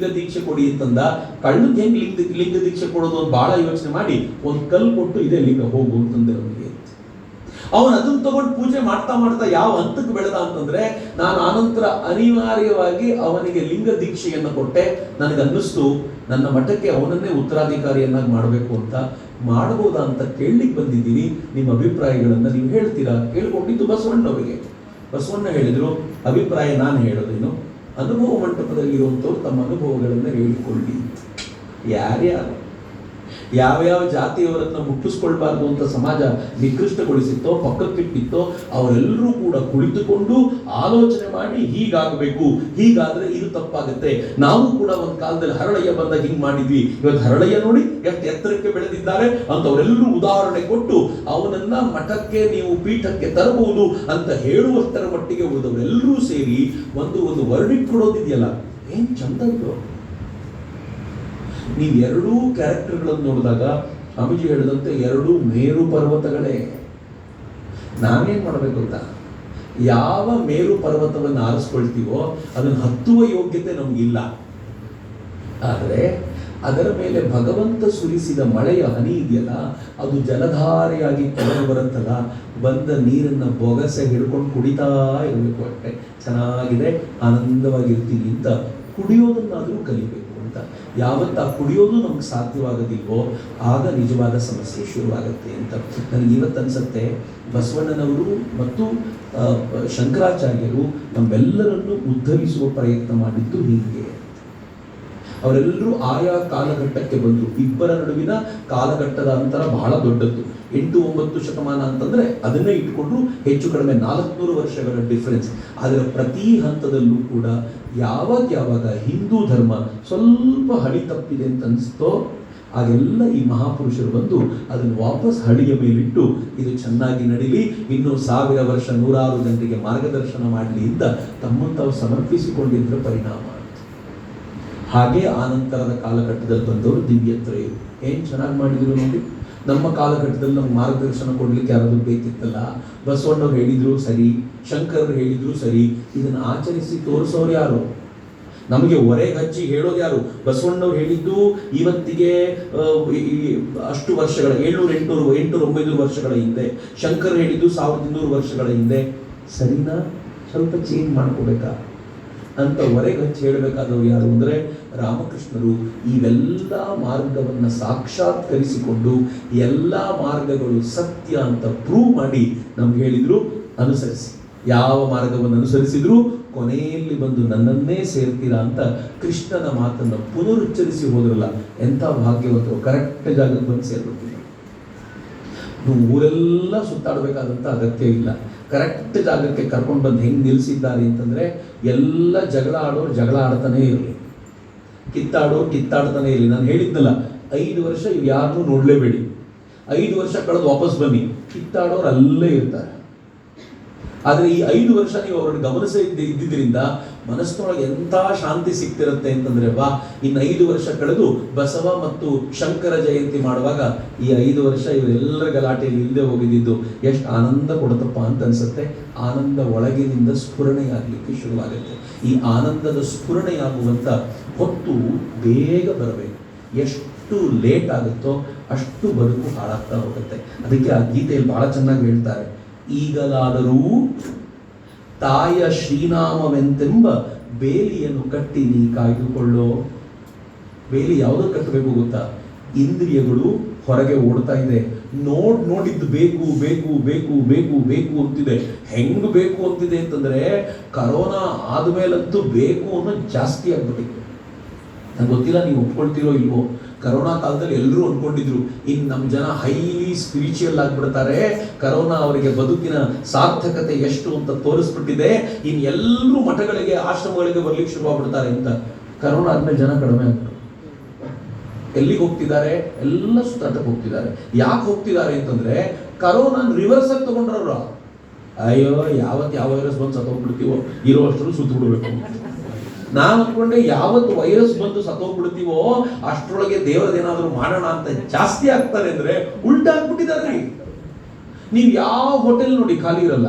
ಕೊಡಿ ಅಂತಂದ. ಕಳ್ಳಕ್ಕೆ ಹೆಂಗ್ ಲಿಂಗ ದೀಕ್ಷೆ ಕೊಡೋದು ಅಂತ ಬಹಳ ಯೋಚನೆ ಮಾಡಿ ಒಂದು ಕಲ್ಲು ಕೊಟ್ಟು ಇದೇ ಲಿಂಗ ಹೋಗು ಅಂತಂದೆ ಅವನಿಗೆ. ಅವನು ಅದನ್ನ ತಗೊಂಡು ಪೂಜೆ ಮಾಡ್ತಾ ಯಾವ ಹಂತಕ್ಕೆ ಬೆಳೆದ ಅಂತಂದ್ರೆ, ನಾನು ಆನಂತರ ಅನಿವಾರ್ಯವಾಗಿ ಅವನಿಗೆ ಲಿಂಗ ದೀಕ್ಷೆಯನ್ನು ಕೊಟ್ಟೆ. ನನಗನ್ನಿಸ್ತು ನನ್ನ ಮಠಕ್ಕೆ ಅವನನ್ನೇ ಉತ್ತರಾಧಿಕಾರಿಯನ್ನಾಗಿ ಮಾಡಬೇಕು ಅಂತ. ಮಾಡಬಹುದಾ ಅಂತ ಕೇಳಲಿಕ್ಕೆ ಬಂದಿದ್ದೀನಿ, ನಿಮ್ಮ ಅಭಿಪ್ರಾಯಗಳನ್ನ ನೀವು ಹೇಳ್ತೀರಾ? ಕೇಳ್ಕೊಂಡಿದ್ದು ಬಸವಣ್ಣವರಿಗೆ. ಬಸವಣ್ಣ ಹೇಳಿದ್ರು, ಅಭಿಪ್ರಾಯ ನಾನು ಹೇಳೋದೇನು, ಅನುಭವ ಮಂಟಪದಲ್ಲಿರುವಂಥವ್ರು ತಮ್ಮ ಅನುಭವಗಳನ್ನು ಹೇಳಿಕೊಳ್ಳಿ. ಯಾವ್ಯಾವ ಜಾತಿಯವರನ್ನ ಮುಟ್ಟಿಸ್ಕೊಳ್ಬಾರ್ದು ಅಂತ ಸಮಾಜ ನಿಕೃಷ್ಟಗೊಳಿಸಿತ್ತೋ, ಪಕ್ಕಕ್ಕಿಟ್ಟಿತ್ತೋ, ಅವರೆಲ್ಲರೂ ಕೂಡ ಕುಳಿತುಕೊಂಡು ಆಲೋಚನೆ ಮಾಡಿ ಹೀಗಾಗಬೇಕು, ಹೀಗಾದ್ರೆ ಇದು ತಪ್ಪಾಗುತ್ತೆ. ನಾವು ಕೂಡ ಒಂದು ಕಾಲದಲ್ಲಿ ಹರಳಯ್ಯ ಬಂದಾಗ ಹಿಂಗ್ ಮಾಡಿದ್ವಿ, ಇವತ್ತು ಹರಳಯ್ಯ ನೋಡಿ ಎಷ್ಟು ಎತ್ತರಕ್ಕೆ ಬೆಳೆದಿದ್ದಾರೆ ಅಂತ ಅವರೆಲ್ಲರೂ ಉದಾಹರಣೆ ಕೊಟ್ಟು ಅವನನ್ನ ಮಠಕ್ಕೆ ನೀವು ಪೀಠಕ್ಕೆ ತರಬಹುದು ಅಂತ ಹೇಳುವಷ್ಟರ ಮಟ್ಟಿಗೆ ಉಳಿದವರೆಲ್ಲರೂ ಸೇರಿ ಒಂದು ವರ್ಡಿಕ್ಟ್ ಕೊಡೋದಿದೆಯಲ್ಲ, ಏನ್ ಚಂದದ್ದು. ನೀವು ಎರಡೂ ಕ್ಯಾರೆಕ್ಟರ್ಗಳನ್ನು ನೋಡಿದಾಗ ಸ್ವಾಮೀಜಿ ಹೇಳಿದಂತೆ ಎರಡೂ ಮೇರು ಪರ್ವತಗಳೇ. ನಾವೇನ್ ಮಾಡ್ಬೇಕು ಗೊತ್ತಾ, ಯಾವ ಮೇರು ಪರ್ವತವನ್ನು ಆರಿಸ್ಕೊಳ್ತೀವೋ ಅದನ್ನು ಹತ್ತುವ ಯೋಗ್ಯತೆ ನಮಗಿಲ್ಲ. ಆದರೆ ಅದರ ಮೇಲೆ ಭಗವಂತ ಸುರಿಸಿದ ಮಳೆಯ ಹನಿ ಇದೆಯಲ್ಲ, ಅದು ಜಲಧಾರೆಯಾಗಿ ಕೆಳಗೆ ಬರುತ್ತಲ್ಲ, ಬಂದ ನೀರನ್ನು ಬೊಗಸೆ ಹಿಡ್ಕೊಂಡು ಕುಡಿತಾ ಇರಬೇಕು. ಅಷ್ಟೇ ಚೆನ್ನಾಗಿದೆ, ಆನಂದವಾಗಿರ್ತೀನಿ ಅಂತ ಕುಡಿಯೋದನ್ನಾದರೂ ಕಲಿಬೇಕು ಅಂತ. ಯಾವತ್ತ ಕುಡಿಯೋದು ನಮ್ಗೆ ಸಾಧ್ಯವಾಗೋದಿಲ್ವೋ ಆಗ ನಿಜವಾದ ಸಮಸ್ಯೆ ಶುರುವಾಗುತ್ತೆ ಅಂತ ನನಗೆ ಇವತ್ತು ಅನ್ಸುತ್ತೆ. ಬಸವಣ್ಣನವರು ಮತ್ತು ಶಂಕರಾಚಾರ್ಯರು ನಮ್ಮೆಲ್ಲರನ್ನು ಉದ್ಧರಿಸುವ ಪ್ರಯತ್ನ ಮಾಡಿದ್ದು ಹೀಗೆ. ಅವರೆಲ್ಲರೂ ಆಯಾ ಕಾಲಘಟ್ಟಕ್ಕೆ ಬಂದರು. ಇಬ್ಬರ ನಡುವಿನ ಕಾಲಘಟ್ಟದ ಅಂತರ ಬಹಳ ದೊಡ್ಡದ್ದು. 8-9 ಶತಮಾನ ಅಂತಂದ್ರೆ ಅದನ್ನೇ ಇಟ್ಕೊಂಡ್ರು ಹೆಚ್ಚು ಕಡಿಮೆ 400 ವರ್ಷಗಳ ಡಿಫರೆನ್ಸ್. ಆದರೆ ಪ್ರತಿ ಹಂತದಲ್ಲೂ ಕೂಡ ಯಾವಾಗ ಹಿಂದೂ ಧರ್ಮ ಸ್ವಲ್ಪ ಹಳಿ ತಪ್ಪಿದೆ ಅಂತ ಅನಿಸ್ತೋ ಆಗೆಲ್ಲ ಈ ಮಹಾಪುರುಷರು ಬಂದು ಅದನ್ನು ವಾಪಸ್ ಹಳಿಯ ಮೇಲಿಟ್ಟು ಇದು ಚೆನ್ನಾಗಿ ನಡೀಲಿ, ಇನ್ನೂ 1000 ವರ್ಷ 100 ಜನರಿಗೆ ಮಾರ್ಗದರ್ಶನ ಮಾಡಲಿ ಅಂತ ತಮ್ಮನ್ನು ತಾವು ಸಮರ್ಪಿಸಿಕೊಂಡಿದ್ದರ ಪರಿಣಾಮ. ಹಾಗೆ ಆನಂತರದ ಕಾಲಘಟ್ಟದಲ್ಲಿ ಬಂದವರು ದಿವ್ಯತ್ರಯರು ಏನು ಚೆನ್ನಾಗಿ ಮಾಡಿದ್ರು ನೋಡಿ. ನಮ್ಮ ಕಾಲಘಟ್ಟದಲ್ಲಿ ನಮ್ಗೆ ಮಾರ್ಗದರ್ಶನ ಕೊಡ್ಲಿಕ್ಕೆ ಯಾರಾದ್ರೂ ಬೇಕಿತ್ತಲ್ಲ, ಬಸವಣ್ಣವ್ರು ಹೇಳಿದ್ರು ಸರಿ, ಶಂಕರರು ಹೇಳಿದ್ರು ಸರಿ, ಇದನ್ನು ಆಚರಿಸಿ ತೋರಿಸೋರು ಯಾರು? ನಮಗೆ ಹೊರೆಗೆ ಹಚ್ಚಿ ಹೇಳೋದು ಯಾರು? ಬಸವಣ್ಣವ್ರು ಹೇಳಿದ್ದು ಇವತ್ತಿಗೆ ಅಷ್ಟು ವರ್ಷಗಳ 700, 800, 900 ವರ್ಷಗಳ ಹಿಂದೆ. ಶಂಕರ್ ಹೇಳಿದ್ದು 1200 ವರ್ಷಗಳ ಹಿಂದೆ. ಸರಿನಾ? ಸ್ವಲ್ಪ ಚೇಂಜ್ ಮಾಡ್ಕೋಬೇಕಾ ಅಂತ ಹೊರೆಗೆ ಹಚ್ಚಿ ಹೇಳಬೇಕಾದವ್ರು ಯಾರು ಅಂದರೆ ರಾಮಕೃಷ್ಣರು. ಇವೆಲ್ಲ ಮಾರ್ಗವನ್ನು ಸಾಕ್ಷಾತ್ಕರಿಸಿಕೊಂಡು ಎಲ್ಲ ಮಾರ್ಗಗಳು ಸತ್ಯ ಅಂತ ಪ್ರೂವ್ ಮಾಡಿ ನಮ್ಗೆ ಹೇಳಿದ್ರು, ಅನುಸರಿಸಿ. ಯಾವ ಮಾರ್ಗವನ್ನು ಅನುಸರಿಸಿದ್ರು ಕೊನೆಯಲ್ಲಿ ಬಂದು ನನ್ನನ್ನೇ ಸೇರ್ತೀರಾ ಅಂತ ಕೃಷ್ಣನ ಮಾತನ್ನು ಪುನರುಚ್ಚರಿಸಿ ಹೋದ್ರಲ್ಲ, ಎಂಥ ಭಾಗ್ಯವಂತರು. ಕರೆಕ್ಟ್ ಜಾಗಕ್ಕೆ ಬಂದು ಸೇರ್ಬಿಡ್ತೀವಿ. ಊರೆಲ್ಲ ಸುತ್ತಾಡಬೇಕಾದಂಥ ಅಗತ್ಯ ಇಲ್ಲ. ಕರೆಕ್ಟ್ ಜಾಗಕ್ಕೆ ಕರ್ಕೊಂಡು ಬಂದು ಹೆಂಗೆ ನಿಲ್ಲಿಸಿದ್ದಾರೆ ಅಂತಂದರೆ, ಎಲ್ಲ ಜಗಳ ಆಡೋರು ಜಗಳ ಆಡ್ತಾನೇ ಇರಲಿ, ಕಿತ್ತಾಡೋರು ಕಿತ್ತಾಡ್ತಾನೆ ಇರಲಿ. ನಾನು ಹೇಳಿದ್ನಲ್ಲ, 5 ವರ್ಷ ಇವು ಯಾರನ್ನೂ ನೋಡಲೇಬೇಡಿ. 5 ವರ್ಷ ಕಳೆದು ವಾಪಸ್ ಬನ್ನಿ, ಕಿತ್ತಾಡೋರು ಅಲ್ಲೇ ಇರ್ತಾರೆ. ಆದರೆ ಈ 5 ವರ್ಷ ನೀವು ಅವ್ರನ್ನ ಇದ್ದಿದ್ದರಿಂದ ಮನಸ್ಸಿನೊಳಗೆ ಎಂಥ ಶಾಂತಿ ಸಿಗ್ತಿರುತ್ತೆ ಅಂತಂದ್ರೆ, ವಾ, ಇನ್ನು 5 ವರ್ಷ ಕಳೆದು ಬಸವ ಮತ್ತು ಶಂಕರ ಜಯಂತಿ ಮಾಡುವಾಗ ಈ 5 ವರ್ಷ ಇವರೆಲ್ಲರ ಗಲಾಟೆಯಲ್ಲಿ ಇಲ್ಲದೆ ಹೋಗಿದ್ದು ಎಷ್ಟು ಆನಂದ ಕೊಡುತ್ತಪ್ಪ ಅಂತ ಅನ್ಸುತ್ತೆ. ಆನಂದ ಒಳಗಿನಿಂದ ಸ್ಫುರಣೆಯಾಗಲಿಕ್ಕೆ ಶುರುವಾಗುತ್ತೆ. ಈ ಆನಂದದ ಸ್ಫುರಣೆಯಾಗುವಂಥ ಹೊತ್ತು ಬೇಗ ಬರಬೇಕು. ಎಷ್ಟು ಲೇಟ್ ಆಗುತ್ತೋ ಅಷ್ಟು ಬದುಕು ಹಾಳಾಗ್ತಾ ಹೋಗುತ್ತೆ. ಅದಕ್ಕೆ ಆ ಗೀತೆಯಲ್ಲಿ ಬಹಳ ಚೆನ್ನಾಗಿ ಹೇಳ್ತಾರೆ, ಈಗಲಾದರೂ ತಾಯ ಶ್ರೀನಾಮವೆಂತೆಂಬ ಬೇಲಿಯನ್ನು ಕಟ್ಟಿ ನೀ ಕಾಯ್ದುಕೊಳ್ಳೋ. ಬೇಲಿ ಯಾವುದನ್ನು ಕಟ್ಟಬೇಕು ಗೊತ್ತಾ? ಇಂದ್ರಿಯಗಳು ಹೊರಗೆ ಓಡ್ತಾ ಇದೆ, ನೋಡಿದ್ದು ಬೇಕು ಬೇಕು ಬೇಕು ಬೇಕು ಬೇಕು ಅಂತಿದೆ. ಹೆಂಗ್ ಬೇಕು ಅಂತಿದೆ ಅಂತಂದ್ರೆ, ಕರೋನಾ ಆದ್ಮೇಲಂತೂ ಬೇಕು ಅನ್ನೋದು ಜಾಸ್ತಿ ಆಗ್ಬಿಟ್ಟಿದೆ. ನಂಗೆ ಗೊತ್ತಿಲ್ಲ ನೀವು ಒಪ್ಕೊಳ್ತಿರೋ ಇಲ್ವೋ. ಕರೋನಾ ಕಾಲದಲ್ಲಿ ಎಲ್ಲರೂ ಅನ್ಕೊಂಡಿದ್ರು ಇನ್ನು ನಮ್ಮ ಜನ ಹೈಲಿ ಸ್ಪಿರಿಚುವಲ್ ಆಗಿಬಿಡ್ತಾರೆ, ಕರೋನಾ ಅವರಿಗೆ ಬದುಕಿನ ಸಾರ್ಥಕತೆ ಎಷ್ಟು ಅಂತ ತೋರಿಸ್ಬಿಟ್ಟಿದೆ, ಇನ್ನು ಎಲ್ಲರೂ ಮಠಗಳಿಗೆ ಆಶ್ರಮಗಳಿಗೆ ಬರ್ಲಿಕ್ಕೆ ಶುರುವಾಗ್ಬಿಡ್ತಾರೆ ಅಂತ. ಕರೋನಾ ಆದ್ಮೇಲೆ ಜನ ಕಡಿಮೆ ಆಗ್ಬಿಟ್ಟು ಎಲ್ಲಿಗೆ ಹೋಗ್ತಿದ್ದಾರೆ? ಎಲ್ಲ ಸುತ್ತಾಟಕ್ಕೆ ಹೋಗ್ತಿದ್ದಾರೆ. ಯಾಕೆ ಹೋಗ್ತಿದ್ದಾರೆ ಅಂತಂದ್ರೆ, ಕರೋನಾ ರಿವರ್ಸ್ ಆಗಿ ತಗೊಂಡ್ರವ್ರು. ಅಯ್ಯೋ, ಯಾವ ವೈರಸ್ ಬಂದು ಸತ್ತೋಗ್ಬಿಡ್ತೀವೋ, ಇರೋ ಅಷ್ಟರು ಸುತ್ತ ಬಿಡ್ಬೇಕು. ನಾನು ಅನ್ಕೊಂಡೆ ಯಾವತ್ತು ವೈರಸ್ ಬಂದು ಸತ್ತೋಗ್ಬಿಡ್ತೀವೋ ಅಷ್ಟರೊಳಗೆ ದೇವರದೇನಾದ್ರೂ ಮಾಡೋಣ ಅಂತ ಜಾಸ್ತಿ ಆಗ್ತಾರೆ ಅಂದ್ರೆ ಉಲ್ಟಾ ಆಗ್ಬಿಟ್ಟಿದ್ದಾರೆ. ನೀವು ಯಾವ ಹೋಟೆಲ್ ನೋಡಿ ಖಾಲಿ ಇರಲ್ಲ,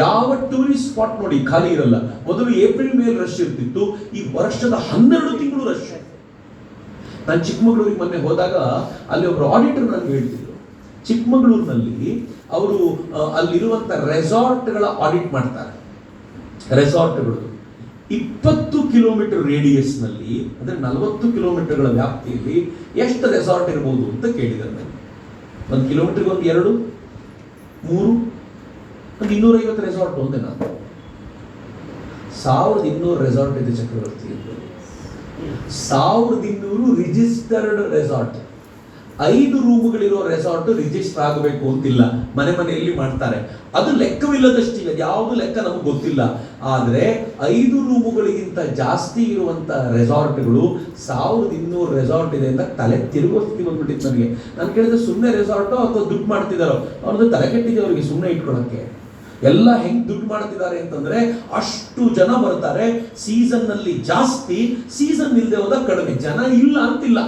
ಯಾವ ಟೂರಿಸ್ಟ್ ಸ್ಪಾಟ್ ನೋಡಿ ಖಾಲಿ ಇರಲ್ಲ. ಮೊದಲು ಏಪ್ರಿಲ್ ಮೇಲೆ ರಶ್ ಇರ್ತಿತ್ತು, ಈ ವರ್ಷದ 12 ತಿಂಗಳು ರಶ್. ನಾನು ಚಿಕ್ಕಮಗಳೂರಿಗೆ ಮೊನ್ನೆ ಹೋದಾಗ ಅಲ್ಲಿ ಒಬ್ರು ಆಡಿಟರ್ ನನಗೆ ಹೇಳ್ತಿದ್ರು, ಚಿಕ್ಕಮಗಳೂರಿನಲ್ಲಿ ಅವರು ಅಲ್ಲಿರುವಂತ ರೆಸಾರ್ಟ್ಗಳ ಆಡಿಟ್ ಮಾಡ್ತಾರೆ. ರೆಸಾರ್ಟ್ಗಳು 20 ಕಿಲೋಮೀಟರ್ ರೇಡಿಯಸ್ನಲ್ಲಿ, ಅಂದರೆ 40 ಕಿಲೋಮೀಟರ್ಗಳ ವ್ಯಾಪ್ತಿಯಲ್ಲಿ ಎಷ್ಟು ರೆಸಾರ್ಟ್ ಇರ್ಬೋದು ಅಂತ ಕೇಳಿದ್ದಾರೆ ನನಗೆ. 1 ಕಿಲೋಮೀಟರ್ಗೆ 1, 2, 3, 250 ರೆಸಾರ್ಟ್ ಒಂದೇ. ನಾನು 1200 ರೆಸಾರ್ಟ್ ಇದೆ ಚಕ್ರವರ್ತಿ. 1200 ರಿಜಿಸ್ಟರ್ಡ್ ರೆಸಾರ್ಟ್. 5 ರೂಮ್ಗಳಿರೋ ರೆಸಾರ್ಟ್ ರಿಜಿಸ್ಟರ್ ಆಗಬೇಕು ಅಂತಿಲ್ಲ, ಮನೆಯಲ್ಲಿ ಮಾಡ್ತಾರೆ. ಅದು ಲೆಕ್ಕವಿಲ್ಲದಷ್ಟಿದೆ, ಯಾವುದು ಲೆಕ್ಕ ನಮಗೆ ಗೊತ್ತಿಲ್ಲ. ಆದರೆ 5 ರೂಮುಗಳಿಗಿಂತ ಜಾಸ್ತಿ ಇರುವಂತ ರೆಸಾರ್ಟ್ಗಳು 1200 ರೆಸಾರ್ಟ್ ಇದೆ ಅಂತ ತಲೆ ತಿರುಗೋಸ್ತಿ ಬಂದ್ಬಿಟ್ಟಿತ್ತು ನನಗೆ. ನಾನು ಕೇಳಿದ್ರೆ ಸುಮ್ಮನೆ ರೆಸಾರ್ಟೋ ಅಥವಾ ದುಡ್ಡು ಮಾಡ್ತಿದ್ದಾರೋ? ಅವ್ರದ್ದು ತಲೆ ಕೆಟ್ಟಿದೆ ಅವರಿಗೆ ಸುಮ್ಮನೆ ಇಟ್ಕೊಳ್ಳೋಕ್ಕೆ. ಎಲ್ಲ ಹೆಂಗ್ ದುಡ್ಡು ಮಾಡ್ತಿದ್ದಾರೆ ಅಂತಂದ್ರೆ, ಅಷ್ಟು ಜನ ಬರ್ತಾರೆ. ಸೀಸನ್ ನಲ್ಲಿ ಜಾಸ್ತಿ, ಸೀಸನ್ ಇಲ್ಲದೆ ಹೋದಾಗ ಕಡಿಮೆ. ಜನ ಇಲ್ಲ ಅಂತಿಲ್ಲ.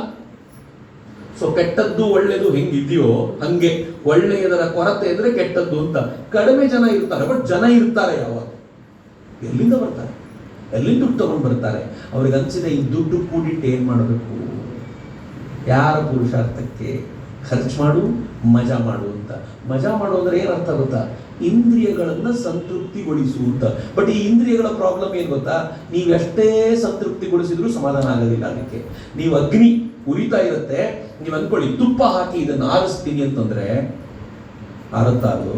ಸೊ ಕೆಟ್ಟದ್ದು ಒಳ್ಳೆಯದು ಹೆಂಗಿದೆಯೋ ಹಂಗೆ, ಒಳ್ಳೆಯದರ ಕೊರತೆ ಇದ್ರೆ ಕೆಟ್ಟದ್ದು ಅಂತ. ಕಡಿಮೆ ಜನ ಇರ್ತಾರೆ, ಬಟ್ ಜನ ಇರ್ತಾರೆ. ಯಾವಾಗ? ಎಲ್ಲಿಂದ ಬರ್ತಾರೆ? ಎಲ್ಲಿಂದ ದುಡ್ಡು ತಗೊಂಡು ಬರ್ತಾರೆ? ಅವ್ರಿಗೆ ಅನ್ಸಿದೆ ಈ ದುಡ್ಡು ಕೂಡಿಟ್ಟು ಏನ್ ಮಾಡಬೇಕು, ಯಾರ ಪುರುಷಾರ್ಥಕ್ಕೆ ಖರ್ಚು ಮಾಡು, ಮಜಾ ಮಾಡು ಅಂತ. ಮಜಾ ಮಾಡು ಅಂದ್ರೆ ಏನರ್ಥ ಗೊತ್ತಾ? ಇಂದ್ರಿಯಗಳನ್ನ ಸಂತೃಪ್ತಿಗೊಳಿಸು ಅಂತ. ಬಟ್ ಈ ಇಂದ್ರಿಯಗಳ ಪ್ರಾಬ್ಲಮ್ ಏನ್ ಗೊತ್ತಾ? ನೀವೆಷ್ಟೇ ಸಂತೃಪ್ತಿಗೊಳಿಸಿದ್ರು ಸಮಾಧಾನ ಆಗೋದಿಲ್ಲ. ಅದಕ್ಕೆ ನೀವು ಅಗ್ನಿ ಉರಿತಾ ಇರುತ್ತೆ, ನೀವು ಅನ್ಕೊಳ್ಳಿ ತುಪ್ಪ ಹಾಕಿ ಇದನ್ನು ಆರಿಸ್ತೀನಿ ಅಂತಂದ್ರೆ ಆರುತ್ತಾ? ಅದು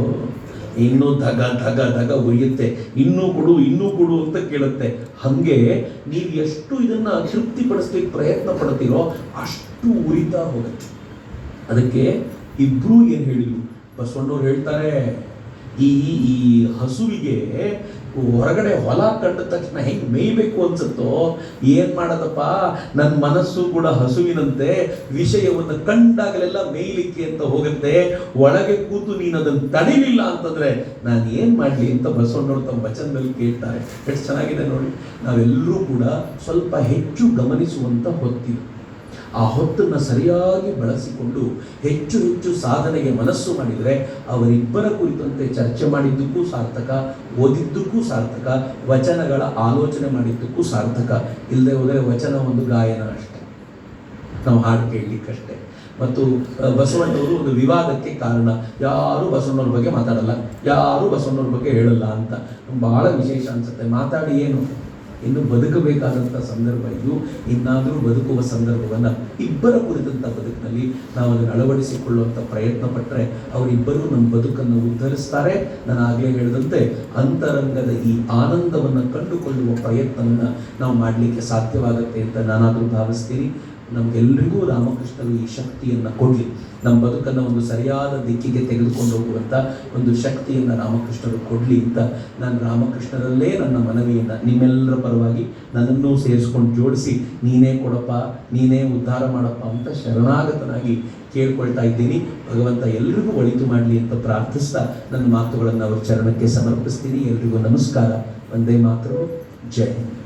ಇನ್ನೂ ಧಗ ಧಗ ಧಗ ಉರಿಯುತ್ತೆ, ಇನ್ನೂ ಕೊಡು ಅಂತ ಕೇಳುತ್ತೆ. ಹಂಗೆ ನೀವು ಎಷ್ಟು ಇದನ್ನ ತೃಪ್ತಿಪಡಿಸ್ಲಿಕ್ಕೆ ಪ್ರಯತ್ನ ಪಡ್ತೀರೋ ಅಷ್ಟು ಉರಿತಾ ಹೋಗುತ್ತೆ. ಅದಕ್ಕೆ ಇಬ್ರು ಏನ್ ಹೇಳಿದ್ರು? ಬಸವಣ್ಣವ್ರು ಹೇಳ್ತಾರೆ, ಈ ಈ ಹಸುವಿಗೆ ಹೊರಗಡೆ ಹೊಲ ಕಂಡ ತಕ್ಷಣ ಹೆಂಗೆ ಮೇಯ್ಬೇಕು ಅನ್ಸುತ್ತೋ, ಏನ್ ಮಾಡೋದಪ್ಪ, ನನ್ನ ಮನಸ್ಸು ಕೂಡ ಹಸುವಿನಂತೆ ವಿಷಯವನ್ನು ಕಂಡಾಗಲೆಲ್ಲ ಮೇಯ್ಲಿಕ್ಕೆ ಅಂತ ಹೋಗುತ್ತೆ. ಒಳಗೆ ಕೂತು ನೀನು ಅದನ್ನು ತಡಿಲಿಲ್ಲ ಅಂತಂದ್ರೆ ನಾನು ಏನ್ ಮಾಡ್ಲಿ ಅಂತ ಬಸವಣ್ಣವ್ರು ತಮ್ಮ ವಚನದಲ್ಲಿ ಕೇಳ್ತಾರೆ. ಎಷ್ಟು ಚೆನ್ನಾಗಿದೆ ನೋಡಿ. ನಾವೆಲ್ಲರೂ ಕೂಡ ಸ್ವಲ್ಪ ಹೆಚ್ಚು ಗಮನಿಸುವಂತ ಹೊತ್ತಿದೆ. ಆ ಹೊತ್ತನ್ನು ಸರಿಯಾಗಿ ಬಳಸಿಕೊಂಡು ಹೆಚ್ಚು ಹೆಚ್ಚು ಸಾಧನೆಗೆ ಮನಸ್ಸು ಮಾಡಿದರೆ ಅವರಿಬ್ಬರ ಕುರಿತಂತೆ ಚರ್ಚೆ ಮಾಡಿದ್ದಕ್ಕೂ ಸಾರ್ಥಕ, ಓದಿದ್ದಕ್ಕೂ ಸಾರ್ಥಕ, ವಚನಗಳ ಆಲೋಚನೆ ಮಾಡಿದ್ದಕ್ಕೂ ಸಾರ್ಥಕ. ಇಲ್ಲದೆ ಹೋದರೆ ವಚನ ಒಂದು ಗಾಯನ ಅಷ್ಟೆ, ನಾವು ಹಾಡು ಕೇಳಲಿಕ್ಕಷ್ಟೇ. ಮತ್ತು ಬಸವಣ್ಣವರು ಒಂದು ವಿವಾದಕ್ಕೆ ಕಾರಣ. ಯಾರು ಬಸವಣ್ಣವ್ರ ಬಗ್ಗೆ ಮಾತಾಡಲ್ಲ, ಯಾರು ಬಸವಣ್ಣವ್ರ ಬಗ್ಗೆ ಹೇಳಲ್ಲ ಅಂತ ಬಹಳ ವಿಶೇಷ ಅನ್ಸುತ್ತೆ. ಮಾತಾಡಿ ಏನು, ಇನ್ನು ಬದುಕಬೇಕಾದಂಥ ಸಂದರ್ಭ ಇದು. ಇನ್ನಾದರೂ ಬದುಕುವ ಸಂದರ್ಭವನ್ನು ಇಬ್ಬರ ಕುರಿತಂಥ ಬದುಕಿನಲ್ಲಿ ನಾವು ಅದನ್ನು ಅಳವಡಿಸಿಕೊಳ್ಳುವಂಥ ಪ್ರಯತ್ನ ಪಟ್ಟರೆ ಅವರಿಬ್ಬರೂ ನಮ್ಮ ಬದುಕನ್ನು ಉದ್ಧರಿಸ್ತಾರೆ. ನಾನು ಆಗಲೇ ಹೇಳಿದಂತೆ ಅಂತರಂಗದ ಈ ಆನಂದವನ್ನು ಕಂಡುಕೊಳ್ಳುವ ಪ್ರಯತ್ನವನ್ನು ನಾವು ಮಾಡಲಿಕ್ಕೆ ಸಾಧ್ಯವಾಗುತ್ತೆ ಅಂತ ನಾನಾದರೂ ಭಾವಿಸ್ತೀನಿ. ನಮಗೆಲ್ಲರಿಗೂ ರಾಮಕೃಷ್ಣರು ಈ ಶಕ್ತಿಯನ್ನು ಕೊಡಲಿ. ನಮ್ಮ ಬದುಕನ್ನು ಒಂದು ಸರಿಯಾದ ದಿಕ್ಕಿಗೆ ತೆಗೆದುಕೊಂಡು ಹೋಗುವಂಥ ಒಂದು ಶಕ್ತಿಯನ್ನು ರಾಮಕೃಷ್ಣರು ಕೊಡಲಿ ಅಂತ ನಾನು ರಾಮಕೃಷ್ಣರಲ್ಲೇ ನನ್ನ ಮನವಿಯನ್ನು ನಿಮ್ಮೆಲ್ಲರ ಪರವಾಗಿ ನನ್ನನ್ನು ಸೇರಿಸ್ಕೊಂಡು ಜೋಡಿಸಿ, ನೀನೇ ಕೊಡಪ್ಪ, ನೀನೇ ಉದ್ಧಾರ ಮಾಡಪ್ಪ ಅಂತ ಶರಣಾಗತನಾಗಿ ಕೇಳ್ಕೊಳ್ತಾ ಇದ್ದೀನಿ. ಭಗವಂತ ಎಲ್ರಿಗೂ ಒಳಿತು ಮಾಡಲಿ ಅಂತ ಪ್ರಾರ್ಥಿಸ್ತಾ ನನ್ನ ಮಾತುಗಳನ್ನು ಅವರ ಚರಣಕ್ಕೆ ಸಮರ್ಪಿಸ್ತೀನಿ. ಎಲ್ರಿಗೂ ನಮಸ್ಕಾರ. ವಂದೇ ಮಾತರಂ. ಜೈ ಹಿಂದ್.